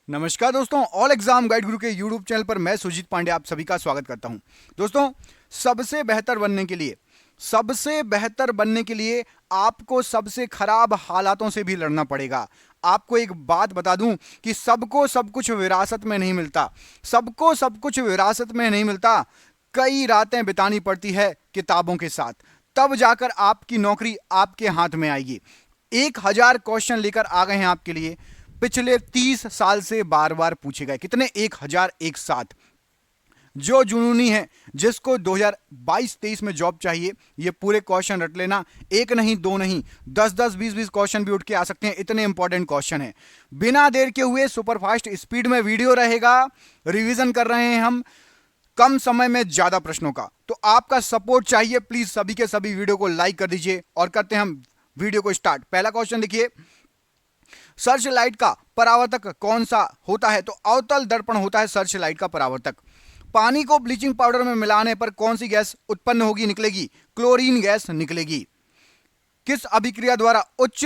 नमस्कार दोस्तों, all exam guide गुरु के यूट्यूब चैनल पर मैं सुजीत पांडे आप सभी का स्वागत करता हूं। दोस्तों, सबसे बेहतर बनने के लिए आपको सबसे खराब हालातों से भी लड़ना पड़ेगा। आपको एक बात बता दूं कि सबको सब कुछ विरासत में नहीं मिलता। सबको सब कुछ विरासत में नहीं मिलता। कई रातें बितानी पड़ती है किताबों के साथ, तब जाकर आपकी नौकरी आपके हाथ में आएगी। 1000 क्वेश्चन लेकर आ गए हैं आपके लिए, पिछले 30 साल से बार बार पूछे गए। कितने? 1000 एक साथ। जो जुनूनी है, जिसको 2022-23 में जॉब चाहिए, ये पूरे क्वेश्चन रट लेना। एक नहीं, दो नहीं, 10-10, 20-20 क्वेश्चन भी उठ के आ सकते हैं, इतने इंपॉर्टेंट क्वेश्चन है। बिना देर के हुए सुपरफास्ट स्पीड में वीडियो रहेगा। रिवीजन कर रहे हैं हम, कम समय में ज्यादा प्रश्नों का। तो आपका सपोर्ट चाहिए, प्लीज सभी के सभी वीडियो को लाइक कर दीजिए और करते हैं हम वीडियो को स्टार्ट। पहला क्वेश्चन देखिए, सर्च लाइट का परावर्तक कौन सा होता है? तो अवतल दर्पण होता है सर्च लाइट का परावर्तक। पानी को ब्लीचिंग पाउडर में मिलाने पर कौन सी गैस उत्पन्न होगी, निकलेगी? क्लोरीन गैस निकलेगी। किस अभिक्रिया द्वारा उच्च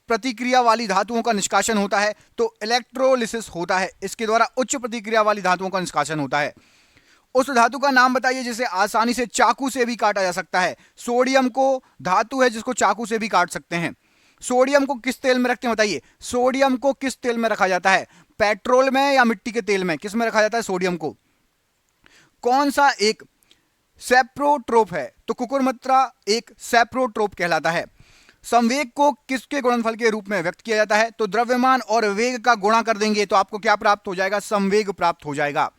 प्रतिक्रिया वाली धातुओं का निष्कासन होता है? तो इलेक्ट्रोलिसिस होता है, इसके द्वारा उच्च प्रतिक्रिया वाली धातुओं का निष्कासन होता है। उस धातु का नाम बताइए जिसे आसानी से चाकू से भी काटा जा सकता है। सोडियम को धातु है जिसको चाकू से भी काट सकते हैं। सोडियम को किस तेल में रखते हैं बताइए? सोडियम को किस तेल में रखा जाता है? पेट्रोल में या मिट्टी के तेल में? किस में रखा जाता है सोडियम को? कौन सा एक सेप्रोट्रोप है? तो कुकुरमुत्रा एक सेप्रोट्रोप कहलाता है। संवेग को किसके गुणनफल के रूप में व्यक्त किया जाता है? तो द्रव्यमान और वेग का गुणा कर देंगे तो आपको क्या प्राप्त हो जाएगा? संवेग प्राप्त हो जाएगा।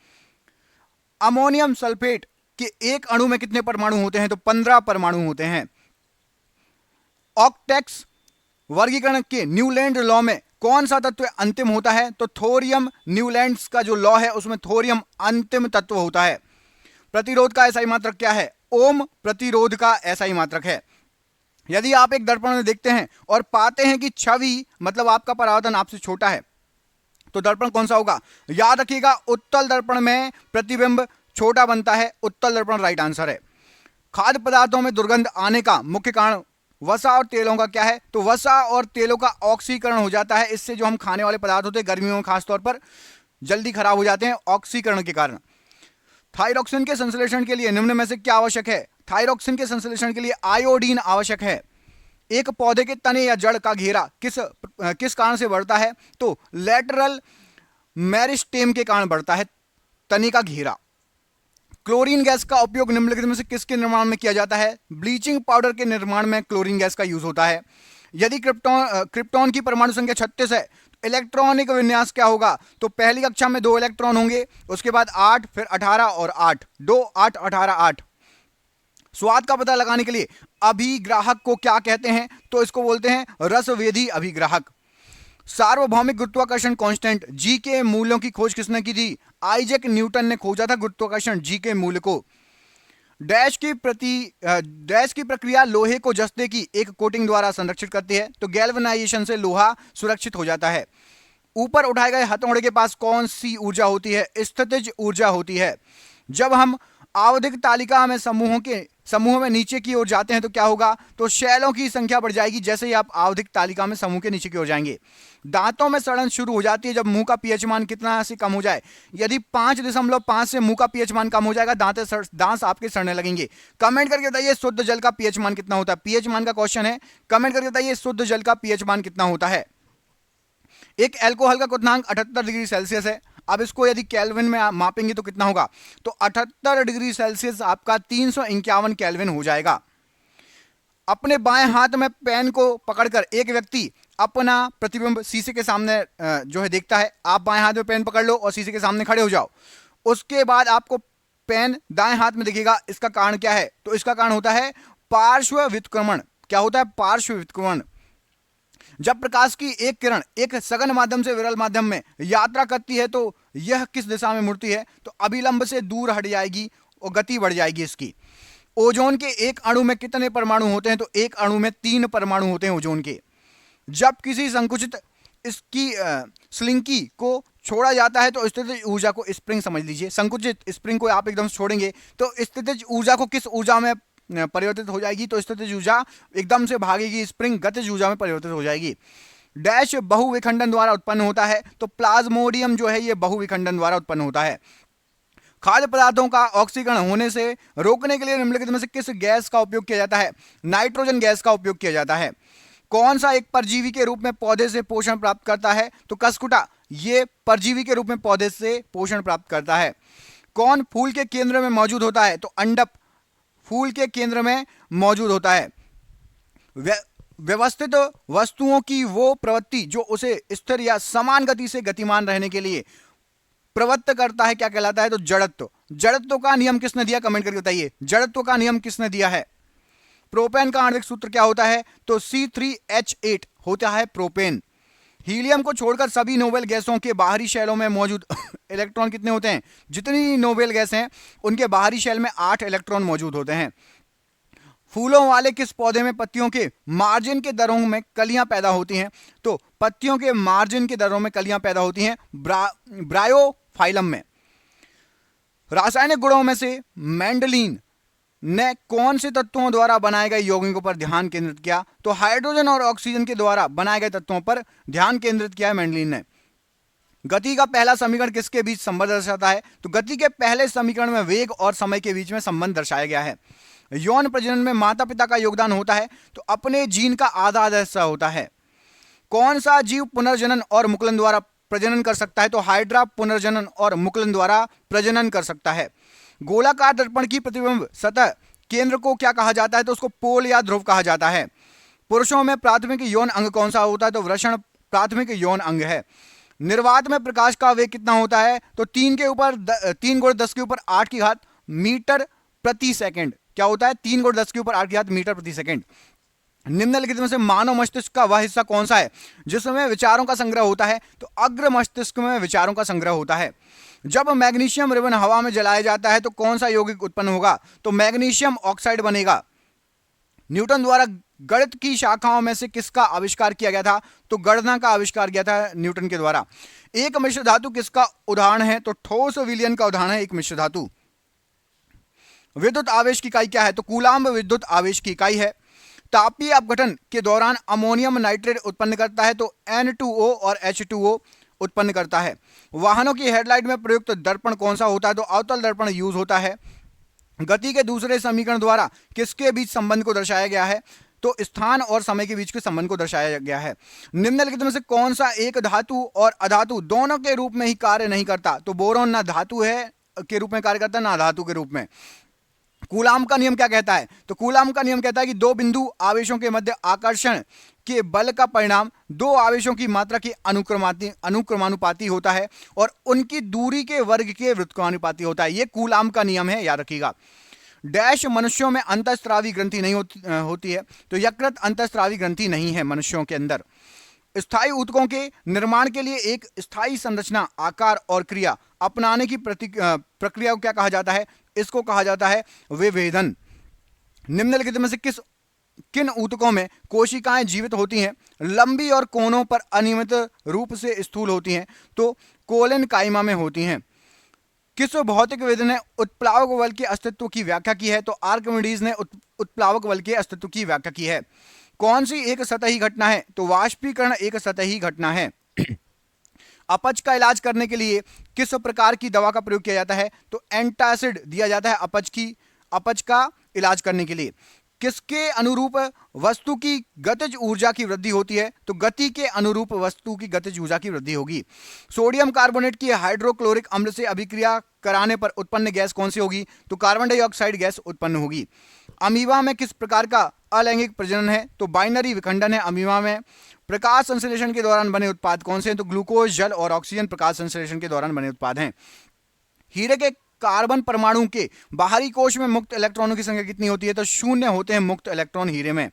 अमोनियम सल्फेट के एक अणु में कितने परमाणु होते हैं? तो 15 परमाणु होते हैं। ऑक्टेक्स वर्गीकरण के न्यूलैंड लॉ में कौन सा तत्व अंतिम होता है? तो थोरियम। न्यूलैंड्स का जो लॉ है उसमें थोरियम अंतिम तत्व होता है। प्रतिरोध का एसआई मात्रक क्या है? ओम प्रतिरोध का एसआई मात्रक है। यदि आप एक दर्पण में देखते हैं और पाते हैं कि छवि मतलब आपका परावर्तन आपसे छोटा है, तो दर्पण कौन सा होगा? याद रखिएगा, उत्तल दर्पण में प्रतिबिंब छोटा बनता है। उत्तल दर्पण राइट आंसर है। खाद्य पदार्थों में दुर्गंध आने का मुख्य कारण वसा और तेलों का क्या है? तो वसा और तेलों का ऑक्सीकरण हो जाता है। इससे जो हम खाने वाले पदार्थ होते हैं गर्मियों में खासतौर पर जल्दी खराब हो जाते हैं ऑक्सीकरण के कारण। थायरॉक्सिन के संश्लेषण के लिए निम्न में से क्या आवश्यक है? थायरॉक्सिन के संश्लेषण के लिए आयोडीन आवश्यक है। एक पौधे के तने या जड़ का घेरा किस कारण से बढ़ता है? तो लेटरल मेरिस्टेम के कारण बढ़ता है तने का घेरा। क्लोरीन गैस का उपयोग निम्नलिखित में से किसके निर्माण में किया जाता है? ब्लीचिंग पाउडर के निर्माण में क्लोरीन गैस का यूज होता है। यदि क्रिप्टॉन की परमाणु संख्या 36 है, तो इलेक्ट्रॉनिक विन्यास क्या होगा? तो पहली कक्षा में 2 इलेक्ट्रॉन होंगे, उसके बाद 8, फिर 18 और 8, 2, 8, 18, 8। स्वाद का पता लगाने के लिए अभिग्राहक को क्या कहते हैं? तो इसको बोलते हैं रसवेदी अभिग्राहक। सार्वभौमिक गुरुत्वाकर्षण कांस्टेंट जी के मूल्यों की खोज किसने की थी? आइजैक न्यूटन ने खोजा था गुरुत्वाकर्षण जी के मूल्य को। डैश की प्रक्रिया लोहे को जस्ते की एक कोटिंग द्वारा संरक्षित करती है। तो गैल्वेनाइजेशन से लोहा सुरक्षित हो जाता है। ऊपर उठाए गए हथौड़े के पास कौन सी ऊर्जा होती है? स्थितिज ऊर्जा होती है। जब हम आवधिक तालिका में समूह में नीचे की ओर जाते हैं तो क्या होगा? तो शैलों की संख्या बढ़ जाएगी जैसे ही आप आवधिक तालिका में समूह के नीचे की ओर जाएंगे। दांतों में सड़न शुरू हो जाती है जब मुंह का पीएच मान कितना से कम हो जाए? यदि 5.5 से मुंह का पीएच मान कम हो जाएगा, दांत आपके सड़ने लगेंगे। कमेंट करके बताइए शुद्ध जल का पीएच मान कितना होता है? पीएच मान का क्वेश्चन है, कमेंट करके बताइए शुद्ध जल का पीएच मान कितना होता है। एक एल्कोहल का क्वथनांक 78 डिग्री सेल्सियस है। अब इसको यदि केल्विन में मापेंगे तो कितना होगा? तो 78 डिग्री सेल्सियस आपका 351 केल्विन हो जाएगा। अपने बाएं हाथ में पेन को पकड़कर एक व्यक्ति अपना प्रतिबिंब शीशे के सामने जो है देखता है। आप बाएं हाथ में पेन पकड़ लो और शीशे के सामने खड़े हो जाओ। उसके बाद आपको पेन दाएं हाथ में दिखेगा। इसका कारण क्या है? तो इसका कारण होता है पार्श्व व्युत्क्रमण। क्या होता है? पार्श्व व्युत्क्रमण। जब प्रकाश की एक किरण एक सघन माध्यम से विरल माध्यम में यात्रा करती है तो यह किस दिशा में मुड़ती है? तो अभिलंब से दूर हट जाएगी और गति बढ़ जाएगी इसकी। ओजोन के एक अणु में कितने परमाणु होते हैं? तो एक अणु में 3 परमाणु होते हैं ओजोन के। जब किसी संकुचित इसकी स्लिंकी को छोड़ा जाता है तो स्थितिज ऊर्जा को स्प्रिंग समझ लीजिए। संकुचित स्प्रिंग को आप एकदम छोड़ेंगे तो स्थितिज ऊर्जा को किस ऊर्जा में परिवर्तित हो जाएगी? तो स्थितिज ऊर्जा एकदम से भागेगी, स्प्रिंग गतिज ऊर्जा में परिवर्तित हो जाएगी। डैश बहुविखंडन द्वारा उत्पन्न होता है, तो प्लाज्मोडियम जो है ये बहुविखंडन द्वारा उत्पन्न होता है। खाद्य पदार्थों का ऑक्सीकरण होने से रोकने के लिए निम्नलिखित में से किस गैस का उपयोग किया जाता है? नाइट्रोजन गैस का उपयोग किया जाता है। कौन सा एक परजीवी के रूप में पौधे से पोषण प्राप्त करता है? तो कसकुटा ये परजीवी के रूप में पौधे से पोषण प्राप्त करता है। कौन फूल के केंद्र में मौजूद होता है? तो अंडक फूल के केंद्र में मौजूद होता है। व्यवस्थित वस्तुओं की वो प्रवृत्ति जो उसे स्थिर या समान गति से गतिमान रहने के लिए प्रवृत्त करता है क्या कहलाता है? तो जड़त्व। जड़त्व का नियम किसने दिया? कमेंट करके बताइए, जड़त्व का नियम किसने दिया है? प्रोपेन का आणविक सूत्र क्या होता है? तो C3H8 होता है प्रोपेन। हीलियम को छोड़कर सभी नोबेल गैसों के बाहरी शैलों में मौजूद इलेक्ट्रॉन कितने होते हैं? जितनी नोबेल गैस हैं उनके बाहरी शैल में 8 इलेक्ट्रॉन मौजूद होते हैं। फूलों वाले किस पौधे में पत्तियों के मार्जिन के दरों में कलियां पैदा होती हैं? तो पत्तियों के मार्जिन के दरों में कलियां पैदा होती हैं ब्रायोफाइलम में। रासायनिक गुणों में से मेंडलीन ने कौन से तत्वों द्वारा बनाए गए यौगिकों पर ध्यान केंद्रित किया? तो हाइड्रोजन और ऑक्सीजन के द्वारा बनाए गए तत्वों पर ध्यान केंद्रित किया है मेंडलीन ने। गति का पहला समीकरण किसके बीच संबंध दर्शाता है? तो गति के पहले समीकरण में वेग और समय के बीच में संबंध दर्शाया गया है। यौन प्रजनन में माता पिता का योगदान होता है, तो अपने जीन का आधा हिस्सा होता है। कौन सा जीव पुनर्जनन और मुकुलन द्वारा प्रजनन कर सकता है? तो हाइड्रा पुनर्जनन और मुकुलन द्वारा प्रजनन कर सकता है। गोलाकार दर्पण की प्रतिबिंब सतह केंद्र को क्या कहा जाता है? तो उसको पोल या ध्रुव कहा जाता है। पुरुषों में प्राथमिक यौन अंग कौन सा होता है? तो वृषण प्राथमिक यौन अंग है। निर्वात में प्रकाश का वेग कितना होता है? तो 3 × 10 के ऊपर 8 की घात मीटर प्रति सेकंड। क्या होता है? 3 × 10 के ऊपर 8 की घात मीटर प्रति सेकंड। निम्नलिखित में से मानव मस्तिष्क का वह हिस्सा कौन सा है जिसमें विचारों का संग्रह होता है? तो अग्र मस्तिष्क में विचारों का संग्रह होता है। जब मैग्नीशियम रिबन हवा में जलाया जाता है तो कौन सा यौगिक उत्पन्न होगा? तो मैग्नीशियम ऑक्साइड बनेगा। न्यूटन द्वारा गणित की शाखाओं में से किसका आविष्कार किया गया था? तो गणना का आविष्कार किया था न्यूटन के द्वारा। एक मिश्र धातु किसका उदाहरण है? तो ठोस विलयन का उदाहरण है एक मिश्र धातु। विद्युत आवेश की इकाई क्या है? तो कूलाम्ब विद्युत आवेश की इकाई है। तापीय अपघटन के दौरान अमोनियम नाइट्रेट उत्पन्न करता है, तो N2O और H2O उत्पन्न करता है। वाहनों की हेडलाइट में प्रयुक्त दर्पण कौन सा होता है? तो अवतल दर्पण यूज होता है। गति के दूसरे समीकरण द्वारा किसके बीच संबंध को दर्शाया गया है? तो स्थान और समय के बीच के संबंध को दर्शाया गया है। निम्नलिखित में से कौन सा एक धातु और अधातु दोनों के रूप में ही कार्य नहीं करता? तो बोरोन ना धातु है के रूप में कार्य करता है ना धातु के रूप में। कूलाम का नियम क्या कहता है? तो कूलाम का नियम कहता है कि दो बिंदु आवेशों के मध्य आकर्षण के बल का परिणाम दो आवेशों की मात्रा की अनुक्रमानुपाती होता है और उनकी दूरी के वर्ग के व्युत्क्रमानुपाती होता है। यह कूलाम का नियम है, याद रखिएगा। डैश मनुष्यों में अंतःस्रावी ग्रंथि नहीं होती है, तो यकृत अंतःस्रावी ग्रंथि नहीं है मनुष्यों के अंदर। स्थायी ऊतकों के निर्माण के लिए एक स्थायी संरचना, आकार और क्रिया अपनाने की प्रक्रिया को क्या कहा जाता है? इसको कहा जाता है विभेदन। निम्नलिखित में से किन ऊतकों में कोशिकाएं जीवित होती हैं, लंबी और कोनों पर अनियमित रूप से स्थूल होती हैं? तो कोलेन काइमा में होती हैं। किस भौतिकविद ने उत्प्लावक बल के अस्तित्व की व्याख्या की है? तो आर्किमिडीज ने उत्प्लावक बल के अस्तित्व की व्याख्या की है। कौन सी एक सतही घटना है? तो वाष्पीकरण एक सतही घटना है। अपच का इलाज करने के लिए किस प्रकार की दवा का प्रयोग किया जाता है? तो एंटासिड दिया जाता है अपच का इलाज करने के लिए। किसके अनुरूप वस्तु की गतिज ऊर्जा की वृद्धि होती है? तो गति के अनुरूप वस्तु की गतिज ऊर्जा की वृद्धि होगी। सोडियम कार्बोनेट की हाइड्रोक्लोरिक अम्ल से अभिक्रिया कराने पर उत्पन्न गैस कौन सी होगी? तो कार्बन डाइऑक्साइड गैस उत्पन्न होगी। अमीबा में किस प्रकार का अलैंगिक प्रजनन है? तो बाइनरी विखंडन है अमीबा में। प्रकाश संश्लेषण के दौरान बने उत्पाद कौन से हैं? तो ग्लूकोज, जल और ऑक्सीजन प्रकाश संश्लेषण के दौरान बने उत्पाद हैं। हीरे के कार्बन परमाणु के बाहरी कोश में मुक्त इलेक्ट्रॉनों की संख्या कितनी होती है? तो 0 होते हैं मुक्त इलेक्ट्रॉन हीरे में।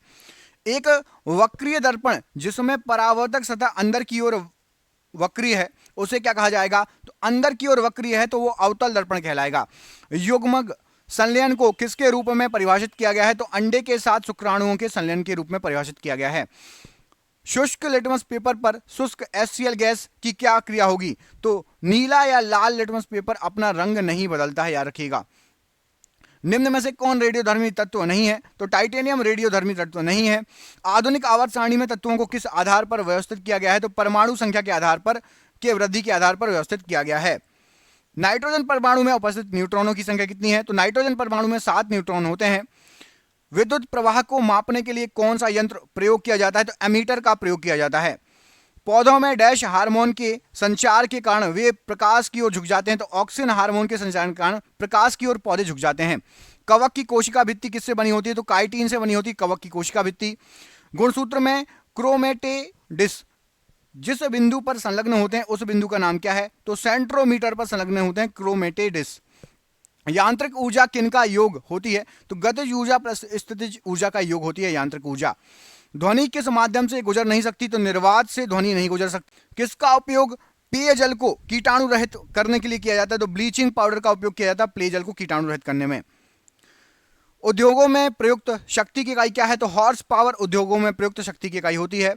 एक वक्रीय दर्पण जिसमें परावर्तक सतह अंदर की ओर वक्रीय है उसे क्या कहा जाएगा? तो अंदर की ओर वक्रीय है तो वो अवतल दर्पण कहलाएगा। युग्मक संलयन को किसके रूप में परिभाषित किया गया है? तो अंडे के साथ शुक्राणुओं के संलयन के रूप में परिभाषित किया गया है। शुष्क लिटमस पेपर पर शुष्क HCl गैस की क्या क्रिया होगी? तो नीला या लाल लिटमस पेपर अपना रंग नहीं बदलता है, याद रखिएगा। निम्न में से कौन रेडियोधर्मी तत्व नहीं है? तो टाइटेनियम रेडियोधर्मी तत्व नहीं है। आधुनिक आवर्त सारणी में तत्वों को किस आधार पर व्यवस्थित किया गया है? तो परमाणु संख्या के आधार पर, के वृद्धि के आधार पर व्यवस्थित किया गया है। नाइट्रोजन परमाणु में उपस्थित न्यूट्रॉनों की संख्या कितनी है? तो नाइट्रोजन परमाणु में 7 न्यूट्रॉन होते हैं। विद्युत प्रवाह को मापने के लिए कौन सा यंत्र प्रयोग किया जाता है? तो एमीटर का प्रयोग किया जाता है। पौधों में डैश हार्मोन के संचार के कारण वे प्रकाश की ओर झुक जाते हैं। तो ऑक्सीजन हार्मोन के संचार के कारण प्रकाश की ओर पौधे झुक जाते हैं। कवक की कोशिका भित्ति किससे बनी होती है? तो काइटिन से बनी होती है कवक की कोशिका भित्ति। गुणसूत्र में क्रोमेटिडिस जिस बिंदु पर संलग्न होते हैं उस बिंदु का नाम क्या है? तो सेंट्रोमीटर पर संलग्न होते हैं क्रोमेटिडिस। यांत्रिक ऊर्जा किनका योग होती है? तो गतिज ऊर्जा प्लस स्थितिज ऊर्जा का योग होती है यांत्रिक ऊर्जा। ध्वनि किस माध्यम से गुजर नहीं सकती? तो निर्वात से ध्वनि नहीं गुजर सकती। किसका उपयोग पेयजल को कीटाणु रहित करने के लिए किया जाता है? तो ब्लीचिंग पाउडर का उपयोग किया जाता है पेयजल को कीटाणु रहित करने में। उद्योगों में प्रयुक्त शक्ति की इकाई क्या है? तो हॉर्स पावर उद्योगों में प्रयुक्त शक्ति की इकाई होती है।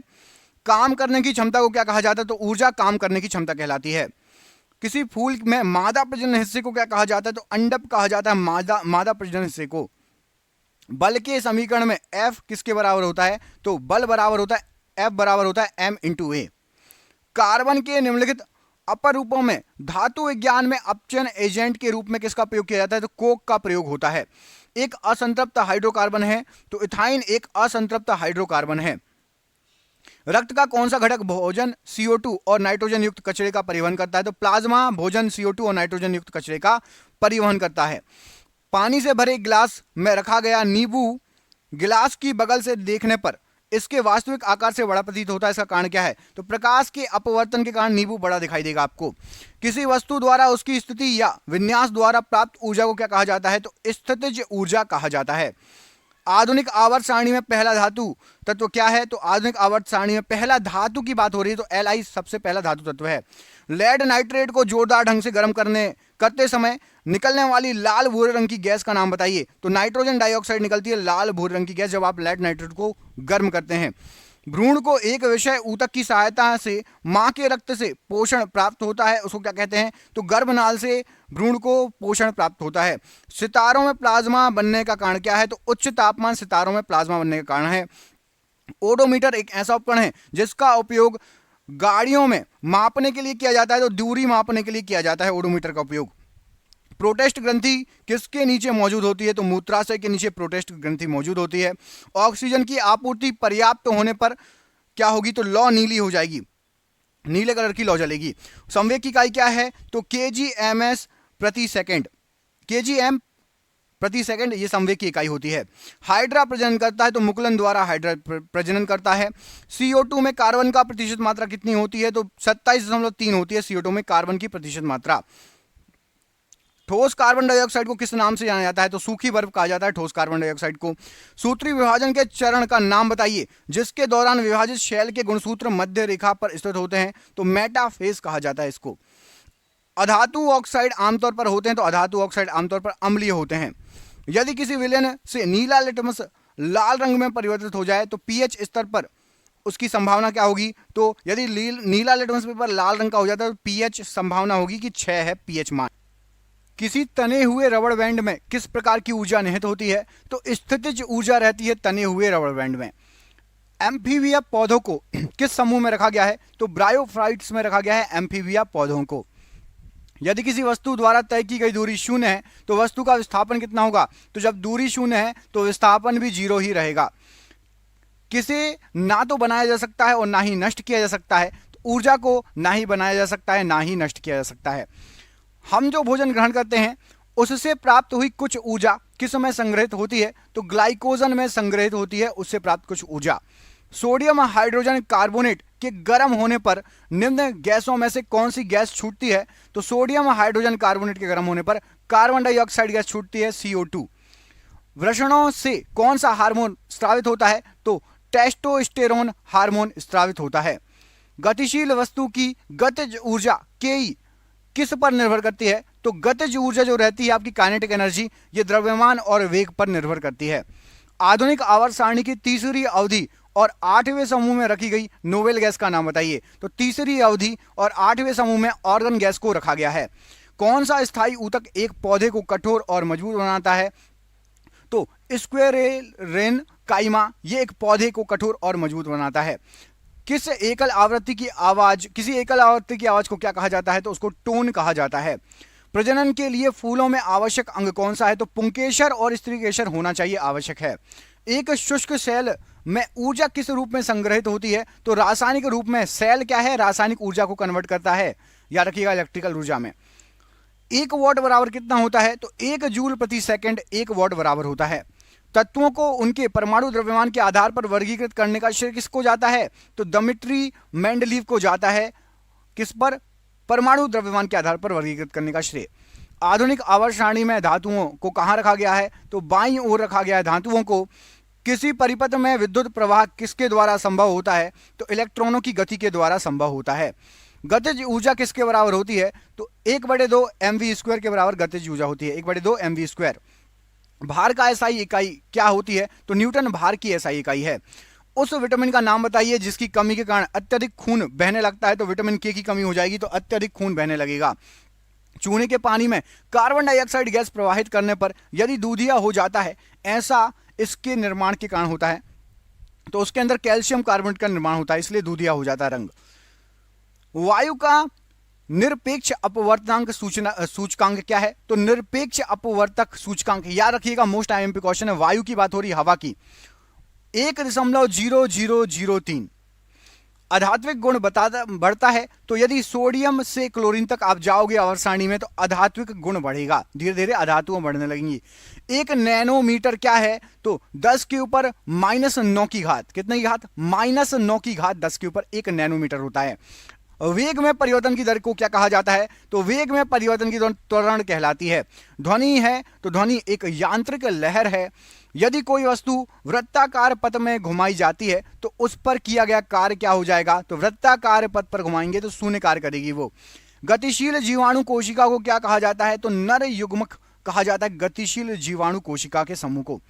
काम करने की क्षमता को क्या कहा जाता है? तो ऊर्जा काम करने की क्षमता कहलाती है। किसी फूल में मादा प्रजनन हिस्से को क्या कहा जाता है? तो अंडप कहा जाता है मादा प्रजनन हिस्से को। बल के समीकरण में F किसके बराबर होता है? तो बल बराबर होता है F बराबर होता है m/a। कार्बन के निम्नलिखित अपर रूपों में धातु विज्ञान में अपचयन एजेंट के रूप में किसका प्रयोग किया जाता है? तो कोक का प्रयोग होता है। एक असंतृप्त हाइड्रोकार्बन है, तो इथाइन एक असंतृप्त हाइड्रोकार्बन है। रक्त का कौन सा घटक भोजन CO2 और नाइट्रोजन युक्त कचरे का परिवहन करता है? तो प्लाज्मा भोजन CO2 और नाइट्रोजन युक्त कचरे का परिवहन करता है। पानी से भरे गिलास में रखा गया नींबू गिलास की बगल से देखने पर इसके वास्तविक आकार से बड़ा प्रतीत होता है। इसका कारण क्या है? तो प्रकाश के अपवर्तन के कारण नींबू बड़ा दिखाई देगा आपको। किसी वस्तु द्वारा उसकी स्थिति या विन्यास द्वारा प्राप्त ऊर्जा को क्या कहा जाता है? तो स्थितिज ऊर्जा कहा जाता है। आधुनिक आवर्त सारणी में पहला धातु तत्व क्या है? तो आधुनिक आवर्त सारणी में पहला धातु की बात हो रही है, तो Li सबसे पहला धातु तत्व है। लेड नाइट्रेट को जोरदार ढंग से गर्म करते समय निकलने वाली लाल भूरे रंग की गैस का नाम बताइए। तो नाइट्रोजन डाइऑक्साइड निकलती है लाल भूरे रंग की गैस जब आप लेड नाइट्रेट को गर्म करते हैं। भ्रूण को एक विषय ऊतक की सहायता से मां के रक्त से पोषण प्राप्त होता है, उसको क्या कहते हैं? तो गर्भनाल से भ्रूण को पोषण प्राप्त होता है। सितारों में प्लाज्मा बनने का कारण क्या है? तो उच्च तापमान सितारों में प्लाज्मा बनने का कारण है। ओडोमीटर एक ऐसा उपकरण है जिसका उपयोग गाड़ियों में मापने के लिए किया जाता है, तो दूरी मापने के लिए किया जाता है ओडोमीटर का उपयोग। प्रोटेस्ट ग्रंथि किसके नीचे मौजूद होती है? तो मूत्राशय के नीचे प्रोटेस्ट ग्रंथि मौजूद होती है। ऑक्सीजन की आपूर्ति पर्याप्त होने पर क्या होगी? तो लौ नीली हो जाएगी, नीले कलर की लौ जलेगी। संवेग की इकाई क्या है? तो kgms प्रति सेकंड, kgm प्रति सेकंड ये संवेग की इकाई होती है। हाइड्रा प्रजनन करता है, तो मुकुलन द्वारा हाइड्रा प्रजनन करता है। CO2 में कार्बन का प्रतिशत मात्रा कितनी होती है? तो 27.3 होती है CO2 में कार्बन की प्रतिशत मात्रा। ठोस कार्बन डाइऑक्साइड को किस नाम से जाना जाता है? तो सूखी बर्फ कहा जाता है ठोस कार्बन डाइऑक्साइड को। सूत्री विभाजन के चरण का नाम बताइए जिसके दौरान विभाजित शैल के गुणसूत्र मध्य रेखा पर स्थित होते हैं, तो मेटाफेज कहा जाता है इसको। अधातु ऑक्साइड आमतौर पर होते हैं, तो अधातु ऑक्साइड आमतौर पर अम्लीय होते हैं। यदि किसी विलयन से नीला लिटमस लाल रंग में परिवर्तित हो जाए तो pH स्तर पर उसकी संभावना क्या होगी? तो यदि नीला लिटमस पेपर लाल रंग का हो जाता है तो pH संभावना होगी कि 6 है pH मान। किसी तने हुए रबड़ बैंड में किस प्रकार की ऊर्जा निहित होती है? तो स्थितिज ऊर्जा रहती है तने हुए रबड़ बैंड में। एम्फीबिया पौधों को किस समूह में रखा गया है? तो ब्रायोफाइट्स में रखा गया है एम्फीबिया पौधों को। यदि किसी वस्तु द्वारा तय की गई दूरी 0 है तो वस्तु का विस्थापन कितना होगा? तो जब दूरी 0 है तो विस्थापन भी 0 ही रहेगा। किसे ना तो बनाया जा सकता है और ना ही नष्ट किया जा सकता है, तो ऊर्जा को ना ही बनाया जा सकता है ना ही नष्ट किया जा सकता है। हम जो भोजन ग्रहण करते हैं उससे प्राप्त हुई कुछ ऊर्जा किस में संग्रहित होती है? तो ग्लाइकोजन में संग्रहित होती है उससे प्राप्त कुछ ऊर्जा। सोडियम हाइड्रोजन कार्बोनेट के गर्म होने पर निम्न गैसों में से कौन सी गैस छूटती है? तो सोडियम हाइड्रोजन कार्बोनेट के गर्म होने पर कार्बन डाइऑक्साइड गैस छूटती है CO2। वृषणों से कौन सा हार्मोन स्रावित होता है? तो टेस्टोस्टेरोन हार्मोन स्रावित होता है। गतिशील वस्तु की गतिज ऊर्जा Ke किस पर निर्भर करती है? तो गतिज ऊर्जा जो रहती है आपकी काइनेटिक एनर्जी, ये द्रव्यमान और वेग पर निर्भर करती है। आधुनिक आवर्त सारणी की तीसरी अवधि और 8वें समूह में रखी गई नोबेल गैस का नाम बताइए। तो तीसरी अवधि और 8वें समूह में ऑर्गन गैस को रखा गया है। कौन सा स्थायी ऊतक एक पौधे को कठोर और मजबूत बनाता है? स्क्वेरेरेन काइमा, ये एक पौधे को कठोर और मजबूत बनाता है। किसी एकल आवृत्ति की आवाज को क्या कहा जाता है? तो उसको टोन कहा जाता है। प्रजनन के लिए फूलों में आवश्यक अंग कौन सा है? तो पुंकेसर और स्त्रीकेसर होना चाहिए, आवश्यक है। एक शुष्क सेल में ऊर्जा किस रूप में संग्रहित होती है? तो रासायनिक रूप में। सेल क्या है? रासायनिक ऊर्जा को कन्वर्ट करता है, याद रखिएगा, इलेक्ट्रिकल ऊर्जा में। 1 वॉट बराबर कितना होता है? तो 1 जूल प्रति सेकंड 1 वॉट बराबर होता है। तत्वों को उनके परमाणु द्रव्यमान के आधार पर वर्गीकृत करने का श्रेय किसको जाता है? तो दिमित्री मेंडलीव को जाता है। किस पर? परमाणु द्रव्यमान के आधार पर वर्गीकृत करने का श्रेय। आधुनिक आवर्त सारणी में धातुओं को कहां रखा गया है? तो बाईं ओर रखा गया है धातुओं को। किसी परिपथ में विद्युत प्रवाह किसके द्वारा संभव होता है? तो इलेक्ट्रॉनों की गति के द्वारा संभव होता है। गतिज ऊर्जा किसके बराबर होती है? तो 1/2 mv² के बराबर गतिज ऊर्जा होती है, 1/2 mv²। भार का एसआई इकाई क्या होती है? तो न्यूटन भार की एसआई इकाई है। उस विटामिन का नाम बताइए जिसकी कमी के कारण अत्यधिक खून बहने लगता है। तो विटामिन के की कमी हो जाएगी तो अत्यधिक खून बहने लगेगा। चूने के पानी में कार्बन डाइऑक्साइड गैस प्रवाहित करने पर यदि दूधिया हो जाता है, ऐसा इसके निर्माण के कारण होता है। तो उसके अंदर कैल्शियम कार्बोनेट का निर्माण होता है, इसलिए दूधिया हो जाता है रंग। वायु का निरपेक्ष अपवर्तनांक सूचकांक क्या है? तो निरपेक्ष अपवर्तक सूचकांक, याद रखिएगा, मोस्ट आईएमपी क्वेश्चन है। वायु की बात हो रही है, हवा की। 1.0003। आधात्विक गुण बढ़ता है तो यदि सोडियम से क्लोरीन तक आप जाओगे आवर्त सारणी में तो आधात्विक गुण बढ़ेगा, धीरे धीरे अधातुएं बढ़ने लगेंगी। 1 नैनोमीटर क्या है? तो 10 के ऊपर -9 की घात, कितने की घात? -9 की घात 10 के ऊपर 1 नैनोमीटर होता है। वेग में परिवर्तन की दर को क्या कहा जाता है? तो वेग में परिवर्तन की दर त्वरण कहलाती है। ध्वनि है तो ध्वनि एक यांत्रिक लहर है। यदि कोई वस्तु वृत्ताकार पथ में घुमाई जाती है तो उस पर किया गया कार्य क्या हो जाएगा? तो वृत्ताकार पथ पर घुमाएंगे तो शून्य कार्य करेगी वो। गतिशील जीवाणु कोशिका को क्या कहा जाता है? तो नर युग्मक कहा जाता है गतिशील जीवाणु कोशिका के समूह को।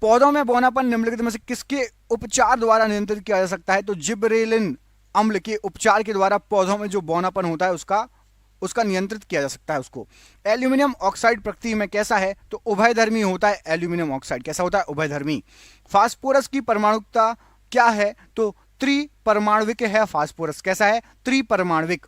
पौधों में बौनापन निम्नलिखित में से किसके उपचार द्वारा नियंत्रित किया जा सकता है? तो जिबरेलिन अम्ल के उपचार के द्वारा पौधों में जो बौनापन होता है उसका नियंत्रित किया जा सकता है उसको। एल्यूमिनियम ऑक्साइड प्रकृति में कैसा है? तो उभयधर्मी होता है। एल्यूमिनियम ऑक्साइड कैसा होता है? उभयधर्मी। फास्फोरस की परमाणुकता क्या है? तो त्रिपरमाणविक है। फास्फोरस कैसा है? त्रिपरमाणविक।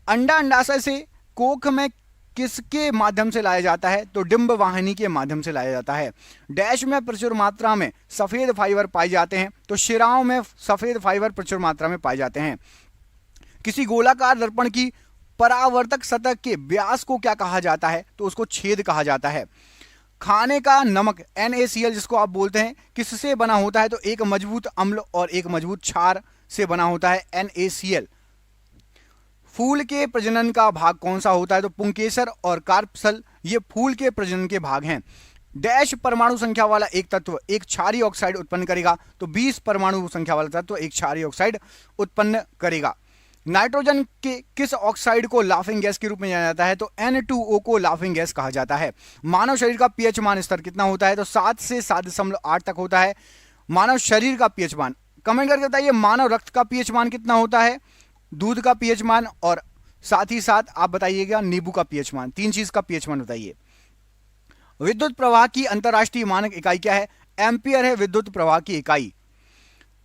अंडा अंडाशय से कोख में किसके माध्यम से लाया जाता है? तो डिंब वाहिनी के माध्यम से लाया जाता है। डैश में प्रचुर मात्रा में सफेद फाइबर पाए जाते हैं। तो शिराओं में सफेद फाइबर प्रचुर मात्रा में पाए जाते हैं। किसी गोलाकार दर्पण की परावर्तक सतह के व्यास को क्या कहा जाता है? तो उसको छेद कहा जाता है। खाने का नमक NaCl जिसको आप बोलते हैं किससे बना होता है? तो एक मजबूत अम्ल और एक मजबूत क्षार से बना होता है NaCl। फूल के प्रजनन का भाग कौन सा होता है? तो पुंकेसर और कार्पसल, ये फूल के प्रजनन के भाग हैं। डैश परमाणु संख्या वाला एक तत्व एक क्षारीय ऑक्साइड उत्पन्न करेगा। तो 20 परमाणु संख्या वाला तत्व एक क्षारीय ऑक्साइड उत्पन्न करेगा। नाइट्रोजन के किस ऑक्साइड को लाफिंग गैस के रूप में जाना जाता है? तो N2O को लाफिंग गैस कहा जाता है। मानव शरीर का पीएच मान स्तर कितना होता है? तो 7 से 7.8 तक होता है मानव शरीर का पीएच मान। कमेंट करके बताइए मानव रक्त का पीएच मान कितना होता है, दूध का पीएच मान, और साथ ही साथ आप बताइएगा नींबू का पीएच मान। 3 चीज का पीएच मान बताइए। विद्युत प्रवाह की अंतरराष्ट्रीय मानक इकाई क्या है? एम्पियर है विद्युत प्रवाह की इकाई।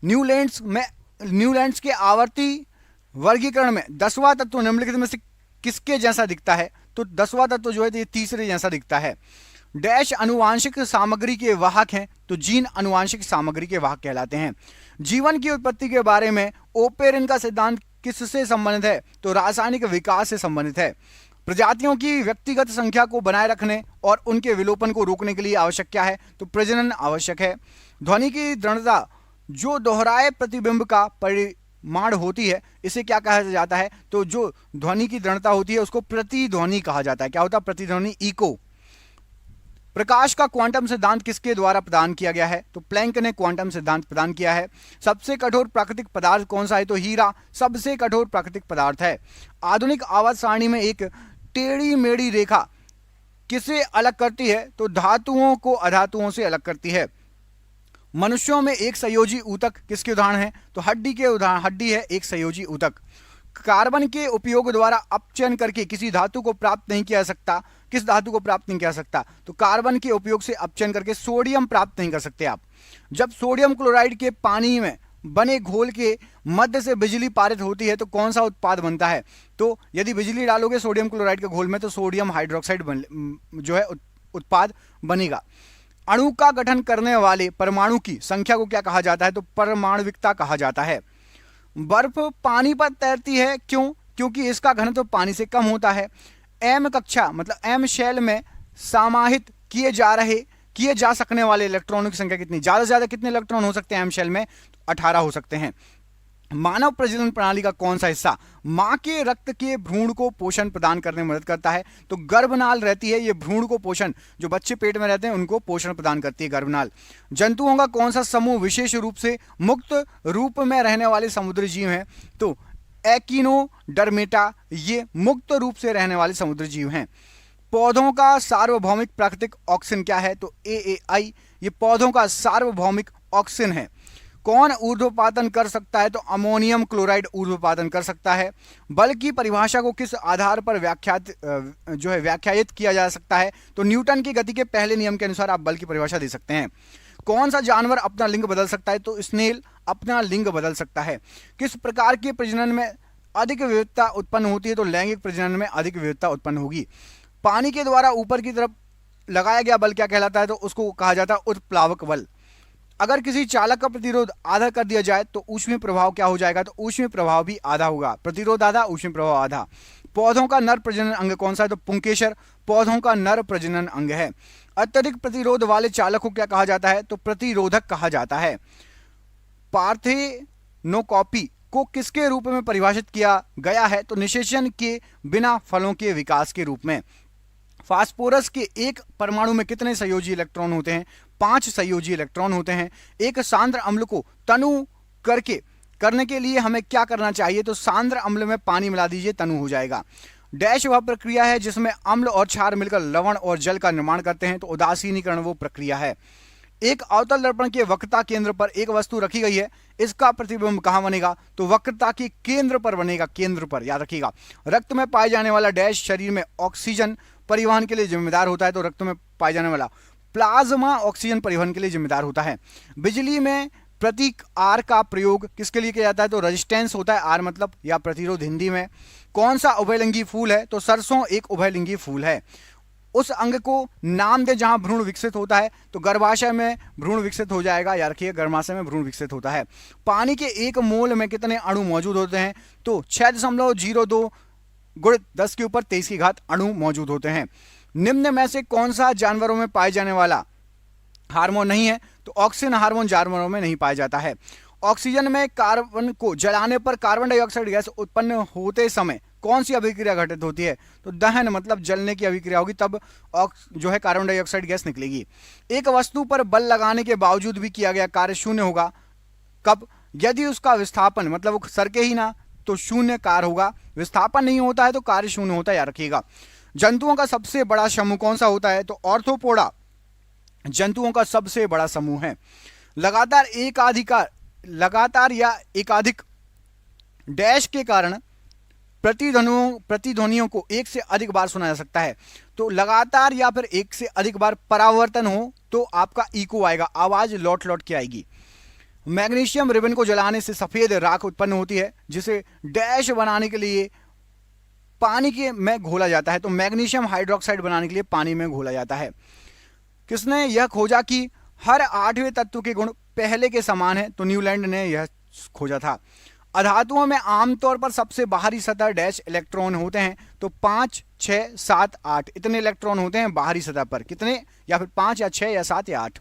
न्यूलैंड्स के आवर्ती वर्गीकरण में 10वां तत्व निम्नलिखित में से किसके जैसा दिखता है? तो 10वां तत्व जो है ये तीसरे जैसा दिखता है। डैश अनुवांशिक सामग्री के वाहक हैं। तो जीन अनुवांशिक सामग्री के वाहक कहलाते हैं। जीवन की उत्पत्ति के बारे में ओपेरिन का सिद्धांत किससे संबंधित है? तो रासायनिक विकास से संबंधित है। प्रजातियों की व्यक्तिगत संख्या को बनाए रखने और उनके विलोपन को रोकने के लिए आवश्यक क्या है? तो प्रजनन आवश्यक है। ध्वनि की दृढ़ता जो दोहराए प्रतिबिंब का परिमाण होती है इसे क्या कहा जाता है? तो जो ध्वनि की दृढ़ता होती है उसको प्रतिध्वनि कहा जाता है। क्या होता है? प्रतिध्वनि, इको। प्रकाश का क्वांटम सिद्धांत किसके द्वारा प्रदान किया गया है? तो प्लैंक ने क्वांटम सिद्धांत प्रदान किया है। सबसे कठोर प्राकृतिक पदार्थ कौन सा है? तो हीरा सबसे कठोर प्राकृतिक पदार्थ है। आधुनिक आवर्त सारणी में एक टेढ़ी मेढ़ी रेखा किसे अलग करती है? तो धातुओं को अधातुओं से अलग करती है। मनुष्यों में एक संयोजी ऊतक किसके उदाहरण है? तो हड्डी के उदाहरण, हड्डी है एक संयोजी ऊतक। कार्बन के उपयोग द्वारा अपचयन करके किसी धातु को प्राप्त नहीं किया जा सकता। किस धातु को प्राप्त नहीं किया जा सकता? तो कार्बन के उपयोग से अपचयन करके सोडियम प्राप्त नहीं कर सकते आप। जब सोडियम क्लोराइड के पानी में बने घोल के मध्य से बिजली पारित होती है तो कौन सा उत्पाद बनता है? तो यदि बिजली डालोगे सोडियम क्लोराइड के घोल में तो सोडियम हाइड्रोक्साइड जो है उत्पाद बनेगा। अणु का गठन करने वाले परमाणु की संख्या को क्या कहा जाता है? तो परमाणविकता कहा जाता है। बर्फ पानी पर तैरती है, क्यों? क्योंकि इसका घनत्व पानी से कम होता है। एम कक्षा मतलब एम शेल में समाहित किए जा सकने वाले इलेक्ट्रॉनों की संख्या कितनी? ज्यादा से ज्यादा कितने इलेक्ट्रॉन हो सकते हैं एम शेल में? 18 हो सकते हैं। मानव प्रजनन प्रणाली का कौन सा हिस्सा मां के रक्त के भ्रूण को पोषण प्रदान करने में मदद करता है? तो गर्भनाल रहती है, ये भ्रूण को पोषण, जो बच्चे पेट में रहते हैं उनको पोषण प्रदान करती है गर्भनाल। जंतुओं का कौन सा समूह विशेष रूप से मुक्त रूप में रहने वाले समुद्री जीव हैं? तो एकिनोडर्मेटा, ये मुक्त रूप से रहने वाले समुद्री जीव हैं। पौधों का सार्वभौमिक प्राकृतिक ऑक्सीजन क्या है? तो AAI, ये पौधों का सार्वभौमिक ऑक्सीजन है। कौन ऊर्ध्वपातन कर सकता है? तो अमोनियम क्लोराइड ऊर्ध्वपातन कर सकता है। बल की परिभाषा को किस आधार पर व्याख्यायित किया जा सकता है? तो न्यूटन की गति के पहले नियम के अनुसार आप बल की परिभाषा दे सकते हैं। कौन सा जानवर अपना लिंग बदल सकता है? तो स्नेल अपना लिंग बदल सकता है। किस प्रकार के प्रजनन में अधिक विविधता उत्पन्न होती है? तो लैंगिक प्रजनन में अधिक विविधता उत्पन्न होगी। पानी के द्वारा ऊपर की तरफ लगाया गया बल क्या कहलाता है? तो उसको कहा जाता है उत्प्लावक बल। अगर किसी चालक का प्रतिरोध आधा कर दिया जाए तो ऊष्मीय प्रभाव क्या हो जाएगा? तो ऊष्मीय प्रभाव भी आधा होगा। प्रतिरोध आधा, ऊष्मीय प्रभाव आधा। पौधों का नर प्रजनन अंग कौन सा है? तो पुंकेसर पौधों का नर प्रजनन अंग है। अत्यधिक प्रतिरोध वाले चालक को क्या कहा जाता है? तो प्रतिरोधक कहा जाता है। पार्थेनोकॉपी को किसके रूप में परिभाषित किया गया है? तो निषेचन के बिना फलों के विकास के रूप में। फास्फोरस के एक परमाणु में कितने संयोजी इलेक्ट्रॉन होते हैं? 5 संयोजी इलेक्ट्रॉन होते हैं। एक सांद्र अम्ल को तनु करने के लिए हमें क्या करना चाहिए? तो सांद्र अम्ल में पानी मिला दीजिए, तनु हो जाएगा। डैश वह प्रक्रिया है जिसमें अम्ल और क्षार मिलकर लवण और जल का निर्माण करते हैं। तो उदासीनीकरण वो प्रक्रिया है। एक अवतल दर्पण के वक्रता केंद्र पर एक वस्तु रखी गई है, इसका प्रतिबिंब कहां बनेगा? तो वक्रता के केंद्र पर बनेगा, केंद्र पर, याद रखिएगा। रक्त में पाए जाने वाला डैश शरीर में ऑक्सीजन परिवहन के लिए जिम्मेदार होता है। तो रक्त में पाए जाने वाला प्लाज्मा ऑक्सीजन परिवहन के लिए जिम्मेदार होता है। बिजली में प्रतीक आर का प्रयोग किसके लिए किया जाता है? तो रेजिस्टेंस होता है, आर मतलब, या प्रतिरोध हिंदी में। कौन सा उभयलिंगी फूल है? तो सरसों एक उभयलिंगी फूल है। उस अंग को नाम दे जहां भ्रूण विकसित होता है। तो गर्भाशय में भ्रूण विकसित हो जाएगा, याद रखिए, गर्भाशय में भ्रूण विकसित होता है। पानी के एक मोल में कितने अणु मौजूद होते हैं? तो 6.02 गुणित 10 के ऊपर 23 की घात अणु मौजूद होते हैं। निम्न में से कौन सा जानवरों में पाए जाने वाला हार्मोन नहीं है? तो ऑक्सीजन हार्मोन जानवरों में नहीं पाया जाता है। ऑक्सीजन में कार्बन को जलाने पर कार्बन डाइऑक्साइड गैस उत्पन्न होते समय कौन सी अभिक्रिया घटित होती है? तो दहन मतलब जलने की अभिक्रिया होगी, तब कार्बन डाइऑक्साइड गैस निकलेगी। एक वस्तु पर बल लगाने के बावजूद भी किया गया कार्य शून्य होगा, कब? यदि उसका विस्थापन मतलब वो सरके ही ना, तो शून्य कार्य होगा। विस्थापन नहीं होता है तो कार्य शून्य होता है, याद रखिएगा। जंतुओं का सबसे बड़ा समूह कौन सा होता है? तो ऑर्थोपोडा जंतुओं का सबसे बड़ा समूह है। लगातार या एकाधिक डैश के कारण प्रतिध्वनियों को एक से अधिक बार सुना जा सकता है। तो लगातार या फिर एक से अधिक बार परावर्तन हो तो आपका इको आएगा, आवाज लौट लौट के आएगी। मैग्नीशियम रिबन को जलाने से सफेद राख उत्पन्न होती है, जिसे डैश बनाने के लिए पानी के में घोला जाता है। तो मैग्नीशियम हाइड्रोक्साइड बनाने के लिए पानी में घोला जाता है। किसने यह खोजा कि हर 8वें तत्व के गुण पहले के समान है? तो न्यूलैंड ने यह खोजा था। अधातुओं में आमतौर पर सबसे बाहरी सतह डैश इलेक्ट्रॉन होते हैं। तो 5, 6, 7, 8 इतने इलेक्ट्रॉन होते हैं बाहरी सतह पर। कितने? या फिर 5 या 6 या 7 या 8।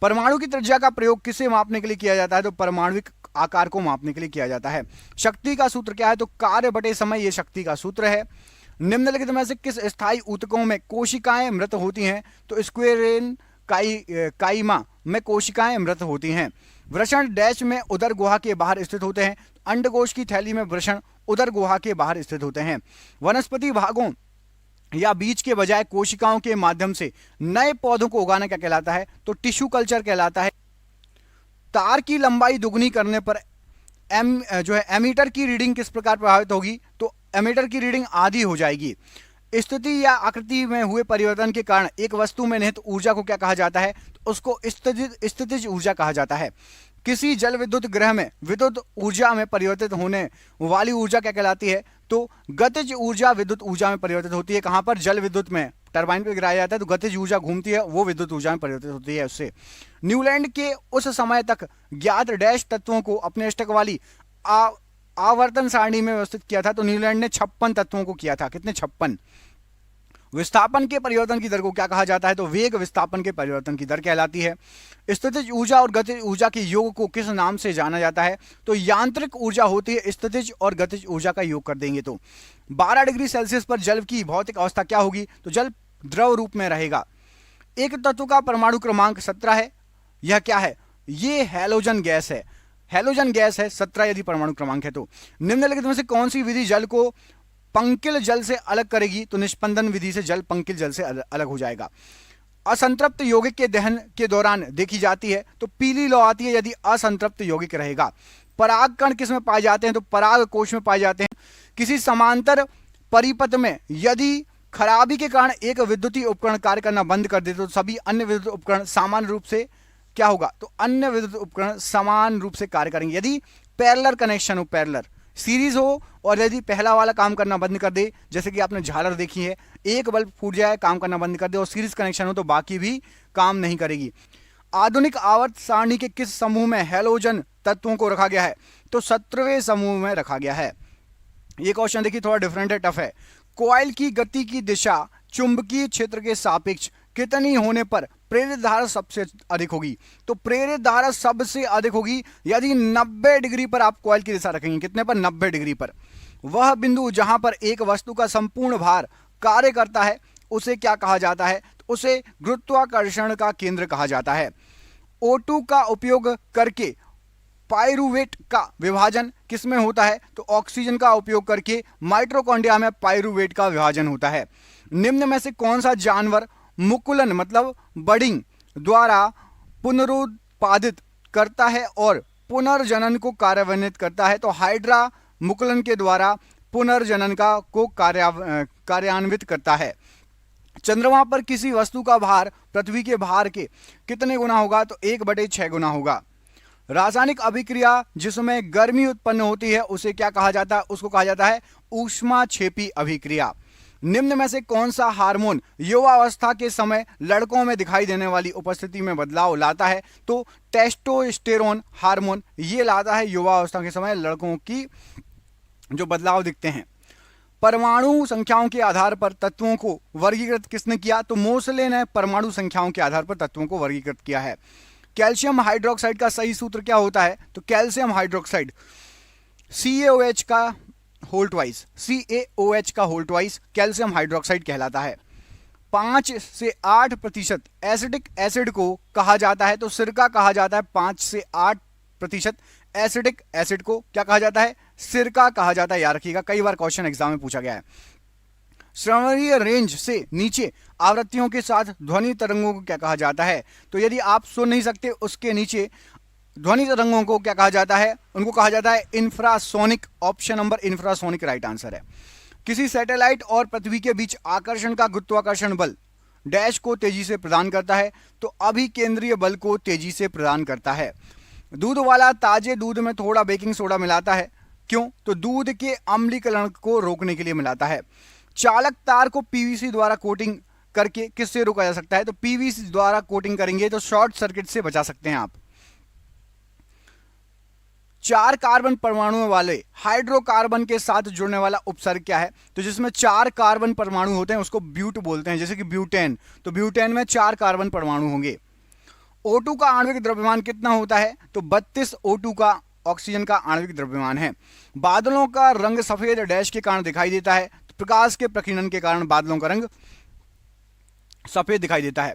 परमाणु की त्रिज्या का प्रयोग किसे मापने के लिए किया जाता है? तो परमाणुविक आकार को मापने के लिए किया जाता है। शक्ति का सूत्र क्या है? तो कार्य बटे समय, ये शक्ति का सूत्र है। निम्नलिखित में से किस स्थायी ऊतकों में कोशिकाएं मृत होती हैं? तो स्क्वेरेन काइमा में कोशिकाएं मृत होती हैं। वृषण डैश में उदर गुहा के बाहर स्थित होते हैं। अंडकोश की थैली में वृषण उदर गुहा के बाहर स्थित होते हैं। वनस्पति भागों या बीज के बजाय कोशिकाओं के माध्यम से नए पौधों को उगाना क्या कहलाता है? तो टिश्यू कल्चर कहलाता है। तार की लंबाई दुगनी करने पर जो है एमीटर की रीडिंग किस प्रकार प्रभावित होगी, तो एमीटर की रीडिंग आधी हो जाएगी। स्थिति या आकृति में हुए परिवर्तन के कारण एक वस्तु में निहित ऊर्जा को क्या कहा जाता है, तो उसको स्थितिज ऊर्जा कहा जाता है। किसी जल विद्युत ग्रह में विद्युत ऊर्जा में परिवर्तित होने वाली ऊर्जा क्या कहलाती है, तो गतिज ऊर्जा विद्युत ऊर्जा में परिवर्तित होती है। कहां पर, जल विद्युत में टरबाइन पे गिराया जाता है तो गतिज ऊर्जा घूमती है, वो विद्युत ऊर्जा में परिवर्तित होती है उससे। न्यूलैंड के उस समय तक ज्ञात डैश तत्वों को अपने अष्टक वाली आवर्तन सारणी में व्यवस्थित किया था। तो न्यूलैंड ने 56 तत्वों को किया था। कितने, 56। विस्थापन के परिवर्तन की दर को क्या कहा जाता है, तो वेग विस्थापन के परिवर्तन की दर कहलाती है। स्थितिज ऊर्जा और गतिज ऊर्जा के योग को किस नाम से जाना जाता है, तो यांत्रिक ऊर्जा होती है स्थितिज और गतिज ऊर्जा का योग कर देंगे तो 12 डिग्री सेल्सियस पर जल की भौतिक अवस्था क्या होगी, तो जल द्रव रूप में रहेगा। एक तत्व का परमाणु क्रमांक 17 है। यह क्या है, ये हैलोजन गैस है। हैलोजन गैस है 17 यदि परमाणु क्रमांक है। तो निम्नलिखित में से कौन सी विधि जल को पंकिल जल से अलग करेगी, तो निष्पंदन विधि से जल पंकिल जल से अलग हो जाएगा। असंतृप्त यौगिक के दहन के दौरान देखी जाती है, तो पीली लौ आती है यदि असंतृप्त यौगिक रहेगा। पराग कण किस में पाए जाते हैं, तो पराग कोश में पाए जाते हैं। किसी समांतर परिपथ में यदि खराबी के कारण एक विद्युतीय उपकरण कार्य करना बंद कर दे तो सभी अन्य विद्युत उपकरण समान रूप से क्या होगा, तो अन्य विद्युत उपकरण समान रूप से कार्य करेंगे। यदि पैरेलल कनेक्शन हो, पैरेलल सीरीज हो, और यदि पहला वाला काम करना बंद कर दे, जैसे कि आपने झालर देखी है, एक बल्ब फूट जाए काम करना बंद कर दे, और सीरीज कनेक्शन हो तो बाकी भी काम नहीं करेगी। आधुनिक आवर्त सारणी के किस समूह में हैलोजन तत्वों को रखा गया है, तो 17वें समूह में रखा गया है। ये क्वेश्चन देखिए थोड़ा डिफरेंट है, टफ है। कॉइल की गति की दिशा चुंबकीय क्षेत्र के सापेक्ष कितनी होने पर प्रेरित धारा सबसे अधिक होगी, तो प्रेरित धारा सबसे अधिक होगी यदि 90 डिग्री पर आप कॉइल की दिशा रखेंगे। कितने पर, 90 डिग्री पर। वह बिंदु जहां पर एक वस्तु का संपूर्ण भार कार्य करता है उसे क्या कहा जाता है, तो उसे गुरुत्वाकर्षण का केंद्र कहा जाता है। O2 का उपयोग करके पाइरूवेट का विभाजन किसमें होता है, तो ऑक्सीजन का उपयोग करके माइटोकॉन्ड्रिया में पाइरूवेट का विभाजन होता है। निम्न में से कौन सा जानवर मुकुलन मतलब बडिंग द्वारा पुनरुत्पादित करता है और पुनर्जनन को कार्यान्वित करता है, तो हाइड्रा मुकुलन के द्वारा पुनर्जनन को कार्यान्वित करता है। चंद्रमा पर किसी वस्तु का भार पृथ्वी के भार के कितने गुना होगा, तो 1/6 गुना होगा। रासायनिक अभिक्रिया जिसमें गर्मी उत्पन्न होती है उसे क्या कहा जाता है, उसको कहा जाता है ऊष्माक्षेपी अभिक्रिया। निम्न में से कौन सा हार्मोन युवावस्था के समय लड़कों में दिखाई देने वाली उपस्थिति में बदलाव लाता है, तो टेस्टोस्टेरोन हार्मोन ये लाता है युवावस्था के समय लड़कों की जो बदलाव दिखते हैं। परमाणु संख्याओं के आधार पर तत्वों को वर्गीकृत किसने किया, तो मोसले ने परमाणु संख्याओं के आधार पर तत्वों को वर्गीकृत किया है। कैल्शियम हाइड्रोक्साइड का सही सूत्र क्या होता है, तो कैल्शियम हाइड्रोक्साइड CaOH का होल ट्वाइस, CaOH का होल ट्वाइस कैल्शियम हाइड्रोक्साइड कहलाता है। 5 से 8% एसिडिक एसिड को कहा जाता है, तो सिरका कहा जाता है। 5 से 8% एसिडिक एसिड को क्या कहा जाता है, सिरका कहा जाता है। याद रखिएगा, कई बार क्वेश्चन एग्जाम में पूछा गया है। श्रवणीय रेंज से नीचे आवृत्तियों के साथ ध्वनि तरंगों को क्या कहा जाता है, तो यदि आप सुन नहीं सकते उसके नीचे ध्वनि तरंगों को क्या कहा जाता है, उनको कहा जाता है infrasonic. Option number infrasonic right answer है। किसी सैटेलाइट और पृथ्वी के बीच आकर्षण का गुरुत्वाकर्षण बल डैश को तेजी से प्रदान करता है, तो अभिकेंद्रीय बल को तेजी से प्रदान करता है। दूध वाला ताजे दूध में थोड़ा बेकिंग सोडा मिलाता है, क्यों, तो दूध के अम्लीकरण को रोकने के लिए मिलाता है। चालक तार को PVC द्वारा कोटिंग करके किससे रोका जा सकता है, तो PVC द्वारा कोटिंग करेंगे तो शॉर्ट सर्किट से बचा सकते हैं आप। 4 कार्बन परमाणुओं वाले हाइड्रोकार्बन के साथ जुड़ने वाला उपसर्ग क्या है, तो जिसमें 4 कार्बन परमाणु होते हैं उसको ब्यूट बोलते हैं, जैसे कि ब्यूटेन। तो ब्यूटेन में 4 कार्बन परमाणु होंगे। O2 का आणविक द्रव्यमान कितना होता है, तो 32 O2 का ऑक्सीजन का आणविक द्रव्यमान है। बादलों का रंग सफेद डैश के कारण दिखाई देता है, तो प्रकाश के प्रकीर्णन के कारण बादलों का रंग सफेद दिखाई देता है।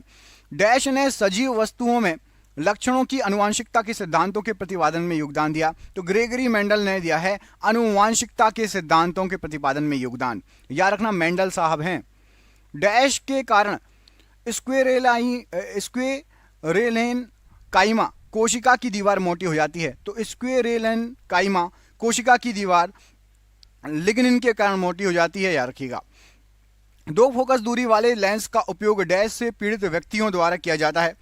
डैश ने सजीव वस्तुओं में लक्षणों की आनुवांशिकता के सिद्धांतों के प्रतिपादन में योगदान दिया, तो ग्रेगरी मेंडल ने दिया है आनुवांशिकता के सिद्धांतों के प्रतिपादन में योगदान। याद रखना मेंडल साहब हैं। डैश के कारण स्क्वेरेलेन काइमा कोशिका की दीवार मोटी हो जाती है, तो स्क्लेरेंकाइमा कोशिका की दीवार लिग्निन के कारण मोटी हो जाती है, याद रखिएगा। दो फोकस दूरी वाले लेंस का उपयोग डैश से पीड़ित व्यक्तियों द्वारा किया जाता है।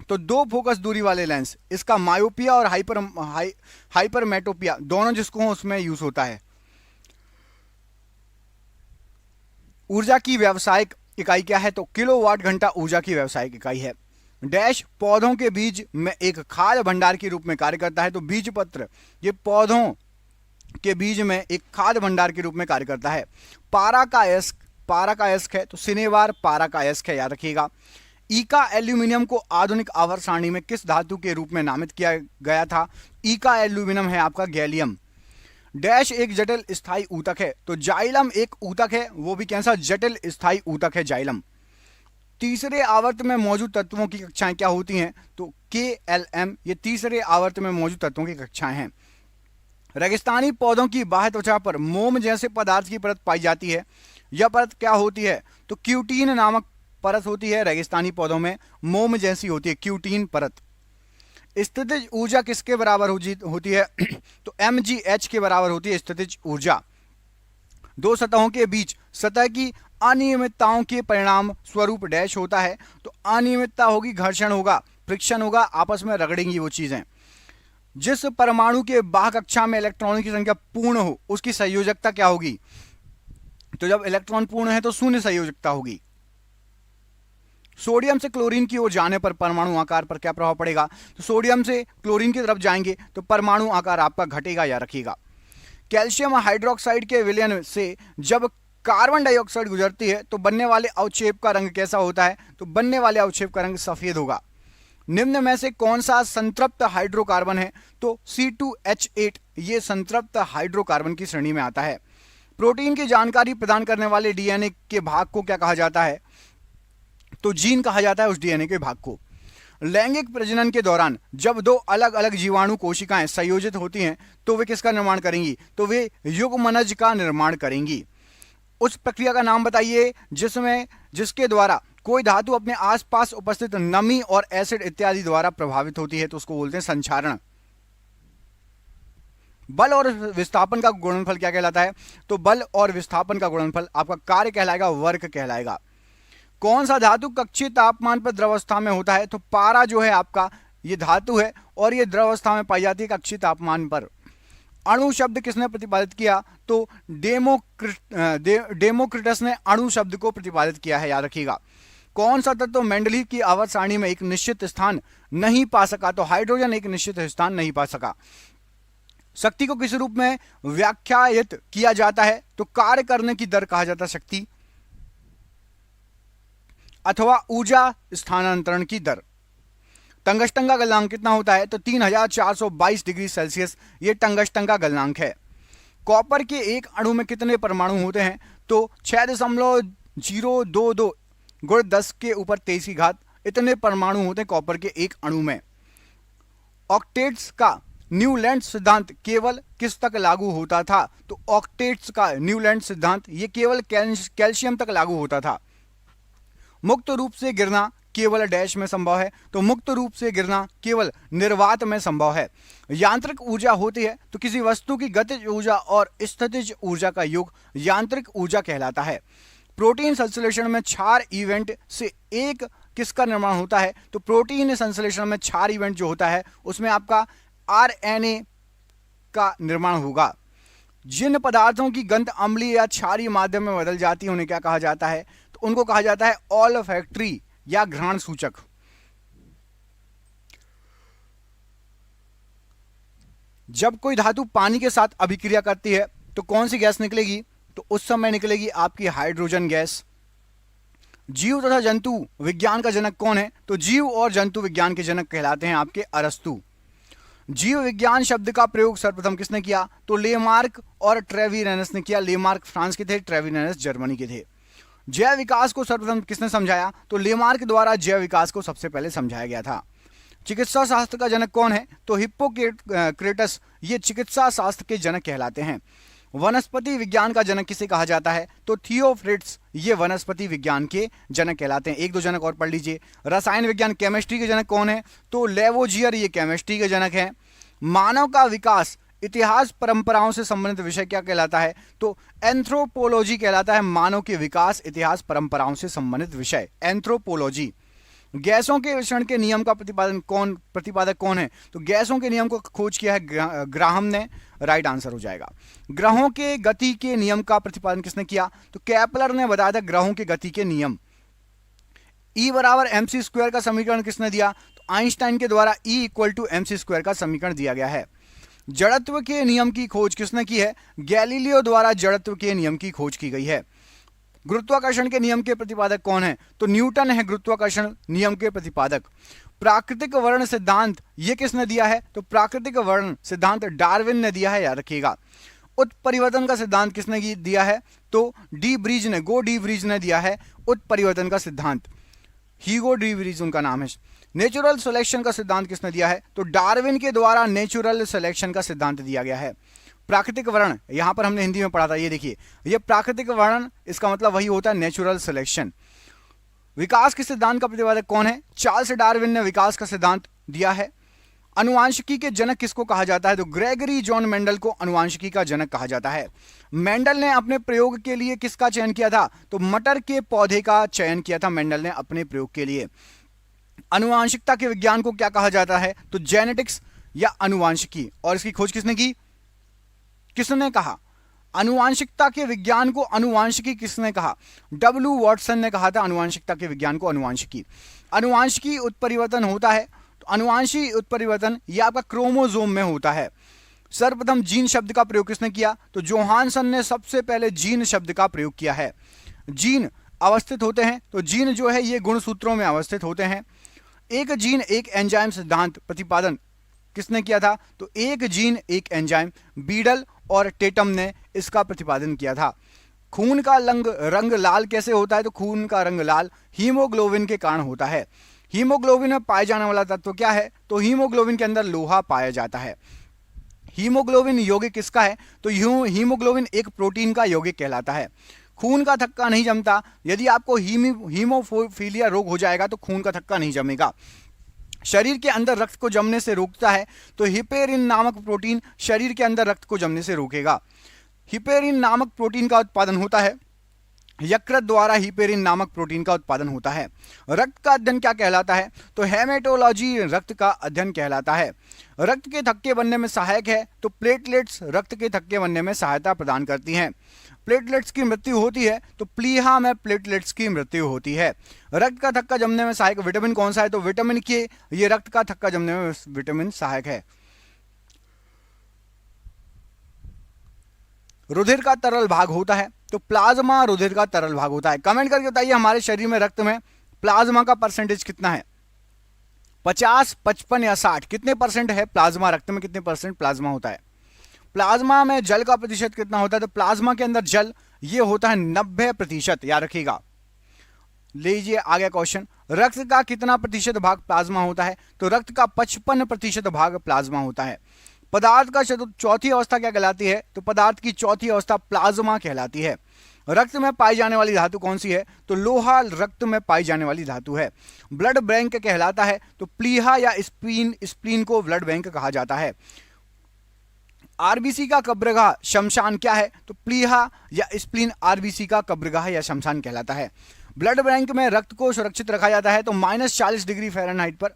तो दो फोकस दूरी वाले लेंस, इसका मायोपिया और हाइपरमेटोपिया दोनों जिसको उसमें यूज होता है। ऊर्जा की व्यावसायिक इकाई क्या है? तो किलोवाट घंटा ऊर्जा की व्यावसायिक इकाई है। डैश पौधों के बीज में एक खाद्य भंडार के रूप में कार्य करता है। तो बीज पत्र ये पौधों के बीज में एक खाद्य भंडार के रूप में कार्य करता है। पाराकायस्क है, तो सिनेवार पाराकायस्क है, याद रखिएगा। ईका एल्यूमिनियम को आधुनिक आवर्त सारणी में किस धातु के रूप में नामित किया गया था? ईका एल्यूमिनियम है आपका गैलियम। डैश एक जटिल स्थायी ऊतक है, तो जाइलम एक ऊतक है, वो भी कैसा जटिल स्थायी ऊतक है जाइलम। तीसरे आवर्त में मौजूद तत्वों की कक्षाएं क्या होती हैं? तो KLM ये तीसरे आवर्त में मौजूद तत्वों की कक्षाएं हैं। रेगिस्तानी पौधों की बाह्य त्वचा पर मोम जैसे पदार्थ की परत पाई जाती है। यह परत क्या होती है? तो क्यूटीन नामक परत होती है। रेगिस्तानी पौधों में मोम जैसी होती है क्यूटीन परत। स्थितिज ऊर्जा किसके बराबर होती है? तो mgh के बराबर होती है स्थितिज ऊर्जा। दो सतहों के बीच सतह की अनियमितताओं के परिणाम स्वरूप डैश होता है। तो अनियमितता होगी, घर्षण होगा, फ्रिक्शन होगा, आपस में रगड़ेंगी वो चीजें। जिस परमाणु के बाह्य कक्षा में इलेक्ट्रॉनों की संख्या पूर्ण हो उसकी संयोजकता क्या होगी? तो जब इलेक्ट्रॉन पूर्ण है तो शून्य संयोजकता होगी। सोडियम से क्लोरीन की ओर जाने पर परमाणु आकार पर क्या प्रभाव पड़ेगा? तो सोडियम से क्लोरीन की तरफ जाएंगे तो परमाणु आकार आपका घटेगा, या रखिएगा। कैल्शियम हाइड्रोक्साइड के विलयन से जब कार्बन डाइऑक्साइड गुजरती है तो बनने वाले अवक्षेप का रंग कैसा होता है? तो बनने वाले अवक्षेप का रंग सफेद होगा। निम्न में से कौन सा संतृप्त हाइड्रोकार्बन है? तो C2H8 ये संतृप्त हाइड्रोकार्बन की श्रेणी में आता है। प्रोटीन की जानकारी प्रदान करने वाले डीएनए के भाग को क्या कहा जाता है? तो जीन कहा जाता है उस डीएनए के भाग को। लैंगिक प्रजनन के दौरान जब दो अलग अलग जीवाणु कोशिकाएं संयोजित होती हैं तो वे किसका निर्माण करेंगी? तो वे युग्मनज का निर्माण करेंगी। उस प्रक्रिया का नाम बताइए जिसके द्वारा कोई धातु अपने आसपास उपस्थित नमी और एसिड इत्यादि द्वारा प्रभावित होती है, तो उसको बोलते हैं संक्षारण। बल और विस्थापन का गुणनफल क्या कहलाता है? तो बल और विस्थापन का गुणनफल आपका कार्य कहलाएगा, वर्क कहलाएगा। कौन सा धातु कक्षीय तापमान पर द्रवस्था में होता है? तो पारा जो है आपका ये धातु है और ये द्रवस्था में पाई जाती है कक्षीय तापमान पर। अणु शब्द किसने प्रतिपादित किया? तो डेमोक्रिटस ने अणु शब्द को प्रतिपादित किया है, याद रखिएगा। कौन सा तत्व मेंडलीव की आवर्त सारणी में एक निश्चित स्थान नहीं पा सका? तो हाइड्रोजन एक निश्चित स्थान नहीं पा सका। शक्ति को किस रूप में व्याख्यायित किया जाता है? तो कार्य करने की दर कहा जाता है शक्ति, अथवा ऊर्जा स्थानांतरण की दर। टंगस्टन का गलनांक कितना होता है? तो 3422 डिग्री सेल्सियस ये टंगस्टन का गलनांक है। कॉपर के एक अणु में कितने परमाणु होते हैं? तो 6.022 गुण 10 के ऊपर 23 की घात इतने परमाणु होते हैं कॉपर के एक अणु में। ऑक्टेट्स का न्यूलैंड सिद्धांत केवल किस तक लागू होता था? तो ऑक्टेट्स का न्यूलैंड सिद्धांत ये केवल कैल्शियम तक लागू होता था। मुक्त रूप से गिरना केवल डैश में संभव है? तो मुक्त रूप से गिरना केवल निर्वात में संभव है। यांत्रिक ऊर्जा होती है तो किसी वस्तु की गतिज ऊर्जा और स्थितिज ऊर्जा का योग यांत्रिक ऊर्जा कहलाता है। प्रोटीन संश्लेषण में क्षार इवेंट से एक किसका निर्माण होता है? तो प्रोटीन संश्लेषण में क्षार इवेंट जो होता है उसमें आपका RNA का निर्माण होगा। जिन पदार्थों की गंध अम्लीय या क्षारीय माध्यम में बदल जाती है उन्हें क्या कहा जाता है? तो उनको कहा जाता है ऑल्फैक्टरी या घ्राण सूचक। जब कोई धातु पानी के साथ अभिक्रिया करती है तो कौन सी गैस निकलेगी? तो उस समय निकलेगी आपकी हाइड्रोजन गैस। जीव तथा जंतु विज्ञान का जनक कौन है? तो जीव और जंतु विज्ञान के जनक कहलाते हैं आपके अरस्तु। जीव विज्ञान शब्द का प्रयोग सर्वप्रथम किसने किया? तो लेमार्क और ट्रेविरेनस ने किया। लेमार्क फ्रांस के थे, ट्रेविरेनस जर्मनी के थे। जैव विकास को सर्वप्रथम किसने समझाया? तो लेमार्क द्वारा जैव विकास को सबसे पहले समझाया गया था। चिकित्सा शास्त्र का जनक कौन है? तो हिप्पोक्रेटस ये चिकित्सा शास्त्र के जनक कहलाते हैं। वनस्पति विज्ञान का जनक किसे कहा जाता है? तो थियोफ्रिट्स ये वनस्पति विज्ञान के जनक कहलाते हैं। एक दो जनक और पढ़ लीजिए। रसायन विज्ञान केमिस्ट्री के जनक कौन है? तो लेवोजियर ये केमिस्ट्री के जनक है। मानव का विकास इतिहास परंपराओं से संबंधित विषय क्या कहलाता है? तो एंथ्रोपोलॉजी कहलाता है। मानव के विकास इतिहास परंपराओं से संबंधित विषय एंथ्रोपोलॉजी। गैसों के विषण के नियम का प्रतिपादक कौन है? तो गैसों के नियम को खोज किया है ग्राहम ने। राइट आंसर हो जाएगा। ग्रहों के गति के नियम का प्रतिपादन किसने किया? तो केपलर ने बताया था ग्रहों के गति के नियम। E बराबर mc स्क्वायर का समीकरण किसने दिया? तो आइंस्टाइन के द्वारा E equal to mc square का समीकरण दिया गया है। जड़त्व के नियम की खोज किसने की है? गैलीलियो द्वारा जड़त्व के नियम की खोज की गई है। गुरुत्वाकर्षण के नियम के प्रतिपादक कौन है? तो न्यूटन है गुरुत्वाकर्षण नियम के प्रतिपादक। प्राकृतिक वर्ण सिद्धांत ये किसने दिया है? तो प्राकृतिक वर्ण सिद्धांत डार्विन ने दिया है, याद रखिएगा। उत्परिवर्तन का सिद्धांत किसने दिया है? तो डी ब्रीज ने दिया है उत्परिवर्तन का सिद्धांत। हीगो डी ब्रीज उनका नाम है। नेचुरल सिलेक्शन का सिद्धांत किसने दिया है? तो डार्विन के द्वारा नेचुरल सिलेक्शन का सिद्धांत दिया गया है। प्राकृतिक वर्ण यहां पर हमने हिंदी में पढ़ा था, ये देखिए, ये प्राकृतिक वर्ण इसका मतलब वही होता है नेचुरल सिलेक्शन। विकास के सिद्धांत का प्रतिपादक कौन है? चार्ल्स डार्विन ने विकास का सिद्धांत दिया है। अनुवांशिकी के जनक किसको कहा जाता है? तो ग्रेगरी जॉन मेंडल को अनुवांशिकी का जनक कहा जाता है। मेंडल ने अपने प्रयोग के लिए किसका चयन किया था? तो मटर के पौधे का चयन किया था मेंडल ने अपने प्रयोग के लिए। अनुवांशिकता के विज्ञान को क्या कहा जाता है? तो जेनेटिक्स या अनुवांशिकी। और इसकी खोज किसने की? किसने कहा? अनुवांशिकता के विज्ञान को अनुवांशिकी किसने कहा? W वॉटसन ने कहा था अनुवांशिकता के विज्ञान को अनुवांशिकी। अनुवांशिकी उत्परिवर्तन होता है, तो अनुवांशिक उत्परिवर्तन यह आपका क्रोमोसोम में होता है। सर्वप्रथम जीन शब्द का प्रयोग किसने किया? तो जोहानसन ने सबसे पहले जीन शब्द का प्रयोग किया है। जीन अवस्थित होते हैं, तो जीन जो है ये गुणसूत्रों में अवस्थित होते हैं। एक जीन एक एंजाइम सिद्धांत प्रतिपादन किसने किया था? तो एक जीन एक एंजाइम, बीडल और टेटम ने इसका प्रतिपादन किया था। खून का रंग लाल कैसे होता है? तो खून का रंग लाल हीमोग्लोबिन के कारण होता है। हीमोग्लोबिन में पाए जाने वाला तत्व क्या है? तो हीमोग्लोबिन के अंदर लोहा पाया जाता है। हीमोग्लोबिन यौगिक किसका है? तो हीमोग्लोबिन एक प्रोटीन का यौगिक कहलाता है। खून का थक्का नहीं जमता। यदि आपको हीमोफीलिया रोग हो जाएगा तो खून का थक्का नहीं जमेगा। शरीर के अंदर रक्त को जमने से रोकता है, तो हिपेरिन नामक प्रोटीन शरीर के अंदर रक्त को जमने से रोकेगा। हिपेरिन नामक प्रोटीन का उत्पादन होता है, यकृत द्वारा हिपेरिन नामक प्रोटीन का उत्पादन होता है। रक्त का अध्ययन क्या कहलाता है? तो हेमेटोलॉजी रक्त का अध्ययन कहलाता है। रक्त के थक्के बनने में सहायक है, तो प्लेटलेट्स रक्त के थक्के बनने में सहायता प्रदान करती हैं। प्लेटलेट्स की मृत्यु होती है तो प्लीहा में प्लेटलेट्स की मृत्यु होती है। रक्त का थक्का जमने में सहायक विटामिन कौन सा है? तो विटामिन के, ये रक्त का थक्का जमने में विटामिन सहायक है। रुधिर का तरल भाग होता है, तो प्लाज्मा रुधिर का तरल भाग होता है। कमेंट करके बताइए हमारे शरीर में रक्त में प्लाज्मा का परसेंटेज कितना है? 50, 55 या 60? कितने परसेंट है प्लाज्मा? रक्त में कितने परसेंट प्लाज्मा होता है? प्लाज्मा में जल का प्रतिशत कितना होता है? तो प्लाज्मा के अंदर जल ये होता है 90%, याद रखिएगा। लीजिए आगे क्वेश्चन, रक्त का कितना प्रतिशत भाग प्लाज्मा होता है? तो रक्त का 55% भाग प्लाज्मा होता है। पदार्थ का चौथी अवस्था क्या कहलाती है? तो पदार्थ की चौथी अवस्था प्लाज्मा कहलाती है। रक्त में पाई जाने वाली धातु कौन सी है? तो लोहा रक्त में पाई जाने वाली धातु है। ब्लड बैंक कहलाता है, तो प्लीहा या स्प्लीन को ब्लड बैंक कहा जाता है। आरबीसी का कब्रगाह शमशान क्या है? तो प्लीहा या स्प्लीन आरबीसी का कब्रगाह या शमशान कहलाता है। ब्लड बैंक में रक्त को सुरक्षित रखा जाता है, तो -40 डिग्री फ़ारेनहाइट पर,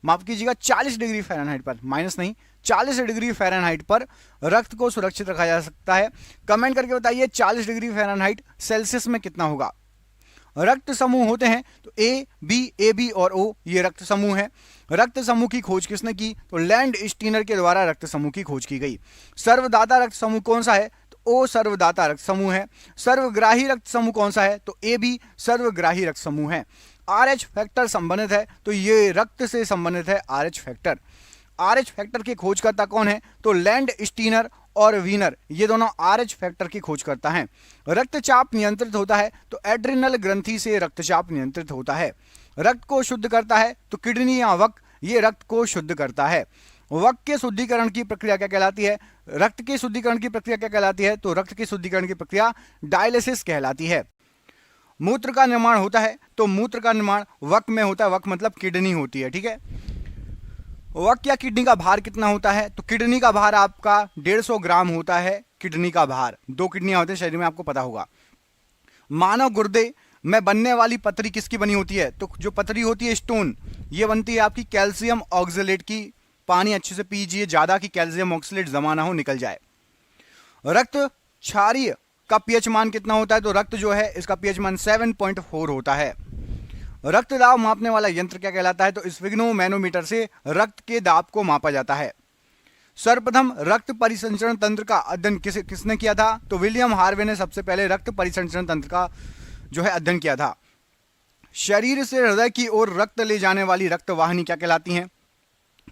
माफ कीजिएगा 40 डिग्री फ़ारेनहाइट पर, माइनस नहीं 40 डिग्री फ़ारेनहाइट पर रक्त को सुरक्षित रखा जा सकता है। कमेंट करके बताइए 40 डिग्री फ़ारेनहाइट सेल्सियस में कितना होगा? रक्त समूह होते हैं, तो ए बी और ओ ये रक्त समूह है। रक्त समूह की खोज किसने की? तो लैंड स्टीनर के द्वारा रक्त समूह की खोज की गई। सर्वदाता रक्त समूह कौन सा है? तो ओ सर्वदाता रक्त समूह है। सर्वग्राही रक्त समूह कौन सा है? तो ए बी सर्वग्राही रक्त समूह है। RH फैक्टर संबंधित है, तो ये रक्त से संबंधित है RH फैक्टर। RH फैक्टर के खोजकर्ता कौन है? तो लैंड स्टीनर और वीनर ये दोनों RH फैक्टर की खोज करता है। रक्तचाप नियंत्रित होता है, तो एड्रिनल ग्रंथि से रक्तचाप नियंत्रित होता है। रक्त को शुद्ध करता है, तो किडनी या वक ये रक्त को शुद्ध करता है। वक के शुद्धिकरण की प्रक्रिया क्या कहलाती है? रक्त के शुद्धिकरण की प्रक्रिया क्या कहलाती है? तो रक्त के शुद्धिकरण की प्रक्रिया डायलिसिस कहलाती है। मूत्र का निर्माण होता है, तो मूत्र का निर्माण वक में होता है। वक मतलब किडनी होती है, ठीक है। वक या किडनी का भार कितना होता है? तो किडनी का भार आपका 150 ग्राम होता है। किडनी का भार, 2 किडनियां होती हैं शरीर में, आपको पता होगा। मानव गुर्दे में बनने वाली पतरी किसकी बनी होती है? तो जो पतरी होती है स्टोन, ये बनती है आपकी कैल्शियम ऑक्सलेट की। पानी अच्छे से पीजिए ज्यादा कि कैल्शियम ऑक्सलेट जमा ना हो, निकल जाए। रक्त क्षारीय का पीएच मान कितना होता है? तो रक्त जो है इसका पीएच मान 7.4 होता है। रक्त दाब मापने वाला यंत्र क्या कहलाता है? तो स्फिग्नोमैनोमीटर से रक्त के दाब को मापा जाता है। सर्वप्रथम रक्त परिसंचरण तंत्र का अध्ययन किसने किया था? तो विलियम हार्वे ने सबसे पहले रक्त परिसंचरण तंत्र का जो है अध्ययन किया था। शरीर से हृदय की ओर रक्त ले जाने वाली रक्त वाहिनी क्या कहलाती हैं?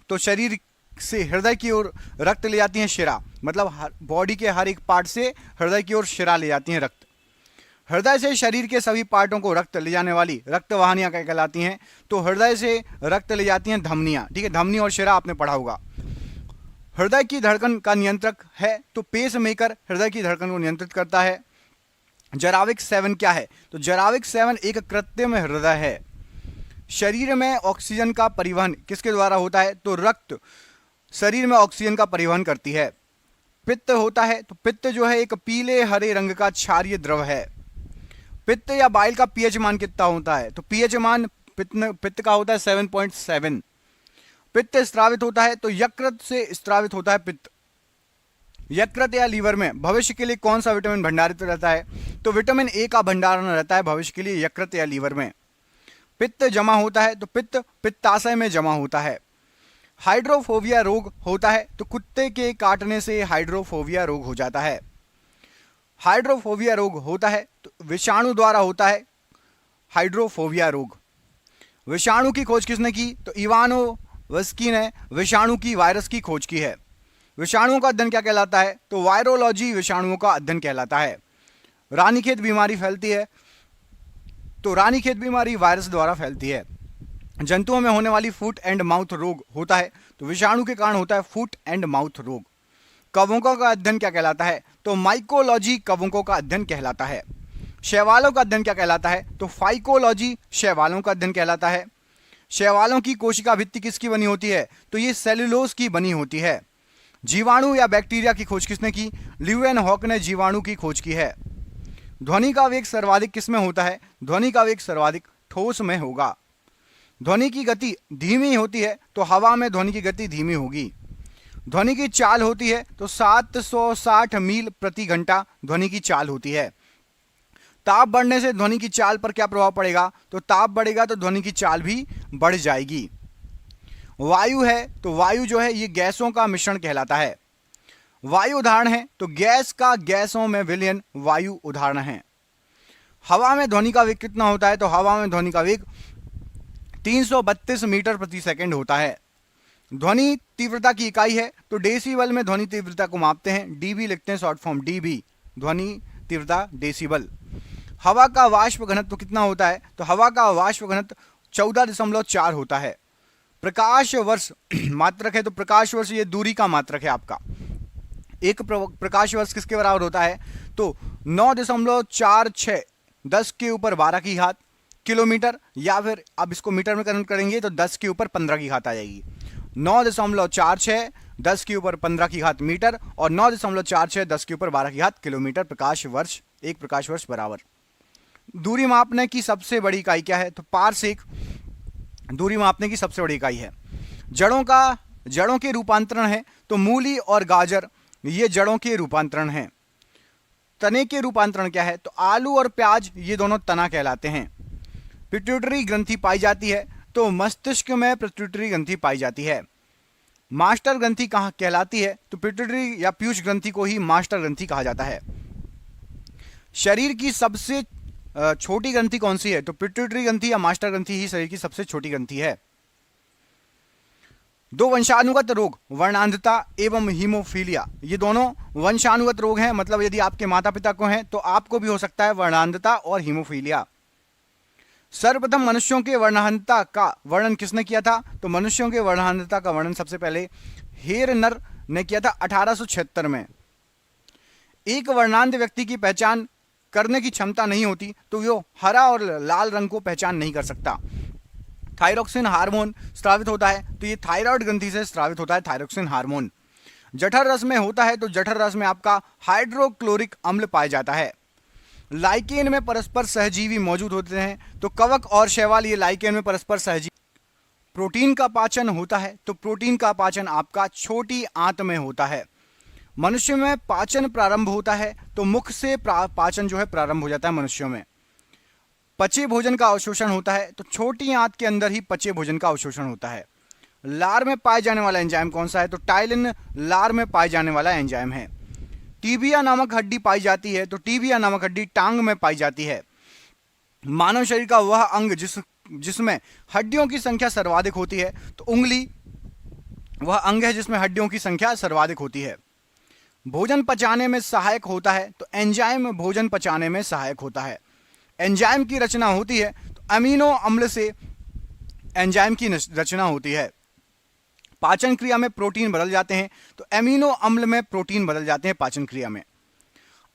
तो शरीर से हृदय की ओर रक्त ले जाती हैं शिरा, मतलब बॉडी के हर एक पार्ट से हृदय की ओर शिरा ले जाती हैं रक्त। हृदय से शरीर के सभी पार्टों को रक्त ले जाने वाली रक्त वाहिनियां क्या कहलाती हैं? तो हृदय से रक्त ले जाती हैं धमनियां, ठीक है। धमनी और शिरा आपने पढ़ा होगा। हृदय की धड़कन का नियंत्रक है, तो पेस मेकर हृदय की धड़कन को नियंत्रित करता है। जराविक 7 क्या है? तो जराविक 7 एक कृत्रिम हृदय है। शरीर में ऑक्सीजन का परिवहन किसके द्वारा होता है? तो रक्त शरीर में ऑक्सीजन का परिवहन करती है। पित्त होता है, तो पित्त जो है एक पीले हरे रंग का क्षारीय द्रव है। पित्त या बाइल का पीएच मान कितना होता है? तो पीएच मान पित्त का होता है 7.7। पित्त स्त्रावित होता है, तो यकृत से स्त्रावित होता है पित्त। यकृत या लीवर में भविष्य के लिए कौन सा विटामिन भंडारित रहता है? तो विटामिन ए का भंडारण रहता है भविष्य के लिए यकृत या लीवर में। पित्त जमा होता है, तो पित्त पित्ताशय में जमा होता है। हाइड्रोफोबिया रोग होता है, तो कुत्ते के काटने से हाइड्रोफोबिया रोग हो जाता है। हाइड्रोफोबिया रोग होता है तो विषाणु द्वारा होता है हाइड्रोफोबिया रोग। विषाणु की खोज किसने की? तो इवानोव्स्की ने विषाणु की वायरस की खोज की है। विषाणुओं का अध्ययन क्या कहलाता है? तो वायरोलॉजी विषाणुओं का अध्ययन कहलाता है। रानीखेत बीमारी फैलती है, तो रानीखेत बीमारी वायरस द्वारा फैलती है। जंतुओं में होने वाली फुट एंड माउथ रोग होता है, तो विषाणु के कारण होता है फुट एंड माउथ रोग। कवकों का अध्ययन क्या कहलाता है? तो माइकोलॉजी कवकों का अध्ययन कहलाता है। शैवालों का अध्ययन क्या कहलाता है? तो फाइकोलॉजी शैवालों का अध्ययन कहलाता है। शैवालों की कोशिका भित्ति किसकी बनी होती है? तो ये सेलुलोज की बनी होती है। जीवाणु या बैक्टीरिया की खोज किसने की? ल्यूवेनहॉक ने जीवाणु की खोज की है। ध्वनि का वेग सर्वाधिक किसमें होता है? ध्वनि का वेग सर्वाधिक ठोस में होगा। ध्वनि की गति धीमी होती है, तो हवा में ध्वनि की गति धीमी होगी। ध्वनि की चाल होती है, तो 760 मील प्रति घंटा ध्वनि की चाल होती है। ताप बढ़ने से ध्वनि की चाल पर क्या प्रभाव पड़ेगा? तो ताप बढ़ेगा तो ध्वनि की चाल भी बढ़ जाएगी। वायु है, तो वायु जो है ये गैसों का मिश्रण कहलाता है। वायु उदाहरण है, तो गैस का गैसों में विलयन वायु उदाहरण है। हवा में ध्वनि का वेग कितना होता है? तो हवा में ध्वनि का वेग 332 मीटर प्रति सेकंड होता है। ध्वनि तीव्रता की इकाई है, तो डेसिबल में ध्वनि तीव्रता को मापते हैं। डीबी लिखते हैं, शॉर्ट फॉर्म डीबी, ध्वनि तीव्रता डेसिबल। हवा का वाष्प घनत्व कितना होता है? तो हवा का वाष्प घनत्व 14.4 होता है। प्रकाश वर्ष मात्रक है, तो प्रकाश वर्ष ये दूरी का मात्रक है आपका। एक प्रकाश वर्ष किसके बराबर होता है? तो 9.46 10 के ऊपर 12 की घात किलोमीटर, या फिर आप इसको मीटर में कन्वर्ट करेंगे तो 10 के ऊपर 15 की घात आ जाएगी। 9.46 10 के ऊपर 15 की घात मीटर और 9.46 10 के ऊपर 12 की घात किलोमीटर प्रकाश वर्ष, एक प्रकाश वर्ष बराबर। दूरी मापने की सबसे बड़ी इकाई क्या है? तो पारसेक दूरी मापने की सबसे बड़ी इकाई है। जड़ों के रूपांतरण है, तो मूली और गाजर ये जड़ों के रूपांतरण हैं। तने के रूपांतरण क्या है? तो आलू और प्याज ये दोनों तना कहलाते हैं। पिट्यूटरी ग्रंथि पाई जाती है, तो मस्तिष्क में पिट्यूटरी ग्रंथि पाई जाती है। मास्टर ग्रंथि कहाँ कहलाती है? तो पिट्यूटरी या पीयूष ग्रंथि को ही मास्टर ग्रंथि कहा जाता है। शरीर की सबसे छोटी ग्रंथि कौन सी है? तो पिट्यूटरी ग्रंथि या मास्टर ग्रंथि ही शरीर की सबसे छोटी ग्रंथि है। दो वंशानुगत रोग, वर्णांधता एवं हीमोफीलिया, ये दोनों वंशानुगत रोग हैं, मतलब यदि आपके माता पिता को हैं तो आपको भी हो सकता है वर्णांधता और हीमोफीलिया। सर्वप्रथम मनुष्यों के वर्णांधता का वर्णन किसने किया था? तो मनुष्यों के वर्णांधता का वर्णन सबसे पहले हेरनर ने किया था 1876 में। एक वर्णांध व्यक्ति की पहचान करने की क्षमता नहीं होती तो वो हरा और लाल रंग को पहचान नहीं कर सकता। थायरोक्सिन हार्मोन स्रावित होता है तो ये थायराइड ग्रंथि से स्रावित होता है थायरोक्सिन हार्मोन। जठर रस में होता है तो जठर रस में आपका हाइड्रोक्लोरिक अम्ल पाया जाता है। लाइकेन में परस्पर सहजीवी मौजूद होते हैं तो कवक और शैवाल ये लाइकेन में परस्पर सहजीवी। प्रोटीन का पाचन होता है तो प्रोटीन का पाचन आपका छोटी आंत में होता है। मनुष्य में पाचन प्रारंभ होता है तो मुख से पाचन जो है प्रारंभ हो जाता है मनुष्यों में। पचे भोजन का अवशोषण होता है तो छोटी आंत के अंदर ही पचे भोजन का अवशोषण होता है। लार में पाए जाने वाला एंजाइम कौन सा है तो टाइलिन लार में पाए जाने वाला एंजाइम है। टीबिया नामक हड्डी पाई जाती है तो टीबिया नामक हड्डी टांग में पाई जाती है। मानव शरीर का वह अंग जिसमें हड्डियों की संख्या सर्वाधिक होती है तो उंगली वह अंग है जिसमें हड्डियों की संख्या सर्वाधिक होती है। भोजन पचाने में सहायक होता है तो एंजाइम भोजन पचाने में सहायक होता है। एंजाइम की रचना होती है तो अमीनो अम्ल से एंजाइम की रचना होती है। पाचन क्रिया में प्रोटीन बदल जाते हैं तो एमिनो अम्ल में प्रोटीन बदल जाते हैं पाचन क्रिया में।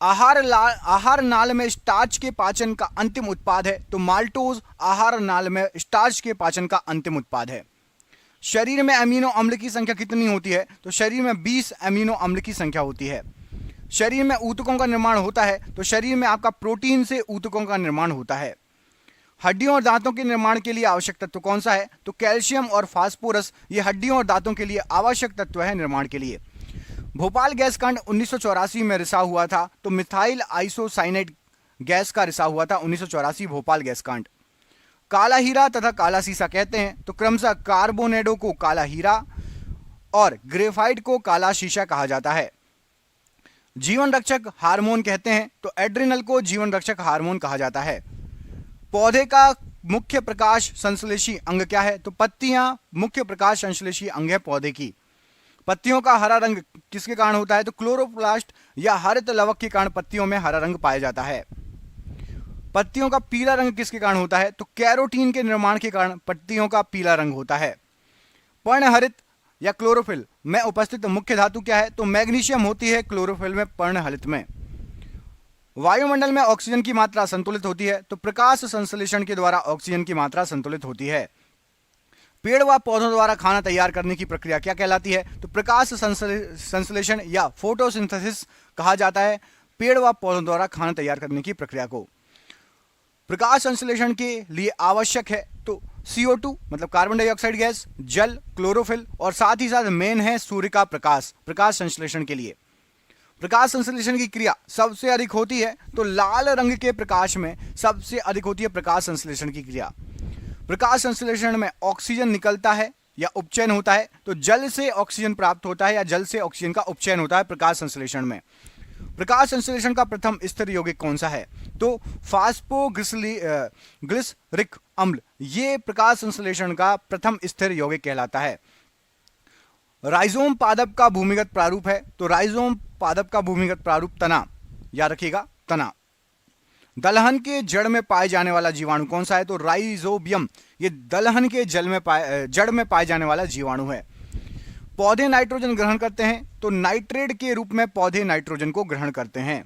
आहार नाल में स्टार्च के पाचन का अंतिम उत्पाद है तो माल्टोज आहार नाल में स्टार्च के पाचन का अंतिम उत्पाद है। शरीर में अमीनो अम्ल की संख्या कितनी होती है तो शरीर में 20 अमीनो अम्ल की संख्या होती है। शरीर में ऊतकों का निर्माण होता है तो शरीर में आपका प्रोटीन से ऊतकों का निर्माण होता है। हड्डियों और दांतों के निर्माण के लिए आवश्यक तत्व कौन सा है तो कैल्शियम और फास्फोरस ये हड्डियों और दांतों के लिए आवश्यक तत्व है निर्माण के लिए। भोपाल गैस कांड 1984 में रिसाव हुआ था तो मिथाइल आइसोसाइनेट गैस का रिसाव हुआ था 1984 भोपाल गैस कांड। काला हीरा तथा काला सीसा कहते हैं तो क्रमशः कार्बोनेडो को काला हीरा और ग्रेफाइट को काला शीशा कहा जाता है। जीवन रक्षक हार्मोन कहते हैं तो एड्रिनल को जीवन रक्षक हार्मोन कहा जाता है। पौधे का मुख्य प्रकाश संश्लेषी अंग क्या है तो पत्तियां मुख्य प्रकाश संश्लेषी अंग है पौधे की। पत्तियों का हरा रंग किसके कारण होता है तो क्लोरोप्लास्ट या हरित लवक के कारण पत्तियों में हरा रंग पाया जाता है। पत्तियों का पीला रंग किसके कारण होता है तो कैरोटीन के निर्माण के कारण पत्तियों का पीला रंग होता है। पर्णहरित या क्लोरोफिल में उपस्थित मुख्य धातु क्या है तो मैग्नीशियम होती है क्लोरोफिल में पर्णहरित में। वायुमंडल में ऑक्सीजन की मात्रा संतुलित होती है तो प्रकाश संश्लेषण के द्वारा ऑक्सीजन की मात्रा संतुलित होती है। पेड़ व पौधों द्वारा खाना तैयार करने की प्रक्रिया क्या कहलाती है तो प्रकाश संश्लेषण या फोटोसिंथेसिस कहा जाता है पेड़ व पौधों द्वारा खाना तैयार करने की प्रक्रिया को। प्रकाश संश्लेषण के लिए आवश्यक है तो CO2 मतलब कार्बन डाइऑक्साइड गैस, जल, क्लोरोफिल और साथ ही साथ मेन है सूर्य का प्रकाश। प्रकाश संश्लेषण के लिए प्रकाश संश्लेषण की क्रिया सबसे अधिक होती है तो लाल रंग के प्रकाश में सबसे अधिक होती है प्रकाश संश्लेषण की क्रिया। प्रकाश संश्लेषण में ऑक्सीजन निकलता है या उपचयन होता है तो जल से ऑक्सीजन प्राप्त होता है या जल से ऑक्सीजन का उपचयन होता है प्रकाश संश्लेषण में। प्रकाश संश्लेषण का प्रथम स्थिर यौगिक कौन सा है तो फास्फोग्लिसरिक अम्ल ये प्रकाश संश्लेषण का प्रथम स्थिर यौगिक कहलाता है। राइजोम पादप का भूमिगत प्रारूप है तो राइजोम पादप का भूमिगत प्रारूप तना, याद रखिएगा तना। दलहन के जड़ में पाए जाने वाला जीवाणु कौन सा है तो राइजोबियम ये दलहन के जड़ में पाए जाने वाला जीवाणु है। पौधे नाइट्रोजन ग्रहण करते हैं तो नाइट्रेट के रूप में पौधे नाइट्रोजन को ग्रहण करते हैं।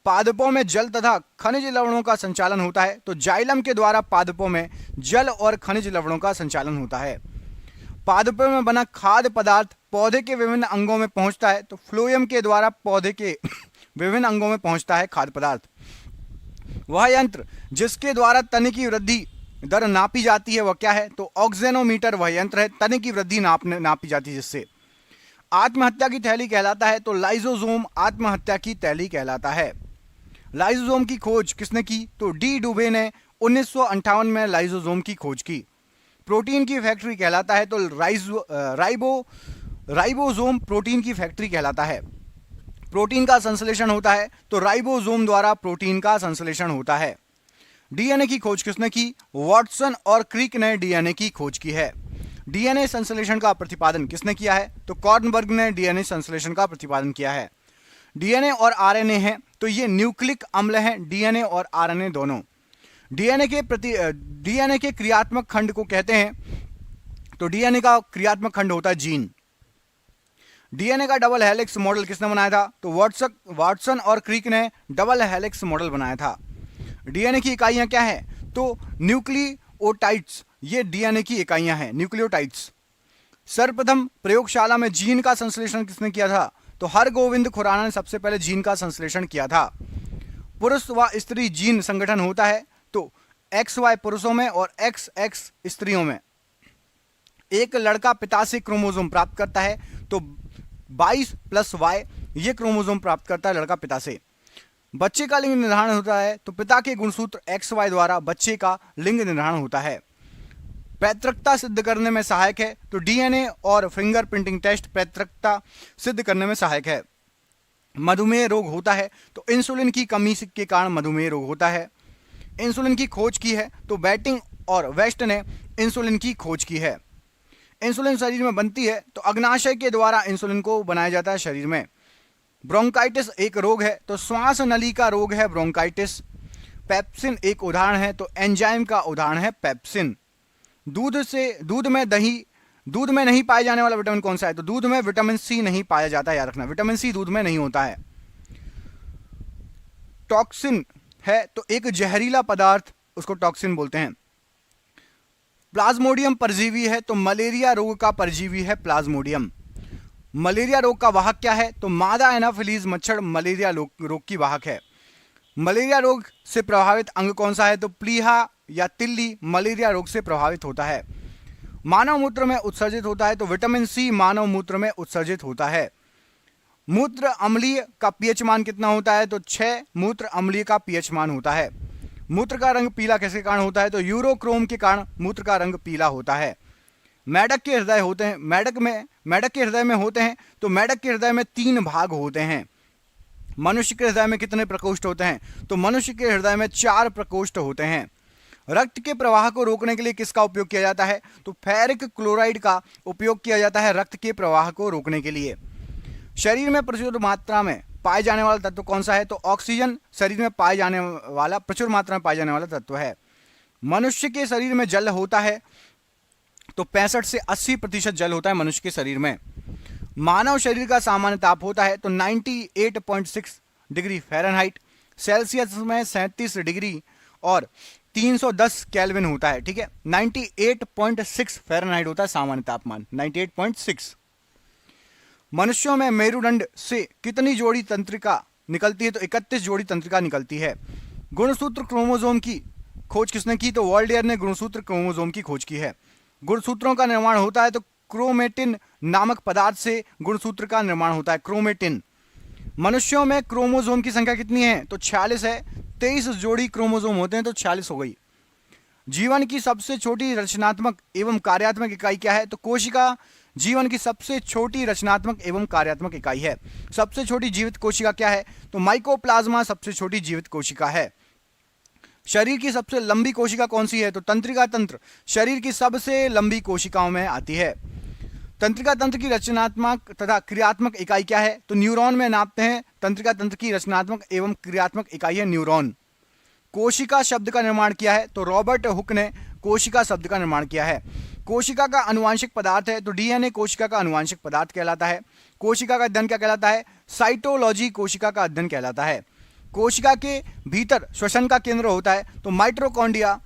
पादपों में जल तथा खनिज लवणों का संचालन होता है तो जाइलम के द्वारा पादपों में जल और खनिज लवणों का संचालन होता है। पादपों में बना खाद्य पदार्थ पौधे के विभिन्न अंगों में पहुंचता है तो फ्लोएम के द्वारा पौधे के विभिन्न अंगों में पहुंचता है खाद्य पदार्थ। वह यंत्र जिसके द्वारा तने की वृद्धि दर नापी जाती है वह क्या है तो ऑक्सेनोमीटर वह यंत्र है तने की वृद्धि नापी जाती है जिससे। आत्महत्या की थैली कहलाता है तो लाइसोसोम आत्महत्या की थैली कहलाता है। लाइसोसोम की खोज किसने की तो डी डुबे ने 1958 में लाइसोसोम की खोज की। प्रोटीन की फैक्ट्री कहलाता है तो राइबोसोम प्रोटीन की फैक्ट्री कहलाता है। प्रोटीन का संश्लेषण होता है तो राइबोसोम द्वारा प्रोटीन का संश्लेषण होता है। डीएनए की खोज किसने की वॉटसन और क्रिक ने डीएनए की खोज की है। डीएनए संश्लेषण का प्रतिपादन किसने किया है तो कॉर्नबर्ग ने डीएनए संश्लेषण का प्रतिपादन किया है। डीएनए और आरएनए है तो ये न्यूक्लिक अम्ल हैं डीएनए और आरएनए दोनों। डीएनए के क्रियात्मक खंड को कहते हैं तो डीएनए का क्रियात्मक खंड होता है जीन। डीएनए का डबल हेलिक्स मॉडल किसने बनाया था? तो वाटसन और क्रिक ने डबल हेलिक्स मॉडल बनाया था। डीएनए की इकाइयां क्या है? तो न्यूक्लियोटाइड्स, ये डीएनए की इकाइयां हैं, न्यूक्लियोटाइड्स। सर्वप्रथम प्रयोगशाला में जीन का संश्लेषण किसने किया था? तो हरगोविंद खुराना ने सबसे पहले जीन का संश्लेषण किया था। पुरुष व स्त्री जीन संगठन होता है तो XY पुरुषों में और XX स्त्रियों में। एक लड़का पिता से क्रोमोसोम प्राप्त करता है तो 22+Y ये क्रोमोसोम प्राप्त करता है लड़का पिता से। बच्चे का लिंग निर्धारण होता है तो पिता के गुणसूत्र XY द्वारा बच्चे का लिंग निर्धारण होता है। पैतृकता सिद्ध करने में सहायक है तो डीएनए और फिंगरप्रिंटिंग टेस्ट पैतृकता सिद्ध करने में सहायक है। मधुमेह रोग होता है तो इंसुलिन की कमी के कारण मधुमेह रोग होता है। इंसुलिन की खोज की है तो बैटिंग और वेस्ट ने इंसुलिन की खोज की है। इंसुलिन शरीर में बनती है तो अग्नाशय के द्वारा इंसुलिन को बनाया जाता है शरीर में। ब्रोंकाइटिस एक रोग है तो श्वास नली का रोग है ब्रोंकाइटिस। पेप्सिन एक उदाहरण है तो एंजाइम का उदाहरण है पेप्सिन। दूध में नहीं पाया जाने वाला विटामिन कौन सा है? तो दूध में विटामिन सी नहीं पाया जाता, याद रखना, विटामिन सी दूध में नहीं होता है। टॉक्सिन है तो एक जहरीला पदार्थ, उसको टॉक्सिन बोलते हैं। प्लाज्मोडियम परजीवी है तो मलेरिया रोग का परजीवी है प्लाज्मोडियम। मलेरिया रोग का वाहक क्या है? तो मादा एनाफिलीज मच्छर मलेरिया रोग की वाहक है। मलेरिया रोग से प्रभावित अंग कौन सा है? तो प्लीहा या तिल्ली मलेरिया रोग से प्रभावित होता है। मानव मूत्र में उत्सर्जित होता है तो विटामिन सी मानव मूत्र में उत्सर्जित होता है। मूत्र अम्लीय का पीएच मान कितना होता है? तो 6 मूत्र अम्लीय का पीएच मान होता है। मूत्र का रंग पीला किसके कारण होता है? तो यूरोक्रोम के कारण मूत्र का रंग पीला होता है। मेढक के हृदय होते हैं, मेढक के हृदय में होते हैं तो मेढक के हृदय में 3 भाग होते हैं। मनुष्य के हृदय में कितने प्रकोष्ठ होते हैं? तो मनुष्य के हृदय में 4 प्रकोष्ठ होते हैं। रक्त के प्रवाह को रोकने के लिए किसका उपयोग किया जाता है? तो फेरिक क्लोराइड का उपयोग किया जाता है रक्त के प्रवाह को रोकने के लिए। शरीर में प्रचुर मात्रा में पाए जाने वाला तत्व कौन सा है? तो ऑक्सीजन शरीर में पाए जाने वाला प्रचुर मात्रा में पाए जाने वाला तत्व है। मनुष्य के शरीर में जल होता है तो 65 से 80% जल होता है मनुष्य के शरीर में। मानव शरीर का सामान्य ताप होता है तो 98.6 डिग्री फ़ारेनहाइट, सेल्सियस में 37 डिग्री और 310 केल्विन होता है। ठीक है, 98.6 फ़ारेनहाइट होता है सामान्य तापमान, 98.6। मनुष्यों में मेरुदंड से कितनी जोड़ी तंत्रिका निकलती है? तो 31 जोड़ी तंत्रिका निकलती है। गुणसूत्र क्रोमोसोम की खोज किसने की? तो वॉल्डियर ने गुणसूत्र क्रोमोसोम की खोज की है। गुणसूत्रों का निर्माण होता है तो क्रोमेटिन नामक पदार्थ से गुणसूत्र का निर्माण होता है, क्रोमेटिन। मनुष्यों में क्रोमोसोम की संख्या कितनी है? तो 46 है। 23 जोड़ी क्रोमोसोम होते हैं तो 46 हो गई। जीवन की सबसे छोटी रचनात्मक एवं कार्यात्मक इकाई क्या है? तो कोशिका जीवन की सबसे छोटी रचनात्मक एवं कार्यात्मक इकाई है। सबसे छोटी जीवित कोशिका क्या है? तो माइकोप्लाज्मा सबसे छोटी जीवित कोशिका है। शरीर की सबसे लंबी कोशिका कौन सी है? तो तंत्रिका तंत्र शरीर की सबसे लंबी कोशिकाओं में आती है। तंत्रिका तंत्र की रचनात्मक तथा क्रियात्मक इकाई क्या है? तो न्यूरॉन में नापते हैं। तंत्रिका तंत्र की रचनात्मक एवं क्रियात्मक इकाई है न्यूरॉन। कोशिका शब्द का निर्माण किया है तो रॉबर्ट हुक ने कोशिका शब्द का निर्माण किया है। कोशिका का अनुवांशिक पदार्थ है तो डीएनए कोशिका का अनुवांशिक पदार्थ कहलाता है। कोशिका का अध्ययन क्या कहलाता है? साइटोलॉजी कोशिका का अध्ययन कहलाता है। कोशिका के भीतर श्वसन का केंद्र होता है तो माइटोकॉन्ड्रिया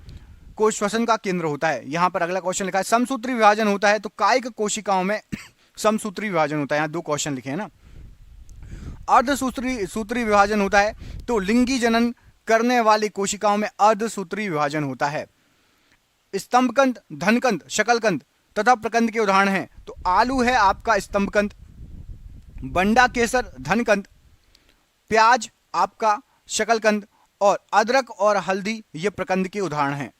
को श्वसन का केंद्र होता है। यहां पर अगला क्वेश्चन लिखा है समसूत्री विभाजन होता है तो कायिक कोशिकाओं में समसूत्री विभाजन होता है। यहां 2 क्वेश्चन लिखे हैं ना। अर्धसूत्री विभाजन होता है तो लिंगी जनन करने वाली कोशिकाओं में अर्धसूत्री विभाजन होता है। स्तंभकंद, धनकंद, शकलकंद तथा प्रकंद के उदाहरण हैं तो आलू है आपका स्तंभकंद, बंडा केसर धनकंद, प्याज आपका शकलकंद और अदरक और हल्दी ये प्रकंद के उदाहरण हैं।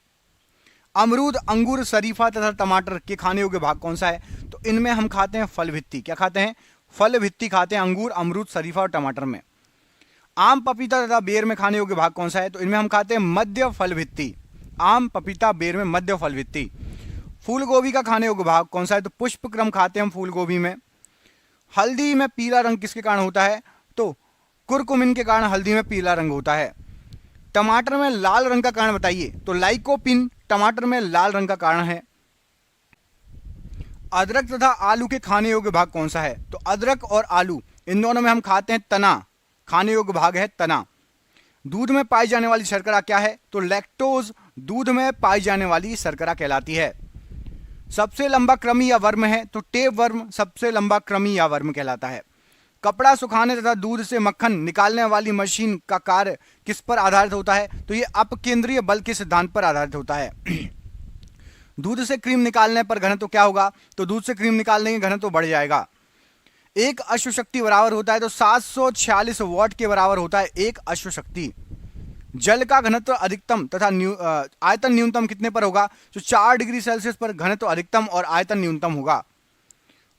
अमरूद, अंगूर, शरीफा तथा टमाटर के खाने योग्य भाग कौन सा है? तो इनमें हम खाते हैं फल भित्ति। क्या खाते हैं? फल भित्ति खाते हैं अंगूर, अमरूद, शरीफा और टमाटर में। आम, पपीता तथा बेर में खाने योग्य भाग कौन सा है? तो इनमें हम खाते हैं मध्य फल भित्ति। आम, पपीता, बेर में मध्य फल भित्ति। फूल गोभी का खाने योग्य भाग कौन सा है? तो पुष्प क्रम खाते हैं हम फूल गोभी में। हल्दी में पीला रंग किसके कारण होता है? तो कुरकुमिन के कारण हल्दी में पीला रंग होता है। टमाटर में लाल रंग का कारण बताइए? तो लाइकोपिन टमाटर में लाल रंग का कारण है। अदरक तथा आलू के खाने योग्य भाग कौन सा है? तो अदरक और आलू इन दोनों में हम खाते हैं तना, खाने योग्य भाग है तना। दूध में पाई जाने वाली शर्करा क्या है? तो लैक्टोज दूध में पाई जाने वाली शर्करा कहलाती है। सबसे लंबा कृमि या वर्म है? तो टेप वर्म सबसे लंबा कृमि या वर्म कहलाता है। कपड़ा सुखाने तथा दूध से मक्खन निकालने वाली मशीन का कार्य किस पर आधारित होता है? तो ये अपकेंद्रीय बल के सिद्धांत पर आधारित होता है। दूध से क्रीम निकालने पर घनत्व क्या होगा? तो दूध से क्रीम निकालने के घनत्व बढ़ जाएगा। एक अश्वशक्ति बराबर होता है तो 746 वॉट के बराबर होता है एक अश्वशक्ति। जल का घनत्व अधिकतम तथा आयतन न्यूनतम कितने पर होगा? तो 4 डिग्री सेल्सियस पर घनत्व अधिकतम और आयतन न्यूनतम होगा।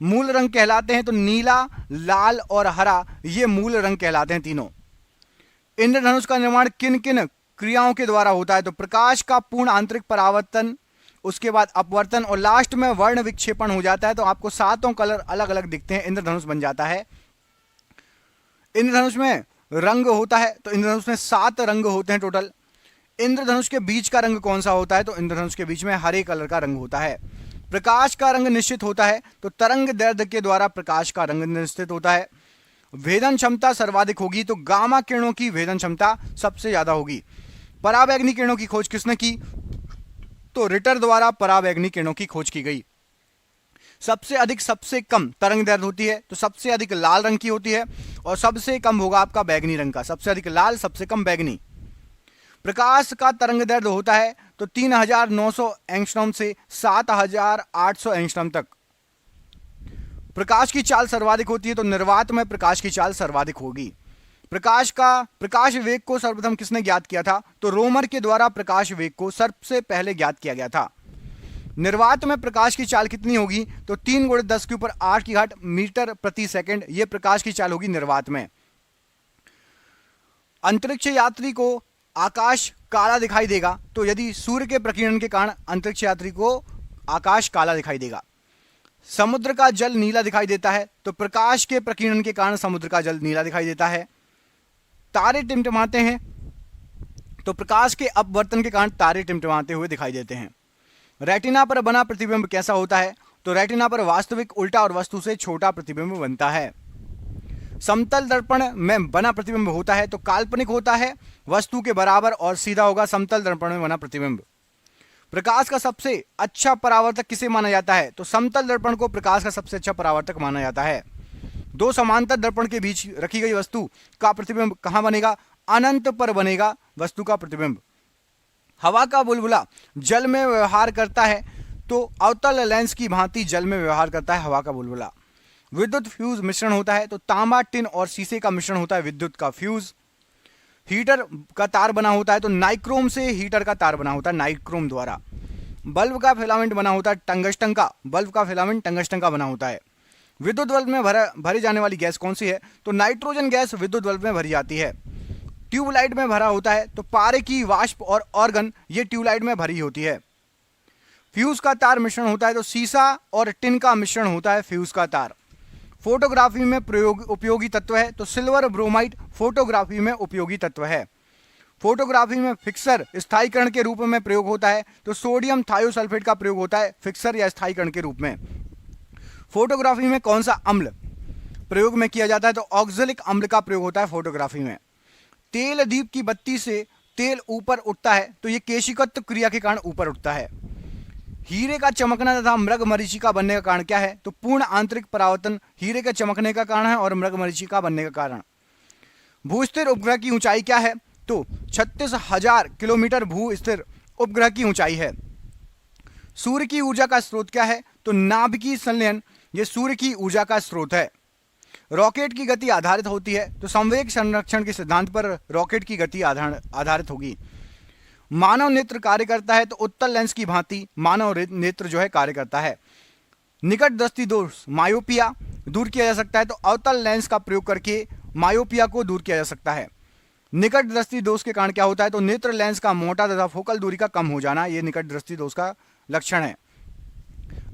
मूल रंग कहलाते हैं तो नीला, लाल और हरा, ये मूल रंग कहलाते हैं तीनों। इंद्रधनुष का निर्माण किन किन क्रियाओं के द्वारा होता है? तो प्रकाश का पूर्ण आंतरिक परावर्तन, उसके बाद अपवर्तन और लास्ट में वर्ण विक्षेपण हो जाता है। तो आपको सातों कलर अलग अलग दिखते हैं, इंद्रधनुष बन जाता है। इंद्रधनुष में रंग होता है तो इंद्रधनुष में 7 रंग होते हैं टोटल। इंद्रधनुष के बीच का रंग कौन सा होता है? तो इंद्रधनुष के बीच में हरे कलर का रंग होता है। प्रकाश का रंग निश्चित होता है तो तरंग दैर्ध्य के द्वारा प्रकाश का रंग निश्चित होता है। भेदन क्षमता सर्वाधिक होगी तो गामा किरणों की भेदन क्षमता सबसे ज्यादा होगी। पराबैंगनी किरणों की खोज किसने की? तो रिटर द्वारा पराबैंगनी किरणों की खोज की गई। सबसे अधिक सबसे कम तरंग दैर्ध्य होती है तो सबसे अधिक लाल रंग की होती है और सबसे कम होगा आपका बैंगनी रंग का। सबसे अधिक लाल, सबसे कम बैंगनी। प्रकाश का तरंग दैर्ध्य होता है तो 3900 एंगस्ट्रॉम से 7800 एंगस्ट्रॉम तक। प्रकाश की चाल सर्वाधिक होती है तो निर्वात में प्रकाश की चाल सर्वाधिक होगी। प्रकाश वेग को सर्वप्रथम किसने ज्ञात किया था? तो रोमर के द्वारा प्रकाश वेग को सबसे पहले ज्ञात किया गया था। निर्वात में प्रकाश की चाल कितनी होगी? तो 3 × 10⁸ मीटर प्रति सेकंड, ये प्रकाश की चाल होगी निर्वात में। अंतरिक्ष यात्री को आकाश काला दिखाई देगा तो यदि सूर्य के प्रकीर्णन के कारण अंतरिक्ष यात्री को आकाश काला दिखाई देगा। समुद्र का जल नीला दिखाई देता है तो प्रकाश के प्रकीर्णन के कारण समुद्र का जल नीला दिखाई देता है। तारे टिमटिमाते हैं तो प्रकाश के अपवर्तन के कारण तारे टिमटिमाते हुए दिखाई देते हैं। रेटिना पर बना प्रतिबिंब कैसा होता है? तो रेटिना पर वास्तविक, उल्टा और वस्तु से छोटा प्रतिबिंब बनता है। समतल दर्पण में बना प्रतिबिंब होता है तो काल्पनिक होता है, वस्तु के बराबर और सीधा होगा समतल दर्पण में बना प्रतिबिंब। प्रकाश का सबसे अच्छा परावर्तक किसे माना जाता है? तो समतल दर्पण को प्रकाश का सबसे अच्छा परावर्तक माना जाता है। दो समांतर दर्पण के बीच रखी गई वस्तु का प्रतिबिंब कहां बनेगा? अनंत पर बनेगा वस्तु का प्रतिबिंब। हवा का बुलबुला जल में व्यवहार करता है तो अवतल लेंस की भांति जल में व्यवहार करता है हवा का बुलबुला। विद्युत फ्यूज मिश्रण होता है तो तांबा, टिन और शीशे का मिश्रण होता है विद्युत का फ्यूज। हीटर का तार बना होता है तो नाइक्रोम से हीटर का तार बना होता है नाइक्रोम द्वारा। बल्ब का फिलामेंट बना होता है टंगस्टन का, बल्ब का फिलामेंट टंगस्टन का बना होता है। विद्युत बल्ब में भरी जाने वाली गैस कौन सी है? तो नाइट्रोजन गैस विद्युत बल्ब में भरी जाती है। ट्यूबलाइट में भरा होता है तो पारे की वाष्प और ऑर्गन ये ट्यूबलाइट में भरी होती है। फ्यूज का तार मिश्रण होता है तो सीसा और टिन का मिश्रण होता है फ्यूज का तार। फोटोग्राफी में उपयोगी तत्व है तो सिल्वर ब्रोमाइड फोटोग्राफी में उपयोगी तत्व है। फोटोग्राफी में फिक्सर स्थायीकरण के रूप में प्रयोग होता है तो सोडियम थायोसल्फेट का प्रयोग होता है फिक्सर या स्थायीकरण के रूप में। फोटोग्राफी में कौन सा अम्ल प्रयोग में किया जाता है? तो ऑक्जेलिक अम्ल का प्रयोग होता है फोटोग्राफी में। तेल दीप की बत्ती से तेल ऊपर उठता है तो यह केशिकत्व क्रिया के कारण ऊपर उठता है। हीरे का चमकना तथा मृग मरीचिका बनने का कारण क्या है? तो पूर्ण आंतरिक परावर्तन हीरे के चमकने का कारण है और मृग मरीचिका बनने का कारण। भूस्थिर उपग्रह की ऊंचाई क्या है? तो 36,000 किलोमीटर भूस्थिर उपग्रह की ऊंचाई है। सूर्य की ऊर्जा का स्रोत क्या है? तो नाभिकीय संलयन ये सूर्य की ऊर्जा का स्रोत है। रॉकेट की गति आधारित होती है तो संवेग संरक्षण के सिद्धांत पर रॉकेट की गति आधारित होगी। मानव नेत्र कार्य करता है तो उत्तल लेंस की भांति मानव नेत्र जो है कार्य करता है। निकट दृष्टि दोष मायोपिया दूर किया जा सकता है तो अवतल लेंस का प्रयोग करके मायोपिया को दूर किया जा सकता है। निकट दृष्टि दोष के कारण क्या होता है? तो नेत्र लेंस का मोटा तथा फोकल दूरी का कम हो जाना, यह निकट दृष्टि दोष का लक्षण है।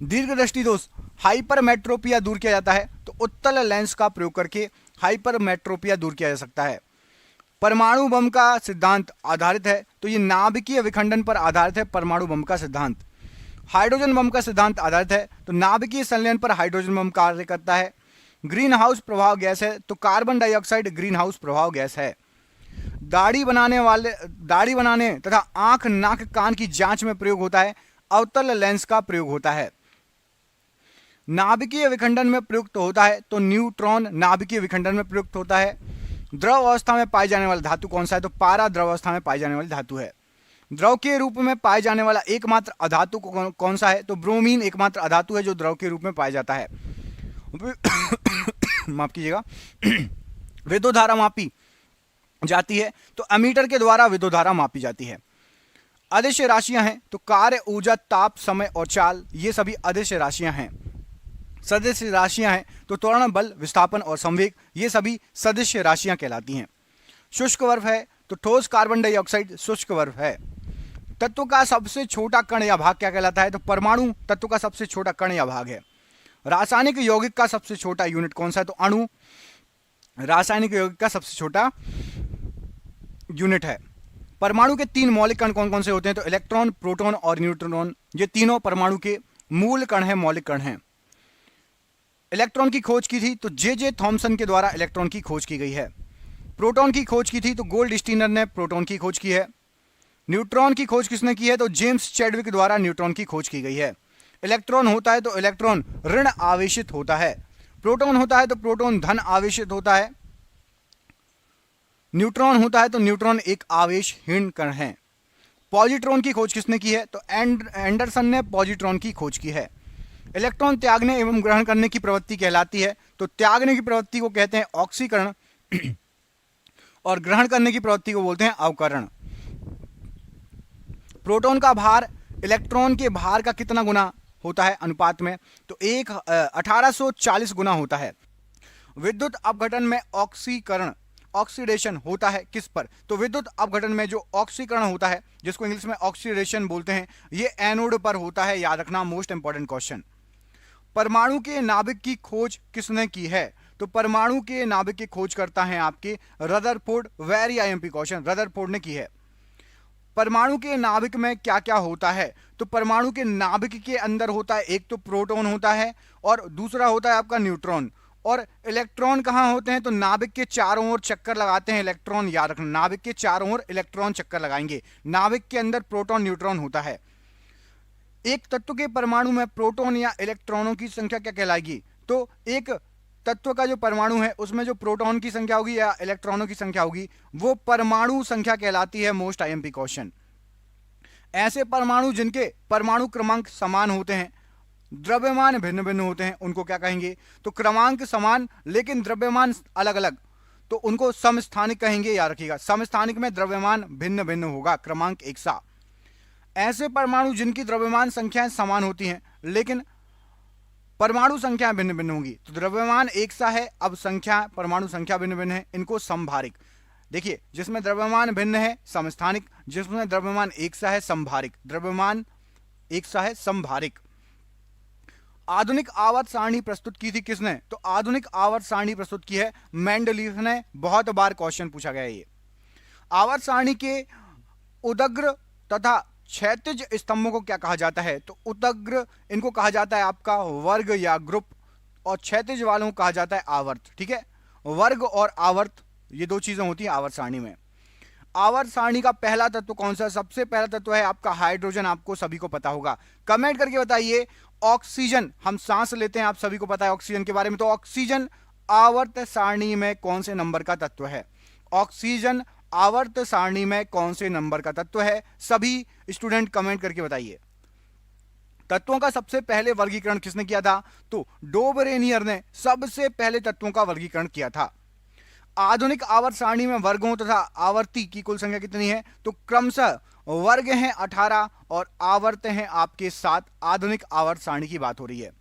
दीर्घ दृष्टि दोष हाइपरमेट्रोपिया दूर किया जाता है तो उत्तल लेंस का प्रयोग करके हाइपरमेट्रोपिया दूर किया जा सकता है। परमाणु बम का सिद्धांत आधारित है तो ये नाभिकीय विखंडन पर आधारित है परमाणु बम का सिद्धांत। हाइड्रोजन बम का सिद्धांत आधारित है, तो नाभिकीय संलयन पर हाइड्रोजन बम कार्य करता है। ग्रीन हाउस प्रभाव गैस है, तो कार्बन डाइऑक्साइड ग्रीन हाउस प्रभाव गैस है। दाढ़ी बनाने तथा आंख नाक कान की जांच में प्रयोग होता है, अवतल लेंस का प्रयोग होता है। नाभिकीय विखंडन में प्रयुक्त होता है, तो न्यूट्रॉन नाभिकीय विखंडन में प्रयुक्त होता है। द्रव अवस्था में पाई जाने वाला धातु कौन सा है, तो पारा द्रव अवस्था में पाई जाने वाली धातु है। द्रव के रूप में पाए जाने वाला एकमात्र अधातु कौन सा है, तो ब्रोमीन एकमात्र अधातु है जो द्रव के रूप में पाया जाता है। माफ कीजिएगा। विद्युत धारा मापी जाती है, तो एमीटर के द्वारा विद्युत धारा मापी जाती है। अदिश राशियां हैं, तो कार्य, ऊर्जा, ताप, समय और चाल, ये सभी अदिश राशियां हैं। सदिश राशियां हैं, तो त्वरण, बल, विस्थापन और संवेग, ये सभी सदिश राशियां कहलाती हैं। शुष्क बर्फ है, तो ठोस कार्बन डाइऑक्साइड शुष्क बर्फ है। तत्व का सबसे छोटा कण या भाग क्या कहलाता है, तो परमाणु तत्व का सबसे छोटा कण या भाग है। रासायनिक यौगिक का सबसे छोटा यूनिट कौन सा है, तो अणु रासायनिक यौगिक का सबसे छोटा यूनिट है। परमाणु के 3 मौलिक कण कौन कौन से होते हैं, तो इलेक्ट्रॉन, प्रोटॉन और न्यूट्रॉन, ये तीनों परमाणु के मूल कण हैं, मौलिक कण हैं। इलेक्ट्रॉन की खोज की थी तो जे थॉमसन के द्वारा इलेक्ट्रॉन की खोज की गई है। प्रोटॉन की खोज की थी तो गोल्डस्टीनर ने प्रोटॉन की खोज की है। न्यूट्रॉन की खोज किसने की है, तो जेम्स चैडविक द्वारा न्यूट्रॉन की खोज की गई है। इलेक्ट्रॉन होता है तो इलेक्ट्रॉन ऋण आवेशित होता है। प्रोटॉन होता है तो प्रोटॉन धन आवेशित होता है। न्यूट्रॉन होता है तो न्यूट्रॉन एक आवेशहीन कण है। पॉजिट्रॉन की खोज किसने की है, तो एंडरसन ने पॉजिट्रॉन की खोज की है। इलेक्ट्रॉन त्यागने एवं ग्रहण करने की प्रवृत्ति कहलाती है, तो त्यागने की प्रवृत्ति को कहते हैं ऑक्सीकरण और ग्रहण करने की प्रवृत्ति को बोलते हैं अवकरण। प्रोटॉन का भार इलेक्ट्रॉन के भार का कितना गुना होता है अनुपात में, तो 1840 गुना होता है। विद्युत अपघटन में ऑक्सीकरण ऑक्सीडेशन होता है किस पर, तो विद्युत अपघटन में जो ऑक्सीकरण होता है जिसको इंग्लिश में ऑक्सीडेशन बोलते हैं, ये एनोड पर होता है। याद रखना, मोस्ट इंपॉर्टेंट क्वेश्चन। परमाणु के नाभिक की खोज किसने की है, तो परमाणु के नाभिक की खोज करता है आपके Rutherford. Very IMP question, Rutherford ने की है। परमाणु के नाभिक में क्या क्या होता है, तो परमाणु के नाभिक के अंदर होता है एक तो प्रोटॉन होता है और दूसरा होता है आपका न्यूट्रॉन। और इलेक्ट्रॉन कहाँ होते हैं, तो नाभिक के चारों ओर चक्कर लगाते हैं इलेक्ट्रॉन। याद रखना, नाभिक के चारों ओर इलेक्ट्रॉन चक्कर लगाएंगे। नाभिक के अंदर प्रोटॉन न्यूट्रॉन होता है। एक तत्व के परमाणु में प्रोटॉन या इलेक्ट्रॉनों की संख्या क्या कहलाएगी, तो एक तत्व का जो परमाणु है उसमें जो प्रोटॉन की संख्या होगी या इलेक्ट्रॉनों की संख्या होगी वो परमाणु संख्या कहलाती है। Most IMP question. ऐसे परमाणु जिनके परमाणु क्रमांक समान होते हैं, द्रव्यमान भिन्न भिन्न होते हैं, उनको क्या कहेंगे, तो क्रमांक समान लेकिन द्रव्यमान अलग अलग, तो उनको समस्थानिक कहेंगे। याद रखिएगा, समस्थानिक में द्रव्यमान भिन्न भिन्न होगा, क्रमांक एक सा। ऐसे परमाणु जिनकी द्रव्यमान संख्याएं समान होती हैं लेकिन परमाणु संख्या भिन्न भिन्न होंगी, तो द्रव्यमान एक सा है, अब संख्या परमाणु संख्या भिन्न भिन्न है, इनको समभारिक। देखिए, जिसमें द्रव्यमान भिन्न है समस्थानिक, जिसमें द्रव्यमान एक सा है समभारिक। द्रव्यमान एक सा है समभारिक। आधुनिक आवर्त सारणी प्रस्तुत की थी किसने, तो आधुनिक आवर्त सारणी प्रस्तुत की है मेंडलीफ ने। बहुत बार क्वेश्चन पूछा गया है ये। आवर्त सारणी के उदग्र तथा क्षैतिज स्तंभों को क्या कहा जाता है, तो उदग्र इनको कहा जाता है आपका वर्ग या ग्रुप, और क्षैतिज वालों को कहा जाता है आवर्त। ठीक है, वर्ग और आवर्त ये दो चीजें होती हैं आवर्त सारणी में। आवर्त सारणी का पहला तत्व कौन सा, सबसे पहला तत्व है आपका हाइड्रोजन। आपको सभी को पता होगा, कमेंट करके बताइए। ऑक्सीजन, हम सांस लेते हैं, आप सभी को पता है ऑक्सीजन के बारे में, तो ऑक्सीजन आवर्त सारणी में कौन से नंबर का तत्व है, ऑक्सीजन आवर्त सारणी में कौन से नंबर का तत्व है, सभी स्टूडेंट कमेंट करके बताइए। तत्वों का सबसे पहले वर्गीकरण किसने किया था, तो डोबरेनियर ने सबसे पहले तत्वों का वर्गीकरण किया था। आधुनिक आवर्त सारणी में वर्गों तथा आवर्ती की कुल संख्या कितनी है, तो क्रमशः वर्ग हैं 18 और आवर्त हैं आपके 7। आधुनिक आवर्त सारणी की बात हो रही है।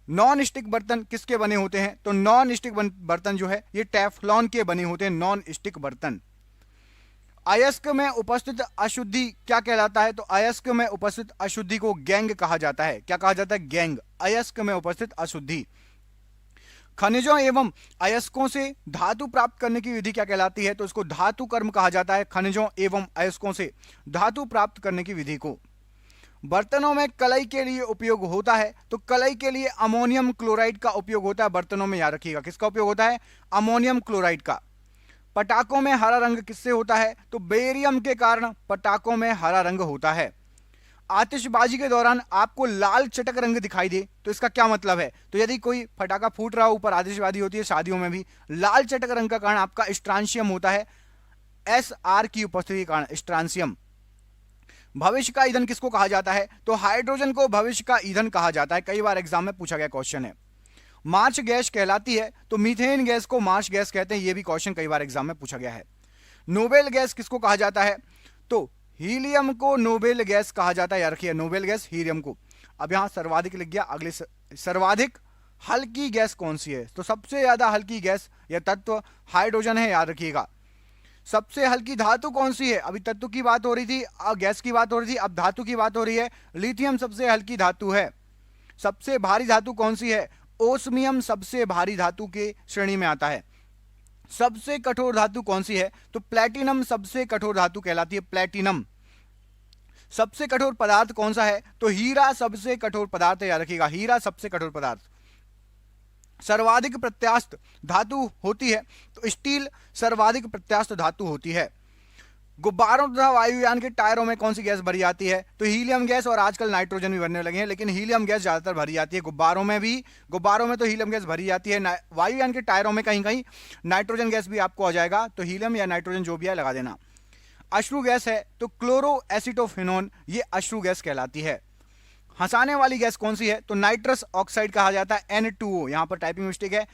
नॉन स्टिक बर्तन किसके बने होते हैं, तो नॉन स्टिक बर्तन जो है ये टेफ्लॉन के बने होते हैं, नॉन स्टिक बर्तन। अयस्क में उपस्थित अशुद्धि क्या कहलाता है, तो अयस्क में उपस्थित अशुद्धि को गैंग कहा जाता है। क्या कहा जाता है, गैंग। अयस्क में उपस्थित अशुद्धि। खनिजों एवं अयस्कों से धातु प्राप्त करने की विधि क्या कहलाती है, तो इसको धातु कर्म कहा जाता है। खनिजों एवं अयस्कों से धातु प्राप्त करने की विधि को। बर्तनों में कलई के लिए उपयोग होता है, तो कलई के लिए अमोनियम क्लोराइड का उपयोग होता है बर्तनों में, याद रखिएगा किसका उपयोग होता है, अमोनियम क्लोराइड का। पटाखों में हरा रंग किससे होता है, तो बेरियम के कारण पटाखों में हरा रंग होता है। आतिशबाजी के दौरान आपको लाल चटक रंग दिखाई दे तो इसका क्या मतलब है, तो यदि कोई पटाखा फूट रहा हो, ऊपर आतिशबाजी होती है शादियों में भी, लाल चटक रंग का कारण आपका स्ट्रांशियम होता है, SR की उपस्थिति के कारण स्ट्रांशियम। भविष्य का ईंधन किसको कहा जाता है, तो हाइड्रोजन को भविष्य का ईंधन कहा जाता है, कई बार एग्जाम में पूछा गया क्वेश्चन है। मार्च गैस कहलाती है, तो मीथेन गैस को मार्च गैस कहते हैं, यह भी क्वेश्चन कई बार एग्जाम में पूछा गया है। नोबेल गैस किसको कहा जाता है, तो हीलियम को नोबेल गैस कहा जाता है, याद रखिए नोबेल गैस हीलियम को। अब यहां सर्वाधिक लिख गया, अगले सर्वाधिक हल्की गैस कौन सी है, तो सबसे ज्यादा हल्की गैस या तत्व हाइड्रोजन है, याद रखिएगा। सबसे हल्की धातु कौन सी है, अभी तत्व की बात हो रही थी, गैस की बात हो रही थी, अब धातु की बात हो रही है, लिथियम सबसे हल्की धातु है। सबसे भारी धातु कौन सी है, ओस्मियम सबसे भारी धातु के श्रेणी में आता है। सबसे कठोर धातु कौन सी है, तो प्लैटिनम सबसे कठोर धातु कहलाती है, प्लैटिनम। सबसे कठोर पदार्थ कौन सा है, तो हीरा सबसे कठोर पदार्थ है, याद रखिएगा हीरा सबसे कठोर पदार्थ। सर्वाधिक प्रत्यास्थ धातु होती है, तो स्टील सर्वाधिक प्रत्यास्थ धातु होती है। गुब्बारों तथा वायुयान के टायरों में कौन सी गैस भरी जाती है, तो हीलियम गैस, और आजकल नाइट्रोजन भी भरने लगे हैं, लेकिन हीलियम गैस ज्यादातर भरी जाती है गुब्बारों में भी, गुब्बारों में तो हीलियम गैस भरी जाती है। वायुयान के टायरों में कहीं कहीं नाइट्रोजन गैस भी आपको आ जाएगा, तो हीलियम या नाइट्रोजन जो भी है लगा देना। अश्रु गैस है, तो क्लोरो एसिटोफिनोन, ये अश्रु गैस कहलाती है। हंसाने वाली गैस कौन सी है, तो नाइट्रस ऑक्साइड कहा जाता है, N2O, यहां पर टाइपिंग मिस्टेक है,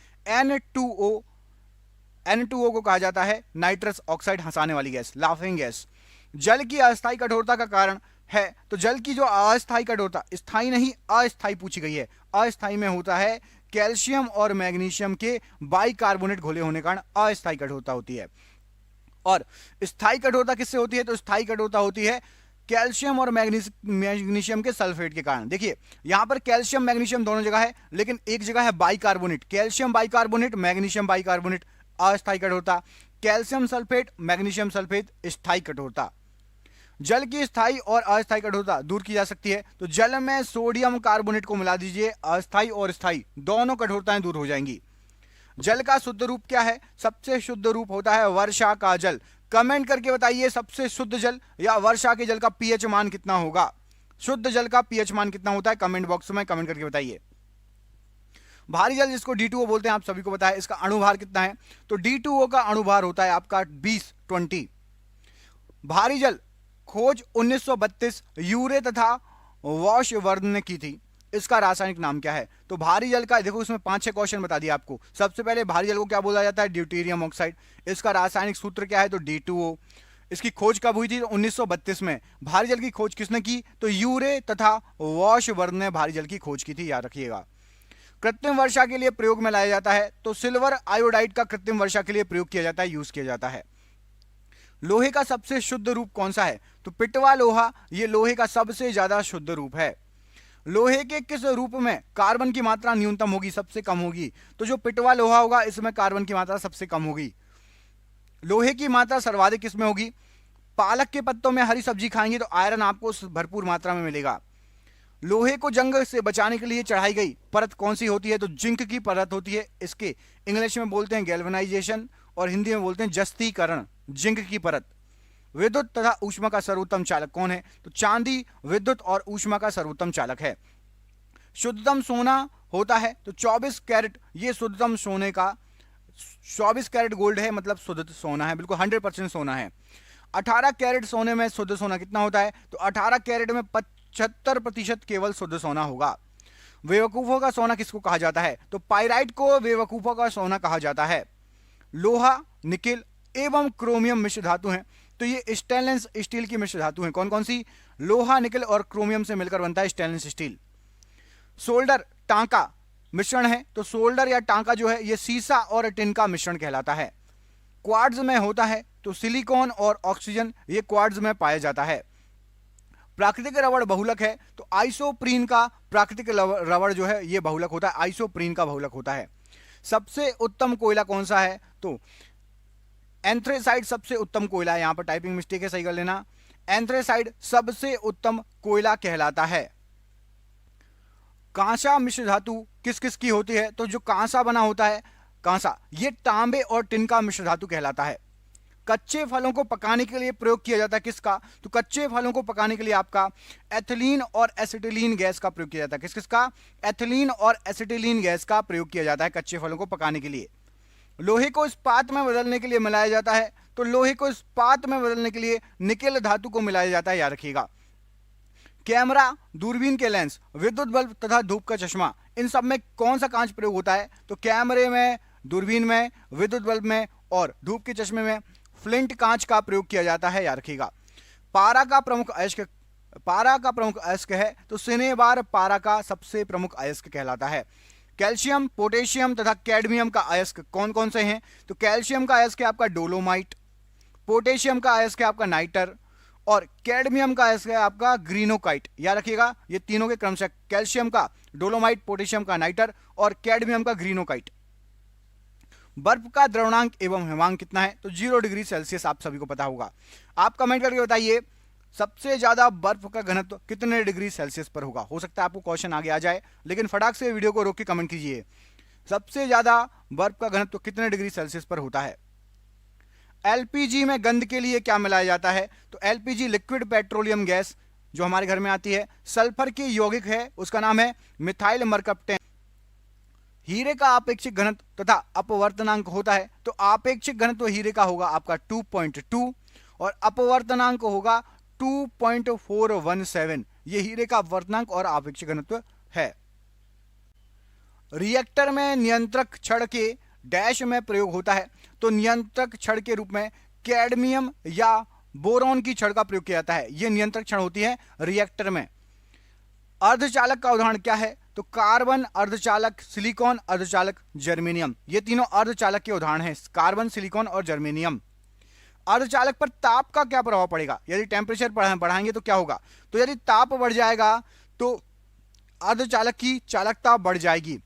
N2O को कहा जाता है नाइट्रस ऑक्साइड, हंसाने वाली गैस, लाफिंग गैस। जल की अस्थायी कठोरता का कारण है, तो जल की जो अस्थायी कठोरता, स्थायी नहीं अस्थायी पूछी गई है, अस्थायी में होता है कैल्शियम और मैग्नीशियम के बाइकार्बोनेट घुले होने के कारण अस्थायी कठोरता होती है। और स्थायी कठोरता किससे होती है, तो स्थायी कठोरता होती है कैल्शियम और मैग्नीशियम के सल्फेट के कारण। देखिए यहां पर कैल्शियम मैग्नीशियम दोनों जगह है, लेकिन एक जगह है bicarbonate, calcium bicarbonate, magnesium bicarbonate, अस्थायी कठोरता। कैल्शियम सल्फेट, मैग्नीशियम सल्फेट, स्थायी कठोरता। जल की स्थायी और अस्थायी कठोरता दूर की जा सकती है, तो जल में सोडियम कार्बोनेट को मिला दीजिए, अस्थायी और स्थायी दोनों कठोरताएं दूर हो जाएंगी। जल का शुद्ध रूप क्या है, सबसे शुद्ध रूप होता है वर्षा का जल। कमेंट करके बताइए सबसे शुद्ध जल या वर्षा के जल का पीएच मान कितना होगा, शुद्ध जल का पीएच मान कितना होता है, कमेंट बॉक्स में कमेंट करके बताइए। भारी जल जिसको D2O बोलते हैं, आप सभी को पता है, इसका अणुभार कितना है, तो D2O का अणुभार होता है आपका 20 भारी जल खोज 1932 यूरे तथा वॉशवर्धन ने की थी, इसका रासायनिक नाम क्या है, तो भारी जल का देखो इसमें 5-6 क्वेश्चन बता दिया आपको। सबसे पहले भारी जल को क्या बोला जाता है, ड्यूटेरियम ऑक्साइड, इसका रासायनिक सूत्र क्या है, तो D2O। इसकी खोज कब हुई थी, तो 1932 में। भारी जल की खोज किसने की, तो यूरे तथा वॉशवर्धन ने भारी जल की खोज की थी, याद रखिएगा। कृत्रिम वर्षा के लिए प्रयोग में लाया जाता है, तो सिल्वर आयोडाइड का कृत्रिम वर्षा के लिए प्रयोग किया जाता है, यूज किया जाता है। लोहे का सबसे शुद्ध रूप कौन सा है, तो पिटवा लोहा, ये लोहे का सबसे ज्यादा शुद्ध रूप है। लोहे के किस रूप में कार्बन की मात्रा न्यूनतम होगी, सबसे कम होगी, तो जो पिटवा लोहा होगा इसमें कार्बन की मात्रा सबसे कम होगी। लोहे की मात्रा सर्वाधिक किसमें होगी, पालक के पत्तों में हरी सब्जी खाएंगे तो आयरन आपको भरपूर मात्रा में मिलेगा। लोहे को जंग से बचाने के लिए चढ़ाई गई परत कौन सी होती है, तो जिंक की परत होती है। इसके इंग्लिश में बोलते हैं गैल्वेनाइजेशन और हिंदी में बोलते हैं जस्तीकरण, जिंक की परत। विद्युत तथा ऊष्मा का सर्वोत्तम चालक कौन है, तो चांदी विद्युत और ऊष्मा का सर्वोत्तम चालक है। शुद्धतम सोना होता है, तो 24 कैरेट, ये शुद्धतम सोने का 24 कैरेट गोल्ड है, मतलब शुद्ध सोना है, बिल्कुल 100% सोना है। 18 कैरेट सोने में शुद्ध सोना कितना होता है, तो 18 कैरेट में 75% केवल शुद्ध सोना होगा। बेवकूफों का सोना किसको कहा जाता है, तो पाइराइट को बेवकूफों का सोना कहा जाता है। लोहा, निकेल एवं क्रोमियम मिश्र धातु हैं, तो ये स्टेनलेस स्टील की मिश्र धातु हैं। कौन कौन सी, लोहा, निकेल और क्रोमियम से मिलकर बनता है स्टेनलेस स्टील। सोल्डर, टांका मिश्रण है, तो सोल्डर या टांका जो है ये सीसा और टिन का मिश्रण कहलाता है। क्वार्ट्ज में होता है, तो सिलिकॉन और ऑक्सीजन ये क्वार्ट्ज में पाया जाता है। प्राकृतिक रबड़ बहुलक है, तो आइसोप्रीन का प्राकृतिक रबड़ जो है ये बहुलक होता है, आइसोप्रीन का बहुलक होता है। सबसे उत्तम कोयला कौन सा है, तो एंथ्रेसाइट सबसे उत्तम कोयला है, यहां पर टाइपिंग मिस्टेक है, सही कर लेना। एंथ्रेसाइड सबसे उत्तम कोयला कहलाता है। कांसा मिश्र धातु किस किस की होती है? तो जो कांसा बना होता है, कांसा, ये तांबे और टिन का मिश्र धातु कहलाता है। कच्चे फलों को पकाने के लिए प्रयोग किया जाता है किसका? तो कच्चे फलों को पकाने के लिए आपका एथिलीन और एसिटिलीन गैस का प्रयोग किया जाता है। किस किसका? एथिलीन और एसिटिलीन गैस का प्रयोग किया जाता है कच्चे फलों को पकाने के लिए। लोहे को इस्पात में बदलने के लिए मिलाया जाता है, तो लोहे को इस्पात में बदलने के लिए निकेल धातु को मिलाया जाता है, याद रखिएगा। कैमरा, दूरबीन के लेंस, विद्युत बल्ब तथा धूप का चश्मा, इन सब में कौन सा कांच प्रयोग होता है? तो कैमरे में, दूरबीन में, विद्युत बल्ब में और धूप के चश्मे में फ्लिंट कांच का प्रयोग किया जाता है, याद रखिएगा। पारा का प्रमुख अयस्क है, तो सिनेबार पारा का सबसे प्रमुख अयस्क कहलाता है। कैल्शियम, पोटेशियम तथा कैडमियम का अयस्क कौन कौन से हैं? तो कैल्शियम का अयस्क है आपका डोलोमाइट, पोटेशियम का अयस्क है आपका नाइटर और कैडमियम का अयस्क है आपका ग्रीनोकाइट। याद रखिएगा, ये तीनों के क्रम से, कैल्शियम का डोलोमाइट, पोटेशियम का नाइटर और कैडमियम का ग्रीनोकाइट। बर्फ का द्रवणांक एवं हिमांक कितना है? तो 0 डिग्री सेल्सियस, आप सभी को पता होगा। आप कमेंट करके बताइए सबसे ज्यादा बर्फ का घनत्व कितने डिग्री सेल्सियस पर होगा। हो सकता है आपको क्वेश्चन आगे आ जाए, लेकिन फटाक से वीडियो को रोक के कमेंट कीजिए, सबसे ज्यादा बर्फ का घनत्व कितने डिग्री सेल्सियस पर होता है। एलपीजी में गंध के लिए क्या मिलाया जाता है? तो एलपीजी लिक्विड पेट्रोलियम गैस जो हमारे घर में आती है, सल्फर की यौगिक है, उसका नाम है मिथाइल मरकप्टेन। हीरे का आपेक्षिक घनत्व तथा अपवर्तनांक होता है, तो आपेक्षिक घनत्व हीरे का होगा आपका 2.2 और अपवर्तनांक होगा 2.417। ये हीरे का अपवर्तनांक और आपेक्षिक घनत्व है। रिएक्टर में नियंत्रक छड़ के डैश में प्रयोग होता है, तो नियंत्रक छड़ के रूप में कैडमियम या बोरॉन की छड़ का प्रयोग किया जाता है। यह नियंत्रक छड़ होती है रिएक्टर में। अर्धचालक का उदाहरण क्या है? तो कार्बन, अर्धचालक, सिलिकॉन, अर्धचालक, जर्मेनियम, ये तीनों अर्धचालक के उदाहरण हैं, कार्बन, सिलिकॉन और जर्मेनियम। अर्धचालक पर ताप का क्या प्रभाव पड़ेगा? यदि टेम्परेचर बढ़ाएंगे तो क्या होगा? तो यदि ताप बढ़ जाएगा तो अर्धचालक की चालकता बढ़ जाएगी,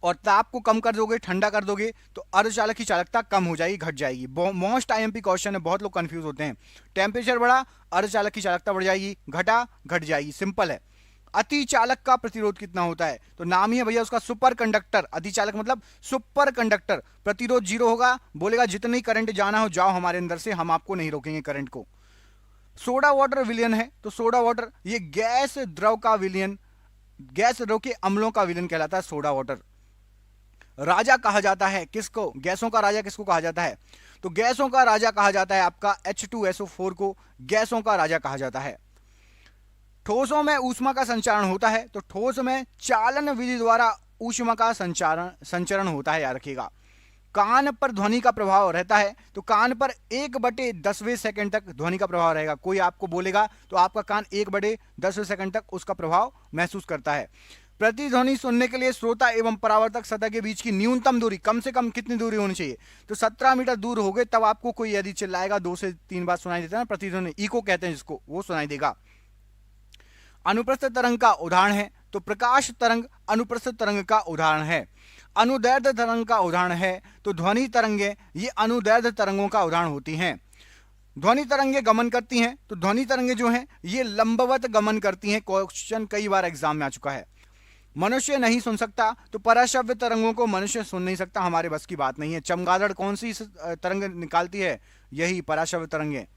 और ताप को कम कर दोगे, ठंडा कर दोगे, तो अर्धचालक की चालकता कम हो जाएगी, घट जाएगी। मोस्ट आईएमपी क्वेश्चन है, बहुत लोग कंफ्यूज होते हैं। टेम्परेचर बढ़ा, अर्धचालक की चालकता बढ़ जाएगी, घटा, घट जाएगी, सिंपल है। अतिचालक का प्रतिरोध कितना होता है? तो नाम ही है भैया उसका सुपर कंडक्टर। अतिचालक मतलब सुपर कंडक्टर। प्रतिरोध 0 होगा, बोलेगा जितनी करंट जाना हो जाओ हमारे अंदर से, हम आपको नहीं रोकेंगे करंट को। सोडा वाटर विलयन है, तो सोडा वाटर ये गैस द्रव का विलयन, गैस द्रव के अम्लों का विलयन कहलाता है सोडा वाटर। राजा कहा जाता है किसको? गैसों का राजा किसको कहा जाता है? तो गैसों का राजा कहा जाता है आपका H2SO4 को गैसों का राजा कहा जाता है। ठोसों में ऊष्मा का संचारण होता है, तो ठोस में चालन विधि द्वारा ऊष्मा का संचरण होता है, याद रखिएगा। कान पर ध्वनि का प्रभाव रहता है, तो कान पर 1/10वें सेकंड तक ध्वनि का प्रभाव रहेगा। कोई आपको बोलेगा तो आपका कान 1/10वें सेकंड तक उसका प्रभाव महसूस करता है। प्रतिध्वनि सुनने के लिए श्रोता एवं परावर्तक सतह के बीच की न्यूनतम दूरी कम से कम कितनी दूरी होनी चाहिए? तो 17 मीटर दूर हो गए तब आपको कोई यदि चिल्लाएगा 2 से 3 बार सुनाई देता है ना, प्रतिध्वनि, इको कहते हैं जिसको, वो सुनाई देगा। अनुप्रस्थ तरंग का उदाहरण है, तो प्रकाश तरंग अनुप्रस्थ तरंग का उदाहरण है। अनुदैर्ध्य तरंग का उदाहरण है, तो ध्वनि तरंगे ये अनुदैर्ध्य तरंगों का उदाहरण होती हैं। ध्वनि तरंगे गमन करती हैं, तो ध्वनि तरंगे जो हैं ये लंबवत गमन करती हैं। क्वेश्चन कई बार एग्जाम में आ चुका है। मनुष्य नहीं सुन सकता, तो पराश्रव्य तरंगों को मनुष्य सुन नहीं सकता, हमारे बस की बात नहीं है। चमगादड़ कौन सी तरंग निकालती है? यही पराश्रव्य तरंगे।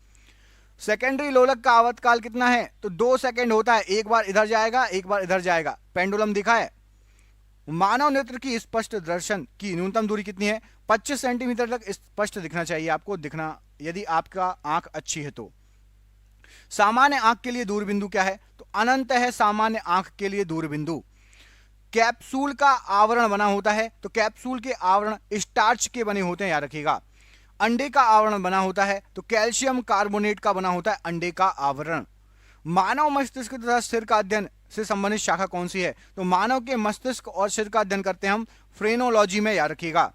सेकेंडरी लोलक का आवर्तकाल कितना है? तो 2 सेकंड होता है, एक बार इधर जाएगा, एक बार इधर जाएगा। पेंडुलम दिखा है। मानव नेत्र की स्पष्ट दर्शन की न्यूनतम दूरी कितनी है? 25 सेंटीमीटर तक स्पष्ट दिखना चाहिए आपको, दिखना यदि आपका आंख अच्छी है तो। सामान्य आंख के लिए दूरबिंदु क्या है? तो अनंत है सामान्य आंख के लिए दूरबिंदु। कैप्सूल का आवरण बना होता है, तो कैप्सूल के आवरण स्टार्च के बने होते हैं, याद रखिएगा। अंडे का आवरण बना होता है, तो कैल्शियम कार्बोनेट का बना होता है अंडे का आवरण। मानव मस्तिष्क तथा सिर का अध्ययन से संबंधित शाखा कौन सी है? तो मानव के मस्तिष्क और सिर का अध्ययन करते हैं हम फ्रेनोलॉजी में, याद रखिएगा।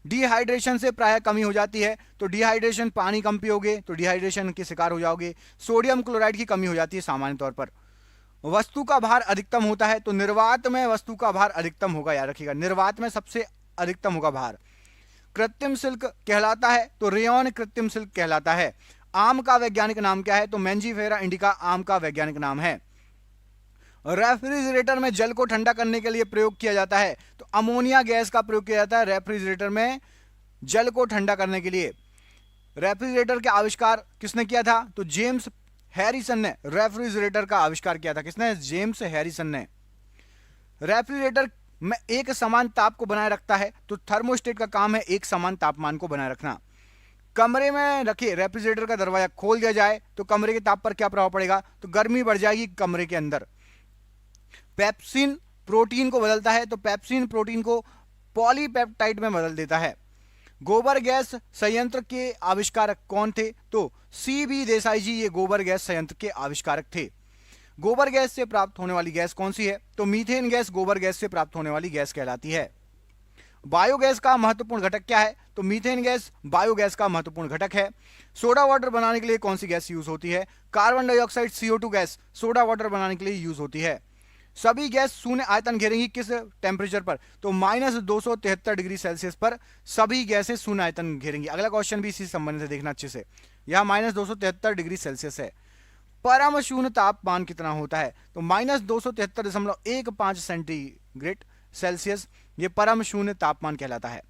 डिहाइड्रेशन से प्राय कमी हो जाती है, तो डिहाइड्रेशन, पानी कम पियोगे तो डिहाइड्रेशन के शिकार हो जाओगे। सोडियम क्लोराइड की कमी हो जाती है सामान्य तौर पर। वस्तु का भार अधिकतम होता है, तो निर्वात में वस्तु का भार अधिकतम होगा, याद रखिएगा। निर्वात में सबसे अधिकतम होगा भार। कृत्रिम सिल्क कहलाता है, तो रेयॉन कृत्रिम सिल्क कहलाता है। आम का वैज्ञानिक नाम क्या है? तो मैंजीफेरा इंडिका आम का वैज्ञानिक नाम है। रेफ्रिजरेटर में जल को ठंडा करने के लिए प्रयोग किया जाता है, तो अमोनिया गैस का प्रयोग किया जाता है रेफ्रिजरेटर में जल को ठंडा करने के लिए। रेफ्रिजरेटर का आविष्कार किसने किया था? तो जेम्स हैरिसन ने रेफ्रिजरेटर का आविष्कार किया था। किसने? जेम्स हैरिसन ने। रेफ्रिजरेटर में एक समान ताप को बनाए रखता है, तो थर्मोस्टेट का काम है एक समान तापमान को बनाए रखना। कमरे में रखे रेफ्रिजरेटर का दरवाजा खोल दिया जाए तो कमरे के ताप पर क्या प्रभाव पड़ेगा? तो गर्मी बढ़ जाएगी कमरे के अंदर। पेप्सिन प्रोटीन को बदलता है, तो पेप्सिन प्रोटीन को पॉलीपेप्टाइड में बदल देता है। गोबर गैस संयंत्र के आविष्कारक कौन थे? तो सीबी देसाई जी ये गोबर गैस संयंत्र के आविष्कारक थे। गोबर गैस से प्राप्त होने वाली गैस कौन सी है? तो मीथेन गैस गोबर गैस से प्राप्त होने वाली गैस कहलाती है। बायोगैस का महत्वपूर्ण घटक क्या है? तो मीथेन गैस बायोगैस का महत्वपूर्ण घटक है। सोडा वाटर बनाने के लिए कौन सी गैस यूज होती है? Carbon dioxide CO2 gas soda water बनाने के लिए यूज होती है। सभी गैस शून्य आयतन घेरेंगी किस टेम्परेचर पर? तो -273 डिग्री सेल्सियस पर सभी गैसें शून्य आयतन घेरेंगी। अगला क्वेश्चन भी इसी संबंध से देखना अच्छे से। यह -273 डिग्री सेल्सियस है। परम शून्य तापमान कितना होता है? तो -273.15 सेंटीग्रेड सेल्सियस ये परम शून्य तापमान कहलाता है।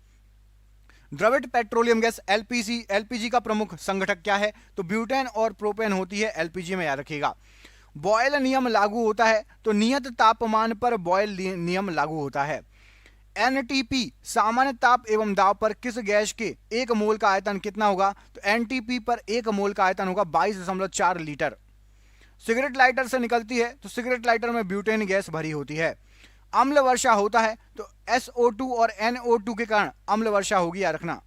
द्रवित पेट्रोलियम गैस एलपीजी का प्रमुख संघटक क्या है? तो ब्यूटेन और प्रोपेन होती है एलपीजी में, याद रखिएगा। बॉयल नियम लागू होता है, तो नियत तापमान पर बॉयल नियम लागू होता है। एनटीपी सामान्य ताप एवं दाब पर किस गैस के 1 मोल का आयतन कितना होगा? तो एनटीपी पर 1 मोल का आयतन होगा 22.4 लीटर। सिगरेट लाइटर से निकलती है, तो सिगरेट लाइटर में ब्यूटेन गैस भरी होती है। अम्ल वर्षा होता है, तो SO2 और NO2 के कारण अम्ल वर्षा होगी, याद रखना।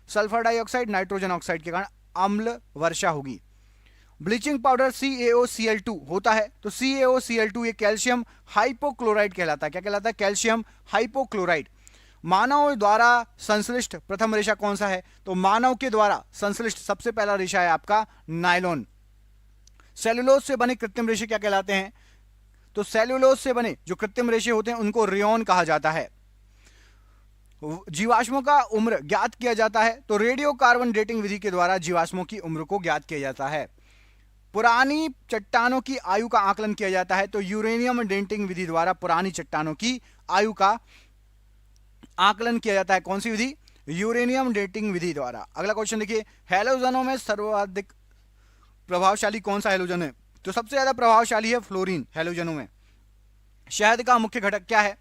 सल्फर डाइऑक्साइड नाइट्रोजन ऑक्साइड के कारण अम्ल वर्षा होगी। ब्लीचिंग पाउडर CaOCl2 होता है, तो CaOCl2 ये कैल्शियम हाइपोक्लोराइड कहलाता है। क्या कहलाता है? Calcium hypochloride. मानव द्वारा संश्लिष्ट प्रथम रेशा कौन सा है? तो मानव के द्वारा संश्लिष्ट सबसे पहला रेशा है आपका नायलॉन। सेलुलोज से बने कृत्रिम रेशे क्या कहलाते हैं? तो सेलुलोज से बने जो कृत्रिम रेशे होते हैं उनको रेयॉन कहा जाता है। जीवाश्मों का उम्र ज्ञात किया जाता है, तो रेडियो कार्बन डेटिंग विधि के द्वारा जीवाश्मों की उम्र को ज्ञात किया जाता है। पुरानी चट्टानों की आयु का आकलन किया जाता है, तो यूरेनियम डेटिंग विधि द्वारा पुरानी चट्टानों की आयु का आकलन किया जाता है। कौन सी विधि? यूरेनियम डेटिंग विधि द्वारा। अगला क्वेश्चन देखिए, हैलोजनों में सर्वाधिक प्रभावशाली कौन सा हैलोजन है? तो सबसे ज्यादा प्रभावशाली है फ्लोरीन हैलोजनों में। शहद का मुख्य घटक क्या है?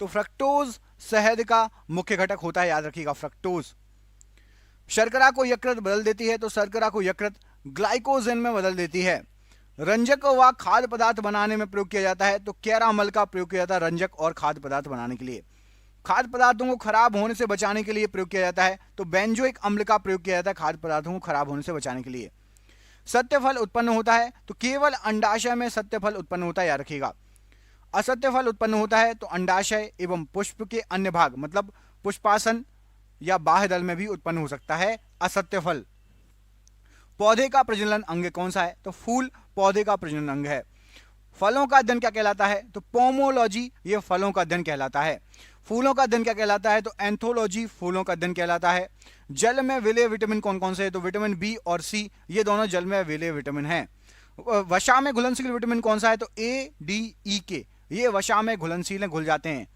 तो फ्रक्टोज शहद का मुख्य घटक होता है, याद रखिएगा फ्रक्टोज। शर्करा को यकृत बदल देती है, तो शर्करा को यकृत ग्लाइकोजन में बदल देती है। रंजक व खाद्य पदार्थ बनाने में प्रयोग किया जाता है, तो कैरामल का प्रयोग किया जाता है रंजक और खाद्य पदार्थ बनाने के लिए। खाद्य पदार्थों को खराब होने से बचाने के लिए प्रयोग किया जाता है, तो बेंजोइक अम्ल का प्रयोग किया जाता है खाद्य पदार्थों को खराब होने से बचाने के लिए। सत्य फल उत्पन्न होता है, तो केवल अंडाशय में सत्य फल उत्पन्न होता है, याद रखिएगा। असत्य फल उत्पन्न होता है, तो अंडाशय एवं पुष्प के अन्य भाग मतलब पुष्पासन या बाह्यदल में भी उत्पन्न हो सकता है असत्य फल। पौधे का प्रजनन अंग कौन सा है? तो फूल पौधे का प्रजनन अंग है। फलों का अध्ययन क्या कहलाता है? तो पोमोलॉजी ये फलों का अध्ययन कहलाता है। फूलों का अध्ययन क्या कहलाता है? तो एंथोलॉजी फूलों का अध्ययन कहलाता है। जल में विलेय विटामिन कौन कौन से है? तो विटामिन बी और सी ये दोनों जल में विलेय विटामिन हैं। वसा में घुलनशील विटामिन कौन सा है? तो ए डी ई के ये वसा में घुलनशील हैं, घुल जाते हैं।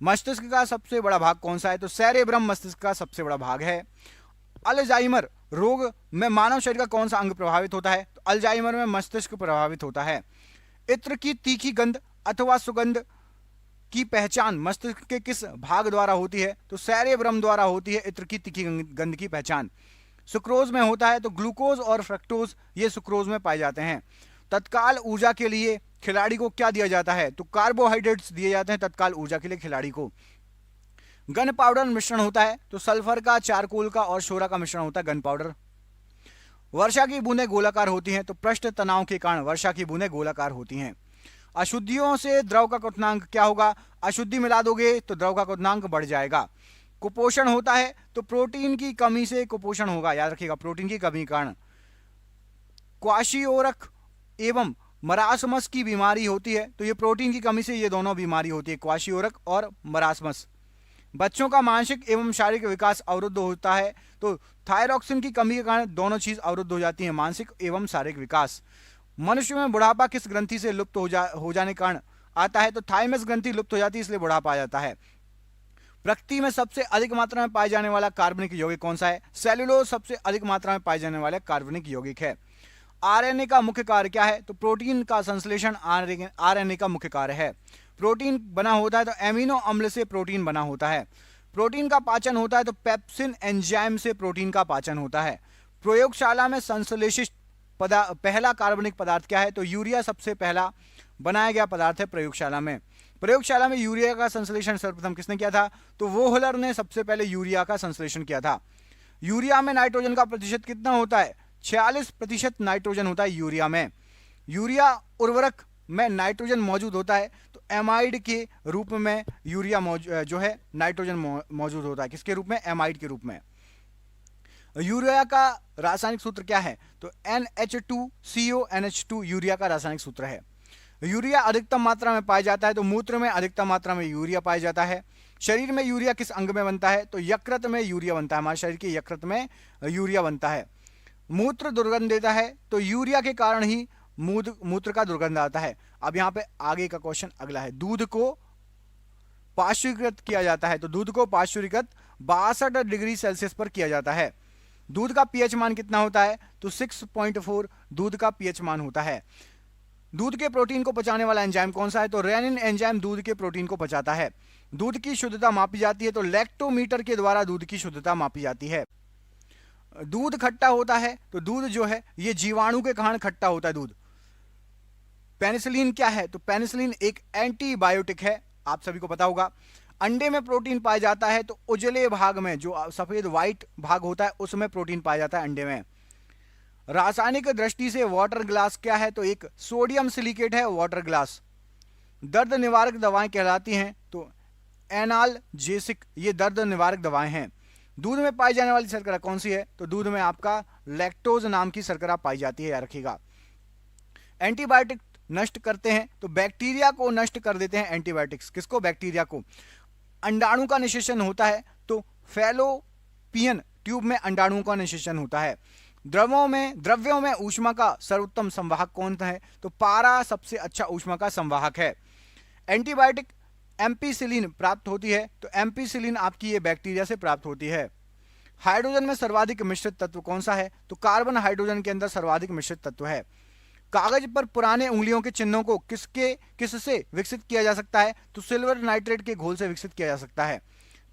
मस्तिष्क का सबसे बड़ा भाग कौन सा है? तो सेरेब्रम मस्तिष्क का सबसे बड़ा भाग है। अल्जाइमर रोग में मानव शरीर का कौन सा अंग प्रभावित होता है? तो अल्जाइमर में मस्तिष्क प्रभावित होता है। इत्र की तीखी गंध अथवा सुगंध की पहचान मस्तिष्क के किस भाग द्वारा होती है? तो सेरेब्रम द्वारा होती है इत्र की तीखी गंध की पहचान। सुक्रोज में होता है, तो ग्लूकोज और फ्रक्टोज ये सुक्रोज में पाए जाते हैं। तत्काल ऊर्जा के लिए खिलाड़ी को क्या दिया जाता है? तो कार्बोहाइड्रेट्स दिए जाते हैं तत्काल ऊर्जा के लिए खिलाड़ी को। गन पाउडर मिश्रण होता है, तो सल्फर का, चारकोल का और शोरा का मिश्रण होता है गन पाउडर। वर्षा की बूंदें गोलाकार होती हैं, तो पृष्ठ तनाव के कारण वर्षा की बूंदें गोलाकार होती हैं। अशुद्धियों से द्रव का क्वथनांक क्या होगा? अशुद्धि मिला दोगे तो द्रव का क्वथनांक बढ़ जाएगा। कुपोषण होता है, तो प्रोटीन की कमी से कुपोषण होगा, याद रखिएगा प्रोटीन की कमी के कारण। क्वाशियोरक एवं मरासमस की बीमारी होती है, तो ये प्रोटीन की कमी से ये दोनों बीमारी होती है, क्वाशियोरक और मरासमस। बच्चों का मानसिक एवं शारीरिक विकास अवरुद्ध होता है। तो थायरॉक्सिन की कमी के कारण दोनों चीज अवरुद्ध हो जाती है, मानसिक एवं शारीरिक विकास। मनुष्य में बुढ़ापा किस ग्रंथि से लुप्त हो जाने के कारण आता है? तो थाइमस ग्रंथि लुप्त हो जाती है, इसलिए बुढ़ापा आ जाता है। प्रकृति में सबसे अधिक मात्रा में पाए जाने वाला कार्बनिक यौगिक कौन सा है? सेलुलोज सबसे अधिक मात्रा में पाए जाने वाला कार्बनिक यौगिक है। आरएनए का मुख्य कार्य क्या है? तो प्रोटीन का संश्लेषण आरएनए का मुख्य कार्य है। प्रोटीन बना होता है तो एमिनो अम्ल से प्रोटीन बना होता है। प्रोटीन का पाचन होता है तो पेप्सिन एंजाइम से प्रोटीन का पाचन होता है। प्रयोगशाला में संश्लेषित पहला कार्बनिक पदार्थ क्या है? तो यूरिया सबसे पहला बनाया गया पदार्थ है प्रयोगशाला में। प्रयोगशाला में यूरिया का संश्लेषण सर्वप्रथम किसने किया था? तो वोहलर ने सबसे पहले यूरिया का संश्लेषण किया था। यूरिया में नाइट्रोजन का प्रतिशत कितना होता है? 46% नाइट्रोजन होता है यूरिया में। यूरिया उर्वरक में नाइट्रोजन मौजूद होता है तो एमाइड के रूप में यूरिया जो है नाइट्रोजन मौजूद होता है। किसके रूप में? एमाइड के रूप में। यूरिया का रासायनिक सूत्र क्या है? तो NH2CONH2 यूरिया का रासायनिक सूत्र है। यूरिया अधिकतम मात्रा में पाया जाता है तो मूत्र में अधिकतम मात्रा में यूरिया पाया जाता है। शरीर में यूरिया किस अंग में बनता है? तो यकृत में यूरिया बनता है। हमारे शरीर के यकृत में यूरिया बनता है। मूत्र दुर्गंध देता है तो यूरिया के कारण ही मूत्र का दुर्गंध आता है। अब यहाँ पे आगे का क्वेश्चन अगला है, दूध को पाश्चुरीकृत किया जाता है। तो दूध को पाश्चुरीकृत 62 डिग्री सेल्सियस पर किया जाता है। दूध का पीएच मान कितना होता है? तो 6.4 दूध का पीएच मान होता है। दूध के प्रोटीन को पचाने वाला एंजाइम कौन सा है? तो रेनिन एंजाइम दूध के प्रोटीन को पचाता है। दूध की शुद्धता मापी जाती है तो लैक्टोमीटर के द्वारा दूध की शुद्धता मापी जाती है। दूध खट्टा होता है तो दूध जो है ये जीवाणु के कारण खट्टा होता है दूध। पेनिसिलिन क्या है? तो पेनिसिलिन एक एंटीबायोटिक है, आप सभी को पता होगा। अंडे में प्रोटीन पाया जाता है तो उजले भाग में जो सफेद व्हाइट भाग होता है उसमें प्रोटीन पाया जाता है अंडे में। रासायनिक दृष्टि से वाटर ग्लास क्या है? तो एक सोडियम सिलिकेट है वाटर ग्लास। दर्द निवारक दवाएं कहलाती हैं तो एनाल्जेसिक ये दर्द निवारक दवाएं हैं। दूध में पाई जाने वाली शर्करा कौन सी है? तो दूध में आपका लैक्टोज नाम की शर्करा पाई जाती है, याद रखिएगा। एंटीबायोटिक नष्ट करते हैं तो बैक्टीरिया को नष्ट कर देते हैं एंटीबायोटिक्स। किसको? बैक्टीरिया को। अंडाणु का निषेचन होता है तो फैलोपियन ट्यूब में अंडाणुओं का निषेचन होता है। द्रव्यों में ऊष्मा का सर्वोत्तम संवाहक कौन है? तो पारा सबसे अच्छा ऊष्मा का संवाहक है। एंटीबायोटिक एम्पीसिलिन प्राप्त होती है तो एम्पीसिलिन आपकी ये बैक्टीरिया से प्राप्त होती है। हाइड्रोजन में सर्वाधिक मिश्रित तत्व कौन सा है? तो कार्बन हाइड्रोजन के अंदर सर्वाधिक मिश्रित तत्व है। कागज पर पुराने उंगलियों के चिन्हों को किससे विकसित किया जा सकता है? तो सिल्वर नाइट्रेट के घोल से विकसित किया जा सकता है।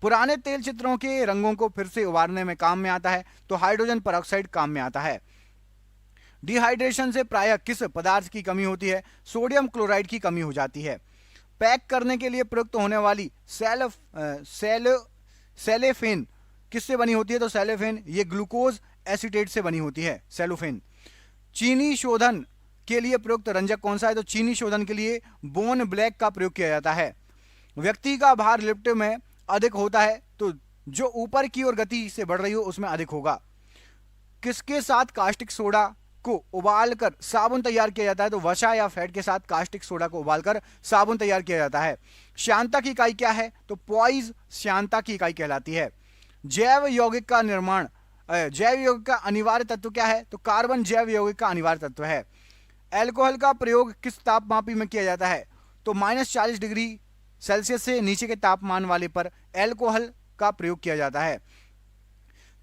पुराने तेल चित्रों के रंगों को फिर से उभारने में काम में आता है तो हाइड्रोजन परऑक्साइड काम में आता है। डिहाइड्रेशन से प्रायः किस पदार्थ की कमी होती है? सोडियम क्लोराइड की कमी हो जाती है। पैक करने के लिए प्रयुक्त होने वाली सेलोफेन किससे बनी होती है? तो सेलोफेन ये ग्लूकोज एसीटेट से बनी होती है, सेलोफेन। चीनी शोधन के लिए प्रयुक्त रंजक कौन सा है? तो चीनी शोधन के लिए बोन ब्लैक का प्रयोग किया जाता है। व्यक्ति का भार लिफ्ट में अधिक होता है तो जो ऊपर की ओर गति से बढ़ रही हो उसमें अधिक होगा। किसके साथ कास्टिक सोडा को उबालकर साबुन तैयार किया जाता है? तो वसा या फैट के साथ कास्टिक सोडा को उबालकर साबुन तैयार किया जाता है। श्यानता की इकाई क्या है? तो पॉइज श्यानता की इकाई कहलाती है। जैव यौगिक का निर्माण जैव यौगिक का अनिवार्य तत्व क्या है? तो कार्बन जैव यौगिक का अनिवार्य तत्व है। एल्कोहल का प्रयोग किस तापमापी में किया जाता है? तो -40 डिग्री सेल्सियस से नीचे के तापमान वाले पर एल्कोहल का प्रयोग किया जाता है।